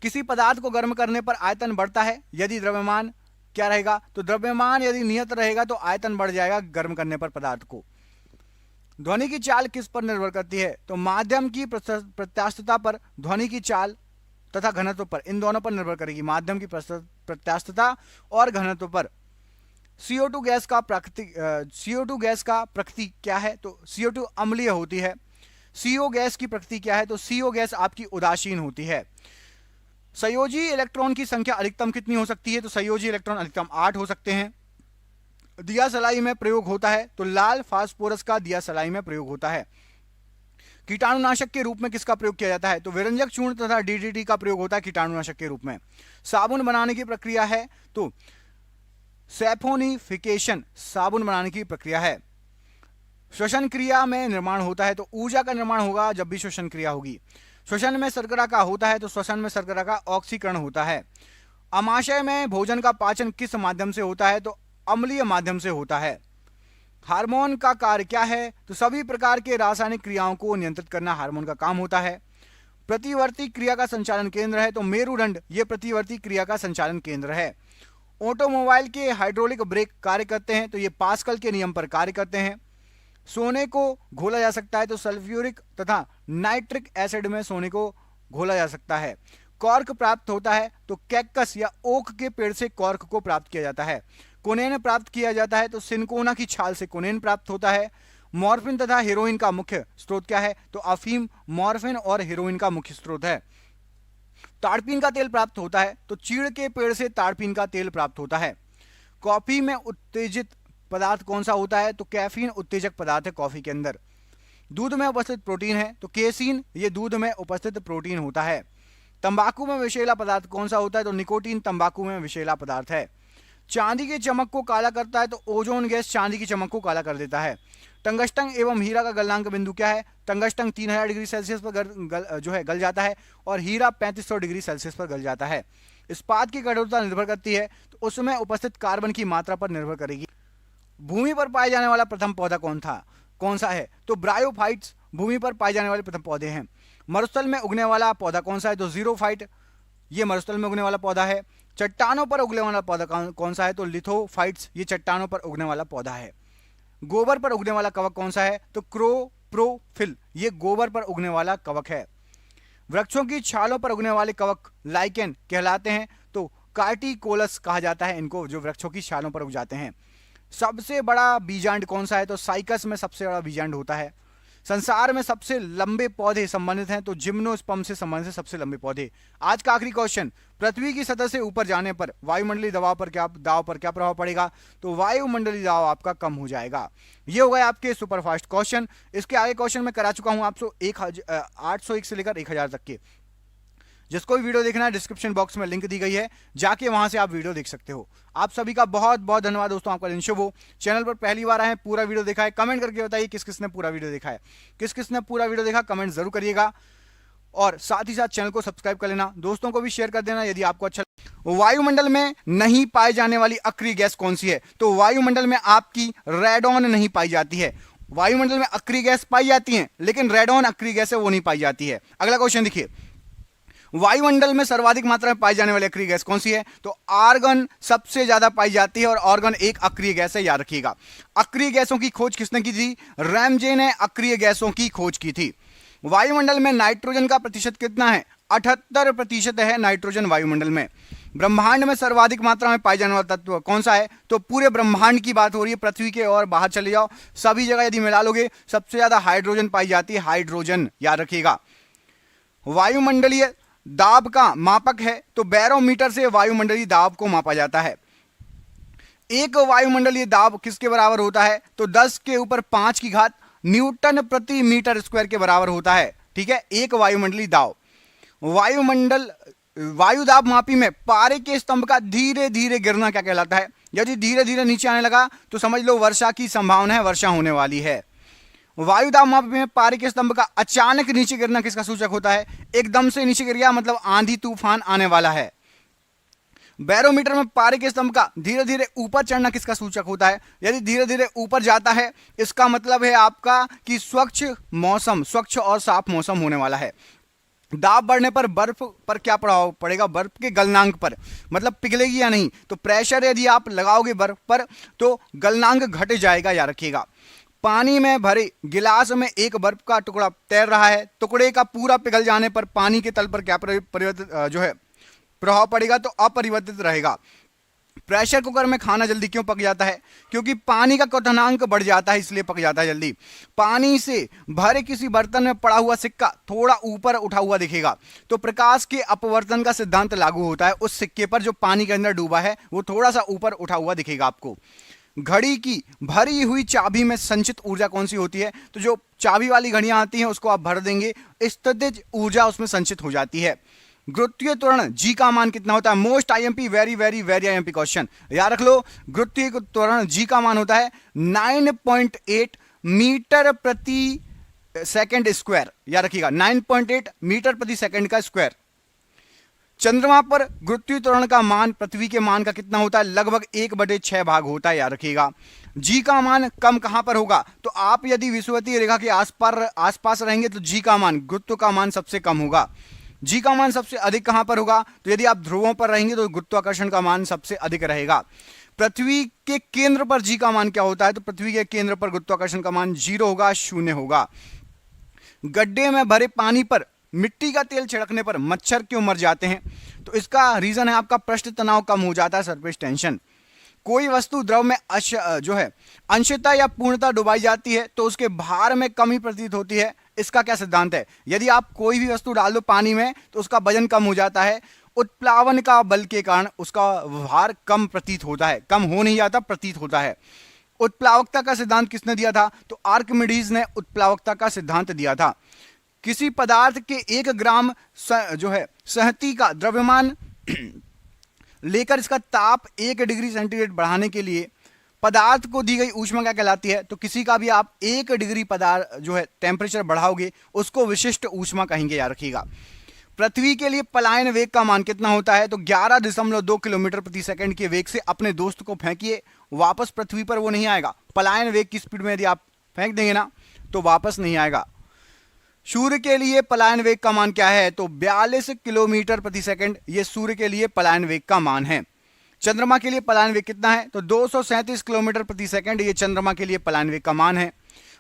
किसी पदार्थ को गर्म करने पर आयतन बढ़ता है यदि द्रव्यमान क्या रहेगा? तो द्रव्यमान यदि नियत रहेगा तो आयतन बढ़ जाएगा गर्म करने पर पदार्थ को। ध्वनि की चाल किस पर निर्भर करती है? तो माध्यम की प्रत्यास्थता पर, ध्वनि की चाल तथा घनत्व पर, इन दोनों पर निर्भर करेगी, माध्यम की प्रत्यास्थता और घनत्व पर। CO2 गैस का प्रकृति क्या है? तो CO2 अम्लीय होती है। CO गैस की प्रकृति क्या है? तो CO गैस आपकी उदासीन होती है। संयोजी इलेक्ट्रॉन की संख्या अधिकतम कितनी हो सकती है? तो संयोजी इलेक्ट्रॉन अधिकतम 8 हो सकते हैं। दिया सलाई में प्रयोग होता है तो लाल फास्फोरस का दिया सलाई में प्रयोग होता है। कीटाणुनाशक के रूप में किसका प्रयोग किया जाता है? तो विरंजक चूर्ण तथा DDT का प्रयोग होता है कीटाणुनाशक के रूप में। साबुन बनाने की प्रक्रिया है तो सैफोनिफिकेशन साबुन बनाने की प्रक्रिया है। श्वसन क्रिया में निर्माण होता है तो ऊर्जा का निर्माण होगा जब भी श्वसन क्रिया होगी। श्वसन में शर्करा का होता है तो श्वसन में शर्करा का ऑक्सीकरण होता है। अमाशय में भोजन का पाचन किस माध्यम से होता है तो अम्लीय माध्यम से होता है। हार्मोन का कार्य क्या है तो सभी प्रकार के रासायनिक क्रियाओं को नियंत्रित करना हार्मोन का काम होता है। प्रतिवर्ती क्रिया का संचालन केंद्र है तो मेरुदंड ये प्रतिवर्ती क्रिया का संचालन केंद्र है। ऑटोमोबाइल के हाइड्रोलिक ब्रेक कार्य करते हैं तो ये पास्कल के नियम पर कार्य करते हैं। सोने को घोला जा सकता है तो सल्फ्यूरिक तथा नाइट्रिक एसिड में सोने को घोला जा सकता है। कॉर्क प्राप्त होता है तो कैक्टस या ओक के पेड़ से कॉर्क को प्राप्त किया जाता है। कोनेन प्राप्त किया जाता है तो सिनकोना की छाल से कोनेन प्राप्त होता है। मॉर्फिन तथा हेरोइन का मुख्य स्रोत क्या है तो अफीम मॉर्फिन और हेरोइन का मुख्य स्रोत है। ताड़पीन का तेल प्राप्त होता है तो चीड़ के पेड़ से ताड़पीन का तेल प्राप्त होता है। कॉफी में उत्तेजित पदार्थ कौन सा होता है तो कैफीन उत्तेजक पदार्थ है कॉफी के अंदर। दूध में उपस्थित प्रोटीन है तो केसीन ये दूध में उपस्थित प्रोटीन होता है। तंबाकू में विषैला पदार्थ कौन सा होता है तो निकोटीन तंबाकू में विषैला पदार्थ है। चांदी की चमक को काला करता है तो ओजोन गैस चांदी की चमक को काला कर देता है। टंगस्टन एवं हीरा का गलनांक बिंदु क्या है? टंगस्टन 3000 डिग्री सेल्सियस पर गल जाता है और हीरा 3500 डिग्री सेल्सियस पर गल जाता है। इस्पात की कठोरता निर्भर करती है तो उसमें उपस्थित कार्बन की मात्रा पर निर्भर करेगी। भूमि पर पाए जाने वाला प्रथम पौधा कौन सा है तो ब्रायोफाइट्स भूमि पर पाए जाने वाले प्रथम पौधे हैं। मरुस्थल में उगने वाला पौधा कौन सा है तो जीरोफाइट ये मरुस्थल में उगने वाला पौधा है। चट्टानों पर उगने वाला पौधा कौन सा है तो लिथोफाइट्स ये चट्टानों पर उगने वाला पौधा है। गोबर पर उगने वाला कवक कौन सा है तो क्रोप्रोफिल ये गोबर पर उगने वाला कवक है। वृक्षों की छालों पर उगने वाले कवक लाइकेन कहलाते हैं तो कार्टिकोलस कहा जाता है इनको जो वृक्षों की छालों पर उग जाते हैं। सबसे बड़ा बीजांड कौन सा है तो साइकस में सबसे बड़ा बीजांड होता है। संसार में सबसे लंबे पौधे संबंधित हैं तो जिम्नोस्पर्म से संबंधित सबसे लंबे पौधे। आज का आखिरी क्वेश्चन, पृथ्वी की सतह से ऊपर जाने पर वायुमंडलीय दबाव पर क्या प्रभाव पड़ेगा तो वायुमंडलीय दबाव आपका कम हो जाएगा। ये हो गए आपके सुपरफास्ट क्वेश्चन। इसके आगे क्वेश्चन मैं करा चुका हूं आपको 801 से लेकर 1000 तक के। जिसको भी वीडियो देखना है डिस्क्रिप्शन बॉक्स में लिंक दी गई है, जाके वहां से आप वीडियो देख सकते हो। आप सभी का बहुत बहुत धन्यवाद दोस्तों। आपका दिन शुभ हो। चैनल पर पहली बार आए पूरा वीडियो देखा है कमेंट करके बताइए किस किसने पूरा वीडियो देखा है। किस किसने पूरा वीडियो देखा कमेंट जरूर करिएगा और साथ ही साथ चैनल को सब्सक्राइब कर लेना, दोस्तों को भी शेयर कर देना यदि आपको अच्छा। वायुमंडल में नहीं पाई जाने वाली अक्रिय गैस कौन सी है तो वायुमंडल में आपकी रेडॉन नहीं पाई जाती है। वायुमंडल में अक्रिय गैस पाई जाती है लेकिन रेडॉन अक्रिय गैस है वो नहीं पाई जाती है। अगला क्वेश्चन देखिए, वायुमंडल में सर्वाधिक मात्रा में पाई जाने वाली अक्रिय गैस कौन सी है तो आर्गन सबसे ज्यादा पाई जाती है और आर्गन एक अक्रिय गैस है, याद रखिएगा। अक्रिय गैसों की खोज किसने की थी? रैमजे ने अक्रिय गैसों की खोज की थी। वायुमंडल में नाइट्रोजन का प्रतिशत कितना है? 78% है नाइट्रोजन वायुमंडल में। ब्रह्मांड में सर्वाधिक मात्रा में पाए जाने वाला तत्व कौन सा है तो पूरे ब्रह्मांड की बात हो रही है, पृथ्वी के और बाहर चले जाओ सभी जगह यदि मिला लोगे सबसे ज्यादा हाइड्रोजन पाई जाती है, हाइड्रोजन, याद रखिएगा। वायुमंडलीय दाब का मापक है तो बैरोमीटर से वायुमंडलीय दाब को मापा जाता है। एक वायुमंडलीय दाब किसके बराबर होता है तो 10 के ऊपर 5 की घात न्यूटन प्रति मीटर स्क्वायर के बराबर होता है। ठीक है, एक वायुमंडलीय दाब। वायु दाब मापी में पारे के स्तंभ का धीरे धीरे गिरना क्या कहलाता है? यदि धीरे धीरे नीचे आने लगा तो समझ लो वर्षा की संभावना है, वर्षा होने वाली है। वायु दाब मापी में पारे के स्तंभ का अचानक नीचे गिरना किसका सूचक होता है? एकदम से नीचे गिर गया मतलब आंधी तूफान आने वाला है। बैरोमीटर में पारे के स्तंभ का धीरे धीरे ऊपर चढ़ना किसका सूचक होता है? यदि धीरे धीरे ऊपर जाता है इसका मतलब है आपका कि स्वच्छ और साफ मौसम होने वाला है। दाब बढ़ने पर बर्फ पर क्या प्रभाव पड़ेगा? बर्फ के गलनांक पर, मतलब पिघलेगी या नहीं। तो प्रेशर यदि आप लगाओगे बर्फ पर तो गलनांक घट जाएगा, याद रखिएगा। पानी में भरे गिलास में एक बर्फ का टुकड़ा तैर रहा है, टुकड़े का पूरा पिघल जाने पर पानी के तल पर क्या प्रभाव पड़ेगा तो अपरिवर्तित रहेगा। प्रेशर कुकर में खाना जल्दी क्यों पक जाता है? क्योंकि पानी का क्वथनांक बढ़ जाता है इसलिए पक जाता है जल्दी। पानी से भरे किसी बर्तन में पड़ा हुआ सिक्का थोड़ा ऊपर उठा हुआ दिखेगा तो प्रकाश के अपवर्तन का सिद्धांत लागू होता है। उस सिक्के पर जो पानी के अंदर डूबा है वो थोड़ा सा ऊपर उठा हुआ दिखेगा आपको। घड़ी की भरी हुई चाबी में संचित ऊर्जा कौन सी होती है? तो जो चाबी वाली घड़ियां आती हैं उसको आप भर देंगे, स्थितिज ऊर्जा उसमें संचित हो जाती है। गुरुत्वीय त्वरण जी का मान कितना होता है? Most IMP, very very very IMP question, याद रख लो। गुरुत्वीय त्वरण जी का मान होता है 9.8 मीटर प्रति सेकंड स्क्वायर, याद रखिएगा 9.8 मीटर प्रति सेकंड का स्क्वायर। चंद्रमा पर गुरुत्वीय त्वरण का मान पृथ्वी के मान का कितना होता है? लगभग 1/6 भाग होता है, याद रखिएगा। जी का मान कम कहां पर होगा? तो आप यदि विषुवतीय रेखा के आसपास रहेंगे तो जी का मान, गुरुत्व का मान सबसे कम होगा। जी का मान सबसे अधिक कहां पर होगा? तो यदि आप ध्रुवों पर रहेंगे तो गुरुत्वाकर्षण का मान सबसे अधिक रहेगा। पृथ्वी के केंद्र पर जी का मान क्या होता है? तो पृथ्वी के केंद्र पर गुरुत्वाकर्षण का मान 0 होगा, 0 होगा। गड्ढे में भरे पानी पर मिट्टी का तेल छिड़कने पर मच्छर क्यों मर जाते हैं? तो इसका रीजन है आपका पृष्ठ तनाव कम हो जाता है, सरफेस टेंशन। कोई वस्तु द्रव में अंशतः या पूर्णतः डुबाई जाती है तो उसके भार में कमी प्रतीत होती है। इसका क्या सिद्धांत है? यदि आप कोई भी वस्तु डाल दो पानी में तो उसका वजन कम हो जाता है, उत्प्लावन का बल के कारण उसका भार कम प्रतीत होता है, कम हो नहीं जाता, प्रतीत होता है। उत्प्लावकता का सिद्धांत किसने दिया था? तो आर्किमिडीज ने उत्प्लावकता का सिद्धांत दिया था। किसी पदार्थ के 1 ग्राम सहती का द्रव्यमान लेकर इसका ताप 1 डिग्री सेंटीग्रेड बढ़ाने के लिए पदार्थ को दी गई ऊष्मा क्या कहलाती है? तो किसी का भी आप 1 डिग्री पदार्थ टेम्परेचर बढ़ाओगे उसको विशिष्ट ऊष्मा कहेंगे, याद रखिएगा। पृथ्वी के लिए पलायन वेग का मान कितना होता है? तो 11.2 किलोमीटर प्रति सेकंड के वेग से अपने दोस्त को फेंकिए, वापस पृथ्वी पर वो नहीं आएगा। पलायन वेग की स्पीड में यदि आप फेंक देंगे ना तो वापस नहीं आएगा। सूर्य के लिए पलायन वेग का मान क्या है? तो 42 किलोमीटर प्रति सेकंड, ये सूर्य के लिए पलायन वेग का मान है। चंद्रमा के लिए पलायन वेग कितना है? तो 237 किलोमीटर प्रति सेकंड, ये चंद्रमा के लिए पलायन वेग का मान है।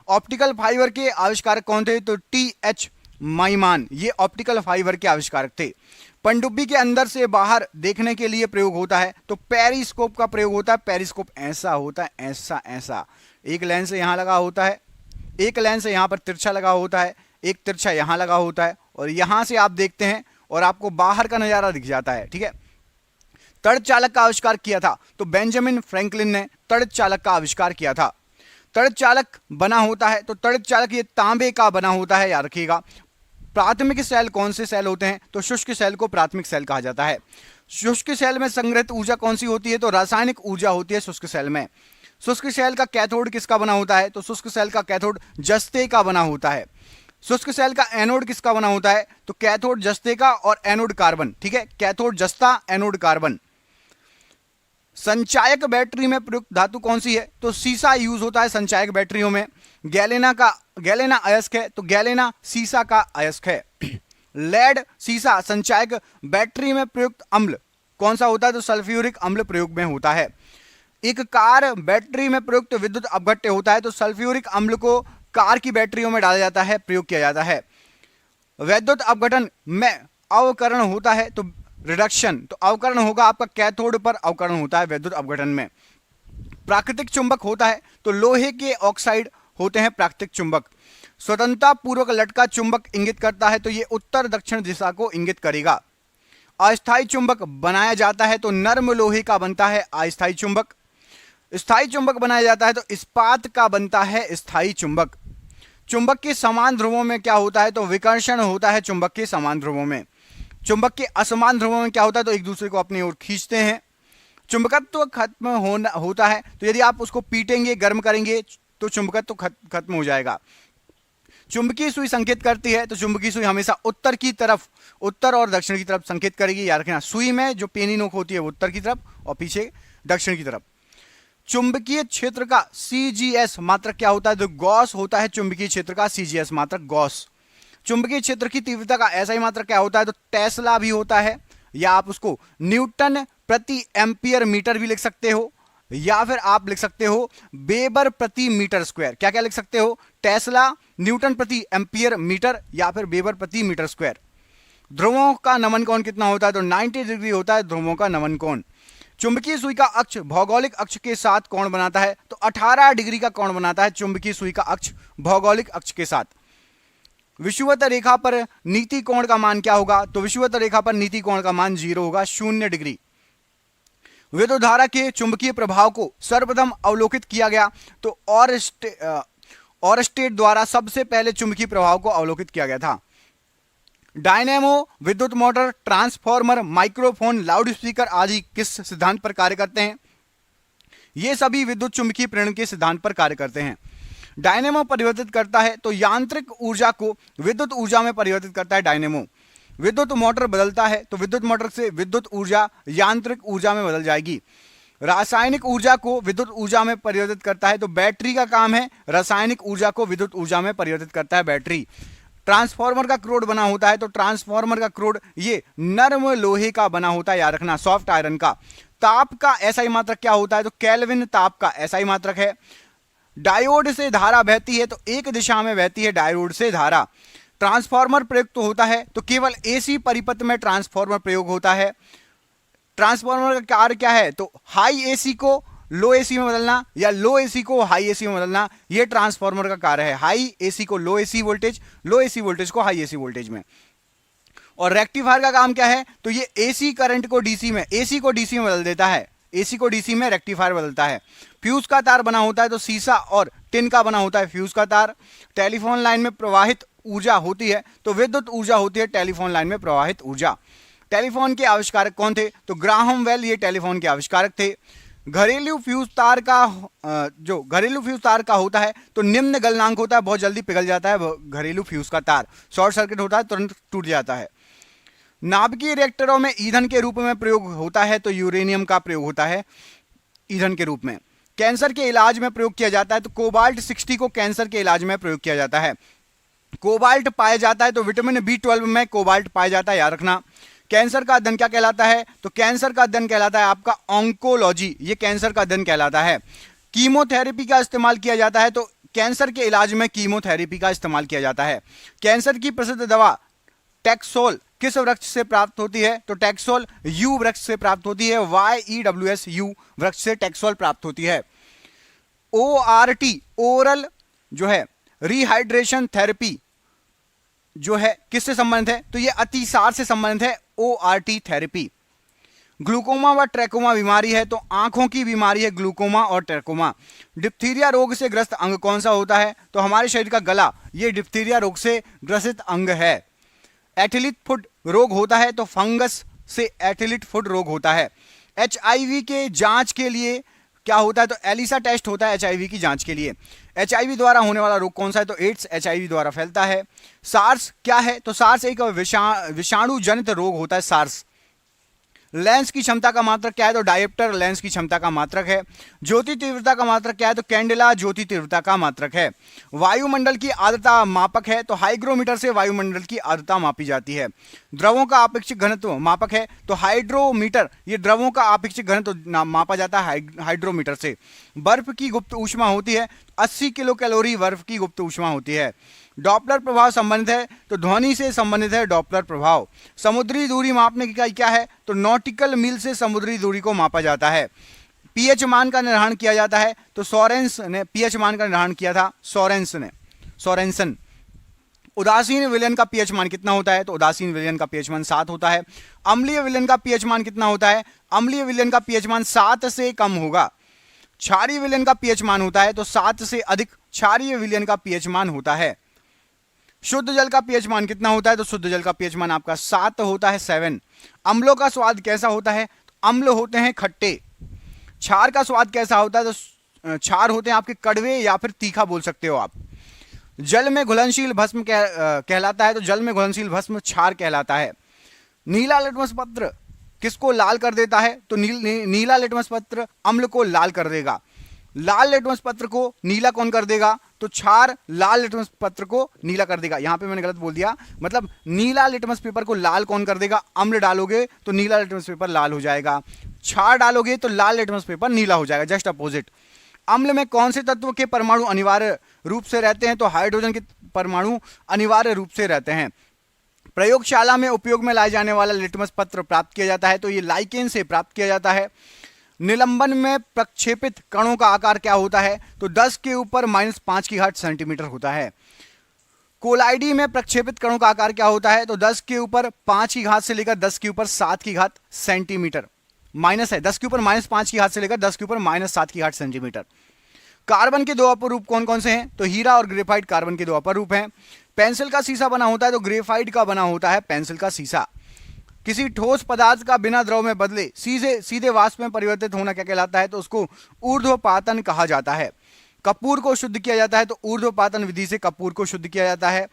ऑप्टिकल फाइबर के आविष्कारक कौन थे? तो टी.एच. माइमान, ये ऑप्टिकल फाइबर के आविष्कारक थे। पनडुब्बी के अंदर से बाहर देखने के लिए प्रयोग होता है तो पेरिस्कोप का प्रयोग होता है। पेरिस्कोप ऐसा होता है, ऐसा ऐसा, एक लेंस यहां लगा होता है, एक लेंस यहां पर तिरछा लगा होता है, एक तिरछा यहां लगा होता है, और यहां से आप देखते हैं और आपको बाहर का नजारा दिख जाता है, ठीक है। तड़ित चालक का आविष्कार किया था तो बेंजामिन फ्रैंकलिन ने तड़ित चालक का आविष्कार किया था। तड़ित चालक बना होता है तो तड़ित चालक ये तांबे का बना होता है, याद रखिएगा। प्राथमिक सेल कौन से सेल होते हैं? तो शुष्क सेल को प्राथमिक सेल कहा जाता है। शुष्क सेल में संग्रहित ऊर्जा कौन सी होती है? तो रासायनिक ऊर्जा होती है शुष्क सेल में। शुष्क सेल का कैथोड किसका बना होता है? तो शुष्क सेल का कैथोड जस्ते का बना होता है। शुष्क सेल का एनोड किसका बना होता है? तो कैथोड जस्ते का और एनोड कार्बन, ठीक है, कैथोड जस्ता, एनोड कार्बन। संचायक बैटरी में प्रयुक्त धातु कौन सी है? तो सीसा यूज होता है संचायक बैटरियों में। गैलेना अयस्क है तो गैलेना सीसा का अयस्क है। लेड सीसा संचायक बैटरी में प्रयुक्त अम्ल कौन सा होता है? तो सल्फ्यूरिक अम्ल प्रयोग में होता है। एक कार बैटरी में प्रयुक्त विद्युत अपघट्य होता है तो सल्फ्यूरिक अम्ल को कार की बैटरियों में डाला जाता है, प्रयोग किया जाता है। विद्युत अपघटन में अवकरण होता है तो रिडक्शन, तो अवकरण होगा आपका कैथोड पर अवकरण होता है विद्युत अपघटन में। प्राकृतिक चुंबक होता है तो लोहे के ऑक्साइड होते हैं प्राकृतिक चुंबक। स्वतंत्रता पूर्वक लटका चुंबक इंगित करता है तो ये उत्तर दक्षिण दिशा को इंगित करेगा। अस्थायी चुंबक बनाया जाता है तो नर्म लोहे का बनता है अस्थायी चुंबक। स्थायी चुंबक बनाया जाता है तो इस्पात का बनता है स्थायी चुंबक। चुंबक के समान ध्रुवों में क्या होता है? तो विकर्षण होता है चुंबक के समान ध्रुवों में। चुंबक के असमान ध्रुवों में क्या होता है? तो एक दूसरे को अपनी ओर खींचते हैं। चुंबकत्व खत्म होता है तो यदि आप उसको पीटेंगे, गर्म करेंगे तो चुंबकत्व खत्म हो जाएगा। चुंबकीय सुई संकेत करती है तो चुंबकीय सुई हमेशा उत्तर की तरफ, उत्तर और दक्षिण की तरफ संकेत करेगी, याद रखना। सुई में जो पेनी नोक होती है वो उत्तर की तरफ और पीछे दक्षिण की तरफ। चुंबकीय क्षेत्र का CGS मात्रक क्या होता है? तो गॉस होता है चुंबकीय क्षेत्र का CGS मात्रक, गॉस। चुंबकीय क्षेत्र की तीव्रता का SI मात्रक क्या होता है? तो टेस्ला भी होता है, या आप उसको न्यूटन प्रति एम्पियर मीटर भी लिख सकते हो, या फिर आप लिख सकते हो वेबर प्रति मीटर स्क्वायर। क्या क्या लिख सकते हो? टेस्ला, न्यूटन प्रति एम्पियर मीटर, या फिर वेबर प्रति मीटर स्क्वायर। ध्रुवों का नमन कोण कितना होता है? तो 90 डिग्री होता है ध्रुवों का नमन कोण। चुंबकीय सुई का अक्ष भौगोलिक अक्ष के साथ कोण बनाता है तो 18 डिग्री का कोण बनाता है चुंबकीय सुई का अक्ष भौगोलिक अक्ष के साथ। विषुवत रेखा पर नीति कोण का मान क्या होगा? तो विषुवत रेखा पर नीति कोण का मान 0 होगा, 0 डिग्री। विद्युत धारा के चुंबकीय प्रभाव को सर्वप्रथम अवलोकित किया गया तो ऑरस्टेड द्वारा सबसे पहले चुंबकीय प्रभाव को अवलोकित किया गया था। डायनेमो, विद्युत motor, transformer, microphone, loud speaker आदि किस सिद्धांत पर कार्य करते हैं? ये सभी विद्युत चुंबकीय प्रेरण के सिद्धांत पर कार्य करते हैं। डायनेमो परिवर्तित करता है तो यांत्रिक ऊर्जा को विद्युत ऊर्जा में परिवर्तित करता है डायनेमो। विद्युत मोटर बदलता है तो विद्युत मोटर से विद्युत ऊर्जा यांत्रिक ऊर्जा में बदल जाएगी। रासायनिक ऊर्जा को विद्युत ऊर्जा में परिवर्तित करता है तो बैटरी का काम है रासायनिक ऊर्जा को विद्युत ऊर्जा में परिवर्तित करता है बैटरी। ट्रांसफार्मर का क्रोड बना होता है तो ट्रांसफार्मर का क्रोड ये नरम लोहे का बना होता है, याद रखना, सॉफ्ट आयरन का। ताप का एसआई मात्रक क्या होता है तो केल्विन ताप का एसआई मात्रक है। डायोड से धारा बहती है तो एक दिशा में बहती है डायोड से धारा। ट्रांसफार्मर प्रयुक्त तो होता है तो केवल एसी परिपथ में ट्रांसफार्मर प्रयोग होता है। ट्रांसफार्मर का कार्य क्या है तो हाई एसी को लो एसी में बदलना या लो एसी को हाई एसी में बदलना, यह ट्रांसफार्मर का कार्य है। हाई एसी को लो एसी वोल्टेज, लो एसी वोल्टेज को हाई एसी वोल्टेज में। और रेक्टिफायर का काम क्या है तो ये एसी करंट को डीसी में, एसी को डीसी में बदल देता है, एसी को डीसी में रेक्टिफायर बदलता है। फ्यूज का तार बना होता है तो सीसा और टिन का बना होता है फ्यूज का तार। टेलीफोन लाइन में प्रवाहित ऊर्जा होती है तो विद्युत ऊर्जा होती है टेलीफोन लाइन में प्रवाहित ऊर्जा। टेलीफोन के आविष्कारक कौन थे तो ग्राहम बेल, ये टेलीफोन के आविष्कारक थे। घरेलू फ्यूज तार का जो घरेलू फ्यूज तार का होता है तो निम्न गलनांक होता है, बहुत जल्दी पिघल जाता है घरेलू फ्यूज का तार, शॉर्ट सर्किट होता है, तुरंत टूट जाता है। नाभिकीय रिएक्टरों में ईंधन के रूप में प्रयोग होता है तो यूरेनियम का प्रयोग होता है ईंधन के रूप में। कैंसर के इलाज में प्रयोग किया जाता है तो कोबाल्ट 60 को कैंसर के इलाज में प्रयोग किया जाता है। कोबाल्ट पाया जाता है तो विटामिन B12 में कोबाल्ट पाया जाता है, याद रखना। कैंसर का अध्ययन क्या कहलाता है तो कैंसर का अध्ययन कहलाता है आपका ऑन्कोलॉजी, ये कैंसर का अध्ययन कहलाता है। कीमोथेरेपी का इस्तेमाल किया जाता है तो कैंसर के इलाज में कीमोथेरेपी का इस्तेमाल किया जाता है। कैंसर की प्रसिद्ध दवा टैक्सोल किस वृक्ष से प्राप्त होती है तो टैक्सोल यू वृक्ष से प्राप्त होती है, YEWS यू वृक्ष से टैक्सोल प्राप्त होती है। ORT ओरल जो है रिहाइड्रेशन थेरेपी जो है किससे संबंधित है तो ये अतिसार से संबंधित है, ORT थेरेपी। ग्लूकोमा व ट्रैकोमा बीमारी है तो आंखों की बीमारी है ग्लूकोमा और ट्रैकोमा। डिप्थीरिया रोग से ग्रस्त अंग कौन सा होता है तो हमारे शरीर का गला, ये डिप्थीरिया रोग से ग्रसित अंग है। एथिलीट फुट रोग होता है तो फंगस से एथिलीट फुट रोग होता है। HIV के जांच के लिए क्या होता है तो एलिसा टेस्ट होता है HIV की जांच के लिए। HIV द्वारा होने वाला रोग कौन सा है तो एड्स HIV द्वारा फैलता है। सार्स क्या है तो सार्स एक विषाणु जनित रोग होता है, सार्स। लेंस की क्षमता का मात्रक क्या है तो डायोप्टर लेंस की क्षमता का मात्रक है। ज्योति तीव्रता का मात्रक क्या है तो कैंडेला ज्योति तीव्रता का मात्रक है। वायुमंडल की आर्द्रता मापक है तो हाइग्रोमीटर से वायुमंडल की आर्द्रता मापी जाती है। द्रवों का आपेक्षिक घनत्व मापक है तो हाइड्रोमीटर, ये द्रवों का आपेक्षिक घनत्व मापा जाता है हाइड्रोमीटर से। बर्फ की गुप्त ऊष्मा होती है 80 किलो कैलोरी बर्फ की गुप्त ऊष्मा होती है। डॉपलर प्रभाव संबंधित है तो ध्वनि से संबंधित है डॉपलर प्रभाव। समुद्री दूरी मापने की इकाई क्या है तो नॉटिकल मील से समुद्री दूरी को मापा जाता है। पीएच मान का निर्धारण किया जाता है तो सोरेंस ने पीएच मान का निर्धारण किया था, सोरेंसन। उदासीन विलयन का पीएच मान कितना होता है तो उदासीन विलयन का पीएच मान 7 होता है। अम्लीय विलयन का पीएच मान कितना होता है, अम्लीय विलयन का पीएच मान 7 से कम होगा। क्षारीय विलयन का पीएच मान होता है तो 7 से अधिक क्षारीय विलयन का पीएच मान होता है। शुद्ध जल का पीएच मान कितना होता है तो शुद्ध जल का पीएच मान आपका 7 होता है, 7। अम्लों का स्वाद कैसा होता है तो अम्ल होते हैं खट्टे। क्षार का स्वाद कैसा होता है तो क्षार होते हैं आपके कड़वे या फिर तीखा बोल सकते हो आप। जल में घुलनशील भस्म कहलाता है तो जल में घुलनशील भस्म क्षार कहलाता है। नीला लिटमस पत्र किसको लाल कर देता है तो नीला लिटमस पत्र अम्ल को लाल कर देगा। लाल लिटमस पत्र को नीला कौन कर देगा तो क्षार लाल लिटमस पत्र को नीला कर देगा। यहां पे मैंने गलत बोल दिया, मतलब नीला लिटमस पेपर को लाल कौन कर देगा, अम्ल डालोगे तो नीला लिटमस पेपर लाल हो जाएगा, क्षार डालोगे तो लाल लिटमस पेपर नीला हो जाएगा, जस्ट अपोजिट। अम्ल में कौन से तत्व के परमाणु अनिवार्य रूप से रहते हैं तो हाइड्रोजन के परमाणु अनिवार्य रूप से रहते हैं। प्रयोगशाला में उपयोग में लाए जाने वाला लिटमस पत्र प्राप्त किया जाता है तो ये लाइकेन से प्राप्त किया जाता है। निलंबन में प्रक्षेपित कणों का आकार क्या होता है तो 10 के ऊपर -5 की घात सेंटीमीटर होता है। कोलाइडी में प्रक्षेपित कणों का आकार क्या होता है तो 10 के ऊपर 5 की घात से लेकर 10 के ऊपर 7 की घात सेंटीमीटर, माइनस है 10 के ऊपर -5 की घात से लेकर 10 के ऊपर -7 की घात सेंटीमीटर। कार्बन के 2 अपर रूप कौन कौन से हैं तो हीरा और ग्रेफाइट कार्बन के 2 अपर रूप हैं। पेंसिल का शीशा बना होता है तो ग्रेफाइट का बना होता है पेंसिल का शीशा। किसी ठोस पदार्थ का बिना द्रव में बदले सीधे वाष्प में परिवर्तित होना क्या कहलाता है तो उसको ऊर्ध्वपातन कहा जाता है। कपूर को शुद्ध किया जाता है तो ऊर्ध्वपातन विधि से कपूर को शुद्ध किया जाता है।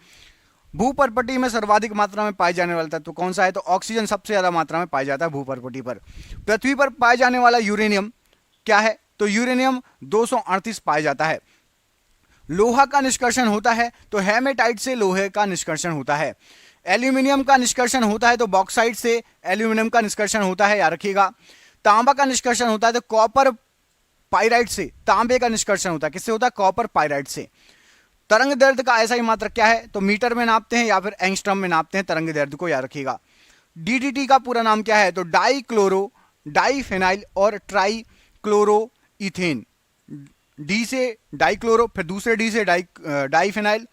भूपर्पटी में सर्वाधिक मात्रा में पाए जाने वाला तत्व कौन सा है? तो ऑक्सीजन सबसे ज्यादा मात्रा में पाया जाता है भूपर्पटी पर। पृथ्वी पर पाए जाने वाला यूरेनियम क्या है? तो यूरेनियम 238 पाया जाता है। लोहा का निष्कर्षण होता है तो हेमेटाइट से लोहे का निष्कर्षण होता है। एल्यूमिनियम का निष्कर्षण होता है तो बॉक्साइट से एल्यूमिनियम का निष्कर्षण होता है, याद रखिएगा। तांबा का निष्कर्षण होता है तो कॉपर पाइराइट से तांबे का निष्कर्षण होता है। किससे होता है? कॉपर पाइराइट से। तरंग दैर्ध्य का ऐसा ही मात्रक क्या है? तो मीटर में नापते हैं या फिर एंगस्ट्रम में नापते हैं तरंग दैर्ध्य को, याद रखिएगा। डीडीटी का पूरा नाम क्या है? तो डाई क्लोरो डाईफेनाइल और ट्राई क्लोरो इथेन। डी से डाईक्लोरो, फिर दूसरे डी से डाईफेनाइल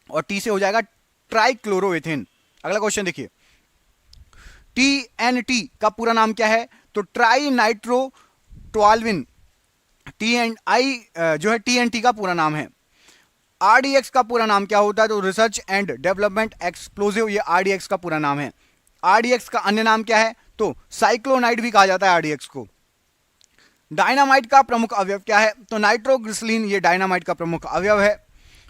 और टी से हो जाएगा ट्राइक्लोरोएथेन। अगला क्वेश्चन देखिए, टीएनटी का पूरा नाम क्या है? तो ट्राई नाइट्रो टोल्विन। टीएनआई जो है टीएनटी का पूरा नाम है। आरडीएक्स का पूरा नाम क्या होता है? तो रिसर्च एंड डेवलपमेंट एक्सप्लोजिव, ये आरडीएक्स का पूरा नाम है। आरडीएक्स का अन्य नाम क्या है? तो साइक्लोनाइड भी कहा जाता है आरडीएक्स को। डायनामाइट का प्रमुख अवयव क्या है? तो नाइट्रोग्लिसरीन, ये डायनामाइट का प्रमुख अवयव है।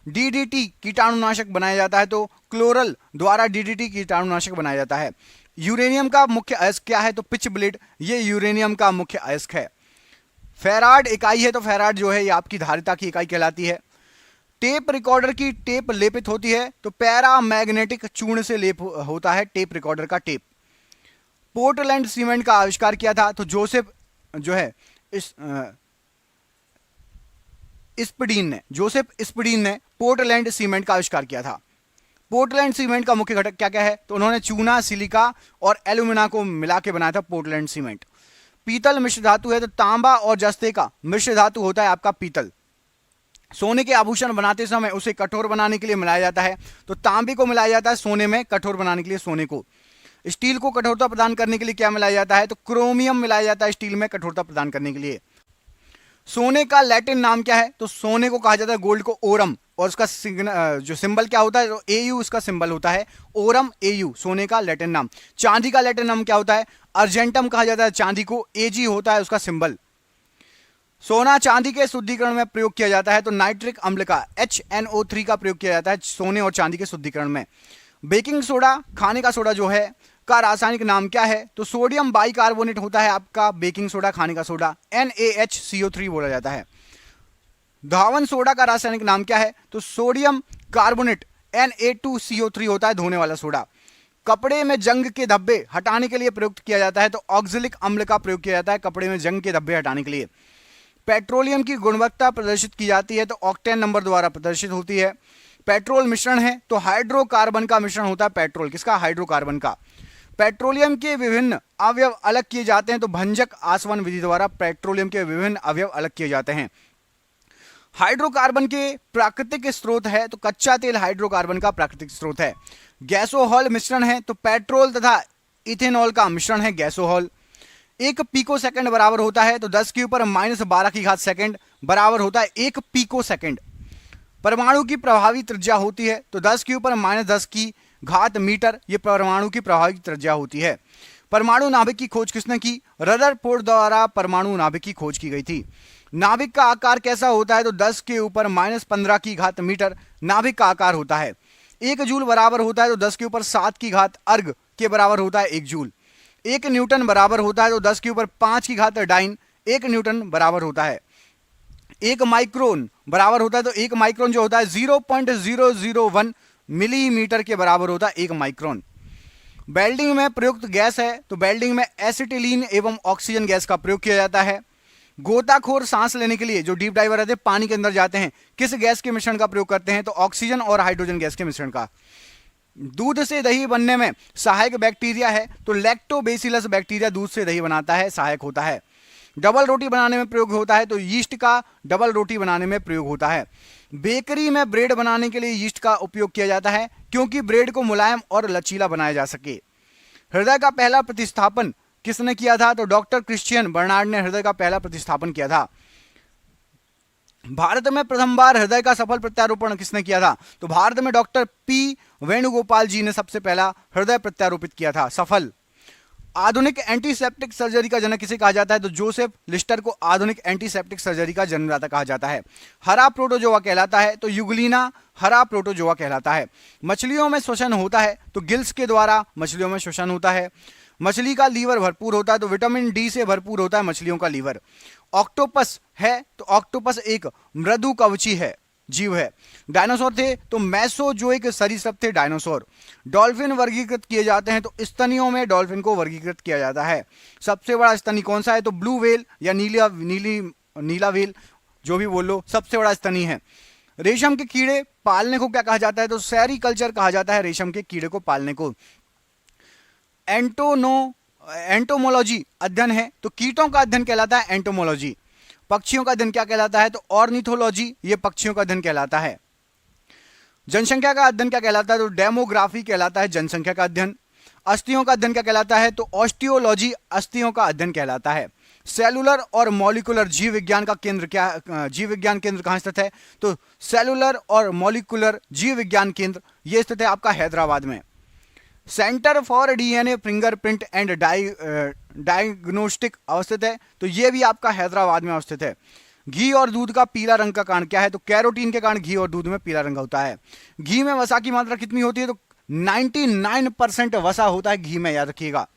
डीडीटी कीटाणुनाशक बनाया जाता है तो क्लोरल द्वारा डीडीटी कीटाणुनाशक बनाया जाता है। यूरेनियम का मुख्य अयस्क क्या है? तो पिच ब्लेड, ये यूरेनियम का मुख्य अयस्क है। फेराड इकाई है तो फेराड जो है ये आपकी धारिता की इकाई कहलाती है। टेप रिकॉर्डर की टेप लेपित होती है तो पैरामैग्नेटिक चूर्ण से लेप होता है टेप रिकॉर्डर का टेप। पोर्टलैंड सीमेंट का आविष्कार किया था तो जोसेफ जो है जोसेफ स्पीडीन ने पोर्टलैंड सीमेंट का आविष्कार किया था। पोर्टलैंड सीमेंट का मुख्य घटक क्या क्या है? तो उन्होंने चूना, सिलिका और एल्यूमिना को मिला के बनाया था पोर्टलैंड सीमेंट। पीतल मिश्र धातु है तो तांबा और जस्ते का मिश्र धातु होता है आपका पीतल। सोने के आभूषण बनाते समय उसे कठोर बनाने के लिए मिलाया जाता है तो तांबे को मिलाया जाता है सोने में कठोर बनाने के लिए सोने को। स्टील को कठोरता प्रदान करने के लिए क्या मिलाया जाता है? तो क्रोमियम मिलाया जाता है स्टील में कठोरता प्रदान करने के लिए। सोने का लैटिन नाम क्या है? तो सोने को कहा जाता है गोल्ड को ओरम, और उसका जो सिंबल क्या होता है? तो एयू उसका सिंबल होता है, ओरम एयू सोने का लैटिन नाम। चांदी का लैटिन नाम क्या होता है? अर्जेंटम कहा जाता है चांदी को, एजी होता है उसका सिंबल। सोना चांदी के शुद्धिकरण में प्रयोग किया जाता है तो नाइट्रिक अम्ल का HNO3 का प्रयोग किया जाता है सोने और चांदी के शुद्धिकरण में। बेकिंग सोडा, खाने का सोडा जो है, का रासायनिक नाम क्या है? तो सोडियम बाइकार्बोनेट होता है आपका बेकिंग सोडा, खाने का सोडा, NaHCO3 बोला जाता है। धावन सोडा का रासायनिक नाम क्या है? तो सोडियम कार्बोनेट Na2CO3 होता है धोने वाला सोडा। कपड़े में जंग के धब्बे हटाने के लिए प्रयुक्त किया जाता है तो ऑक्जेलिक अम्ल का प्रयोग किया जाता है कपड़े में जंग के धब्बे हटाने के लिए। पेट्रोलियम की गुणवत्ता प्रदर्शित की जाती है तो ऑक्टेन नंबर द्वारा प्रदर्शित होती है। पेट्रोल मिश्रण है तो हाइड्रोकार्बन का मिश्रण होता है पेट्रोल, किसका? हाइड्रोकार्बन का। पेट्रोलियम के विभिन्न अवयव अलग किए जाते हैं तो भंजक आसवन विधि द्वारा पेट्रोलियम के विभिन्न अवयव अलग किए जाते हैं। हाइड्रोकार्बन के प्राकृतिक स्रोत है तो कच्चा तेल हाइड्रोकार्बन का प्राकृतिक स्रोत है। गैसोहॉल मिश्रण है तो पेट्रोल तथा इथेनॉल का मिश्रण है गैसोहॉल। 1 पिको सेकंड बराबर होता है तो 10 के ऊपर -12 की घात सेकंड बराबर होता है 1 पिको सेकंड। परमाणु की प्रभावी त्रिज्या होती है तो 10 के ऊपर -10 की घात मीटर, ये परमाणु की प्रभावी त्रिज्या होती है। परमाणु नाभिक की खोज किसने की? रदरफोर्ड द्वारा परमाणु नाभिक की खोज की गई थी। नाभिक का आकार कैसा होता है? तो 10 के ऊपर -15 की घात मीटर नाभिक का आकार होता है। 1 जूल बराबर होता है तो 10 के ऊपर 7 की घात अर्ग के बराबर होता है 1 जूल। 1 न्यूटन बराबर होता है तो 10 के ऊपर 5 की घात डाइन 1 न्यूटन बराबर होता है। 1 माइक्रोन बराबर होता है तो 1 माइक्रोन जो होता है 0.001 मिलीमीटर के बराबर होता है 1 माइक्रोन। वेल्डिंग में प्रयुक्त गैस है तो वेल्डिंग में एसिटिलीन एवं ऑक्सीजन गैस का प्रयोग किया जाता है। गोताखोर सांस लेने के लिए जो डीप डाइवर रहते हैं पानी के अंदर जाते हैं, किस गैस के मिश्रण का प्रयोग करते हैं? तो ऑक्सीजन और हाइड्रोजन गैस के मिश्रण का। दूध से दही बनने में सहायक बैक्टीरिया है तो लैक्टोबैसिलस बैक्टीरिया दूध से दही बनाता है, सहायक होता है। डबल रोटी बनाने में प्रयोग होता है तो यीस्ट का डबल रोटी बनाने में प्रयोग होता है। बेकरी में ब्रेड बनाने के लिए यीस्ट का उपयोग किया जाता है क्योंकि ब्रेड को मुलायम और लचीला बनाया जा सके। हृदय का पहला प्रतिस्थापन किसने किया था? तो डॉक्टर क्रिश्चियन बर्नार्ड ने हृदय का पहला प्रतिस्थापन किया था। भारत में प्रथम बार हृदय का सफल प्रत्यारोपण किसने किया था? तो भारत में डॉक्टर P वेणुगोपाल जी ने सबसे पहला हृदय प्रत्यारोपित किया था, सफल। आधुनिक एंटीसेप्टिक सर्जरी का जनक किसे कहा जाता है? तो जोसेफ लिस्टर को आधुनिक एंटीसेप्टिक सर्जरी का जन्मदाता कहा जाता है। हरा प्रोटोजोआ कहलाता है तो यूग्लिना हरा प्रोटोजोआ कहलाता है। मछलियों में श्वसन होता है तो गिल्स के द्वारा मछलियों में श्वसन होता है। मछली का लीवर भरपूर होता है तो विटामिन डी से भरपूर होता है मछलियों का लीवर। ऑक्टोपस है तो ऑक्टोपस एक मृदु कवची है, जीव है। डायनासोर थे तो मेसोजोइक सरीसृप थे डायनासोर। डॉल्फिन वर्गीकृत किए जाते हैं तो स्तनियों में डॉल्फिन को वर्गीकृत किया जाता है। सबसे बड़ा स्तनी कौन सा है? तो ब्लू व्हेल या नीला व्हेल, जो भी बोल लो, सबसे बड़ा स्तनी है। रेशम के कीड़े पालने को क्या कहा जाता है? तो सेरीकल्चर कहा जाता है रेशम के कीड़े को पालने को। एंटोमोलॉजी अध्ययन है तो कीटों का अध्ययन कहलाता है एंटोमोलॉजी। पक्षियों का अध्ययन क्या कहलाता है? तो ऑर्निथोलॉजी, ये पक्षियों का अध्ययन कहलाता है। जनसंख्या का अध्ययन क्या कहलाता है? तो डेमोग्राफी कहलाता है जनसंख्या का अध्ययन। अस्थियों का अध्ययन क्या कहलाता है? तो ऑस्टियोलॉजी, अस्थियों का अध्ययन कहलाता है। सेलुलर और मॉलिकुलर जीव विज्ञान का केंद्र क्या, जीव विज्ञान केंद्र कहाँ स्थित है? तो सेलुलर और मॉलिकुलर जीव विज्ञान केंद्र ये स्थित है आपका हैदराबाद में। Centre for DNA fingerprint and diagnostic अवस्थित है तो यह भी आपका हैदराबाद में अवस्थित है। घी और दूध का पीला रंग का कारण क्या है? तो कैरोटीन के कारण घी और दूध में पीला रंग होता है। घी में वसा की मात्रा कितनी होती है? तो 99% वसा होता है घी में, याद रखिएगा।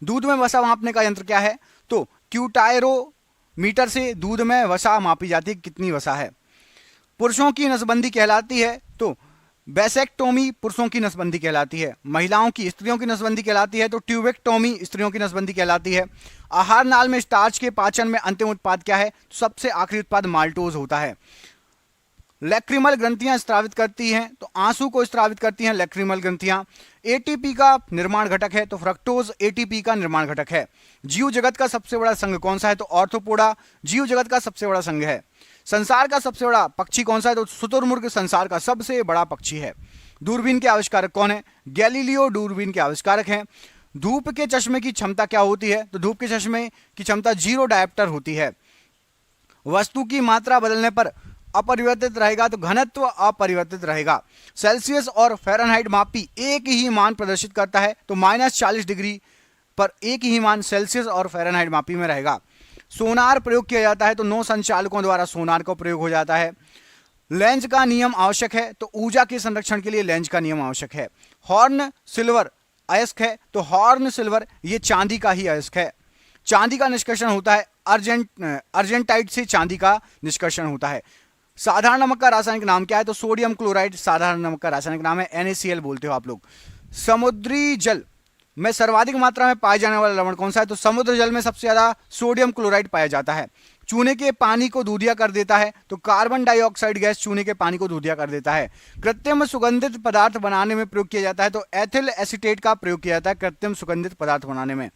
दूध में वसा मापने का यंत्र क्या है? तो क्यूटायरोमीटर से दूध में वसा मापी जाती है, कितनी वसा है। पुरुषों की नसबंदी कहलाती है तो वैसेक्टोमी पुरुषों की नसबंदी कहलाती है। महिलाओं की, स्त्रियों की नसबंदी कहलाती है तो ट्यूबेक्टोमी स्त्रियों की नसबंदी कहलाती है। आहार नाल में स्टार्च के पाचन में अंतिम उत्पाद क्या है? तो सबसे आखिरी उत्पाद माल्टोज होता है। लैक्रिमल ग्रंथियां स्त्रावित करती हैं तो आंसू को स्त्रावित करती हैं लैक्रिमल ग्रंथियां। एटीपी का निर्माण घटक है तो फ्रक्टोज एटीपी का निर्माण घटक है। जीव जगत का सबसे बड़ा संघ कौन सा है? तो ऑर्थोपोडा जीव जगत का सबसे बड़ा संघ है। संसार का सबसे बड़ा पक्षी कौन सा है? तो शुतुरमुर्ग संसार का सबसे बड़ा पक्षी है। दूरबीन के आविष्कारक कौन है? गैलीलियो दूरबीन के आविष्कारक हैं। धूप के चश्मे की क्षमता क्या होती है? तो धूप के चश्मे की क्षमता 0 डायप्टर होती है। वस्तु की मात्रा बदलने पर अपरिवर्तित रहेगा तो घनत्व अपरिवर्तित रहेगा। सेल्सियस और फ़ारेनहाइट मापी एक ही मान प्रदर्शित करता है तो -40 डिग्री पर एक ही मान सेल्सियस और फ़ारेनहाइट मापी में रहेगा। सोनार प्रयोग किया जाता है तो 9 संचालकों द्वारा सोनार का प्रयोग हो जाता है। लेंज का नियम आवश्यक है तो ऊर्जा के संरक्षण के लिए लेंज का नियम आवश्यक है। हॉर्न सिल्वर अयस्क है तो हॉर्न सिल्वर ये चांदी का ही अयस्क है। चांदी का निष्कर्षण होता है अर्जेंटाइट से चांदी का निष्कर्षण होता है। साधारण नमक का रासायनिक नाम क्या है? तो सोडियम क्लोराइड साधारण नमक का रासायनिक नाम है, NaCl बोलते हो आप लोग। समुद्री जल में सर्वाधिक मात्रा में पाए जाने वाला लवण कौन सा है? तो समुद्र जल में सबसे ज्यादा सोडियम क्लोराइड पाया जाता है। चूने के पानी को दूधिया कर देता है तो कार्बन डाइऑक्साइड गैस चूने के पानी को दूधिया कर देता है। कृत्रिम सुगंधित पदार्थ बनाने में प्रयोग किया जाता है तो एथिल एसीटेट का प्रयोग किया जाता है कृत्रिम सुगंधित पदार्थ बनाने में।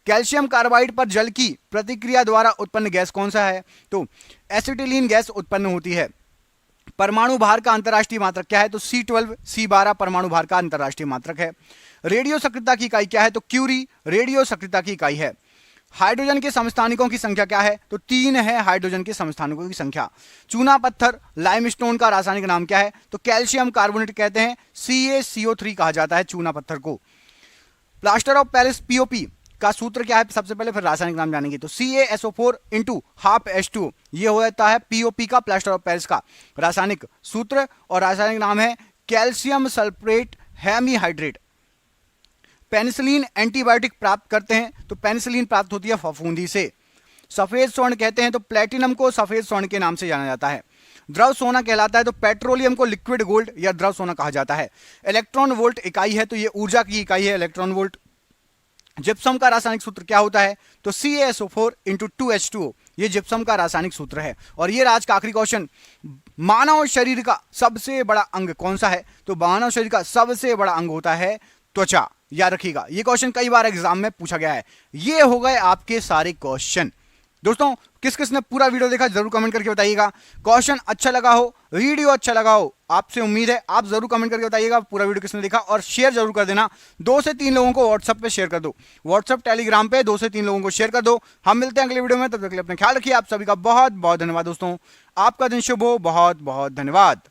कैल्शियम कार्बाइड पर जल की प्रतिक्रिया द्वारा उत्पन्न गैस कौन सा है? तो एसिटिलीन गैस उत्पन्न होती है। परमाणु भार का अंतरराष्ट्रीय मात्रक क्या है? तो C12 C12 परमाणु भार का अंतरराष्ट्रीय मात्रक है। रेडियो सक्रियता की इकाई क्या है? तो क्यूरी रेडियो सक्रियता की इकाई है। हाइड्रोजन के समस्थानिकों की संख्या क्या है? तो 3 है हाइड्रोजन के समस्थानिकों की संख्या। चूना पत्थर लाइमस्टोन का रासायनिक नाम क्या है? तो कैल्शियम कार्बोनेट कहते हैं, CaCO3 कहा जाता है चूना पत्थर को। प्लास्टर ऑफ पेरिस POP का सूत्र क्या है? सबसे पहले फिर रासायनिक नाम जानेंगे तो CaSO4 × 12H2 ये हो जाता है POP का, प्लास्टर ऑफ पेरिस का रासायनिक सूत्र, और रासायनिक नाम है calcium sulphate hemihydrate. Penicillin antibiotic प्राप्त करते हैं तो पेनिसिलिन प्राप्त होती है फफूंदी से। सफेद स्वर्ण कहते हैं तो प्लेटिनम को सफेद स्वर्ण के नाम से जाना जाता है। द्रव सोना कहलाता है तो पेट्रोलियम को लिक्विड गोल्ड या द्रव सोना कहा जाता है। इलेक्ट्रॉन वोल्ट इकाई है तो ये ऊर्जा की इकाई है इलेक्ट्रॉन वोल्ट। जिप्सम का रासायनिक सूत्र क्या होता है? तो CaSO4 × 2H2O ये जिप्सम का रासायनिक सूत्र है। और ये आज का आखिरी क्वेश्चन, मानव शरीर का सबसे बड़ा अंग कौन सा है? तो मानव शरीर का सबसे बड़ा अंग होता है त्वचा, याद रखिएगा। ये क्वेश्चन कई बार एग्जाम में पूछा गया है। ये हो गए आपके सारे क्वेश्चन। दोस्तों किस किस ने पूरा वीडियो देखा जरूर कमेंट करके बताइएगा। क्वेश्चन अच्छा लगा हो, वीडियो अच्छा लगा हो, आपसे उम्मीद है आप जरूर कमेंट करके बताइएगा पूरा वीडियो किसने देखा, और शेयर जरूर कर देना। 2 से 3 लोगों को व्हाट्सएप पे शेयर कर दो, व्हाट्सएप टेलीग्राम पे 2 से 3 लोगों को शेयर कर दो। हम मिलते हैं अगले वीडियो में, तब तक के लिए अपना ख्याल रखिए। आप सभी का बहुत बहुत धन्यवाद दोस्तों, आपका दिन शुभ हो, बहुत बहुत धन्यवाद।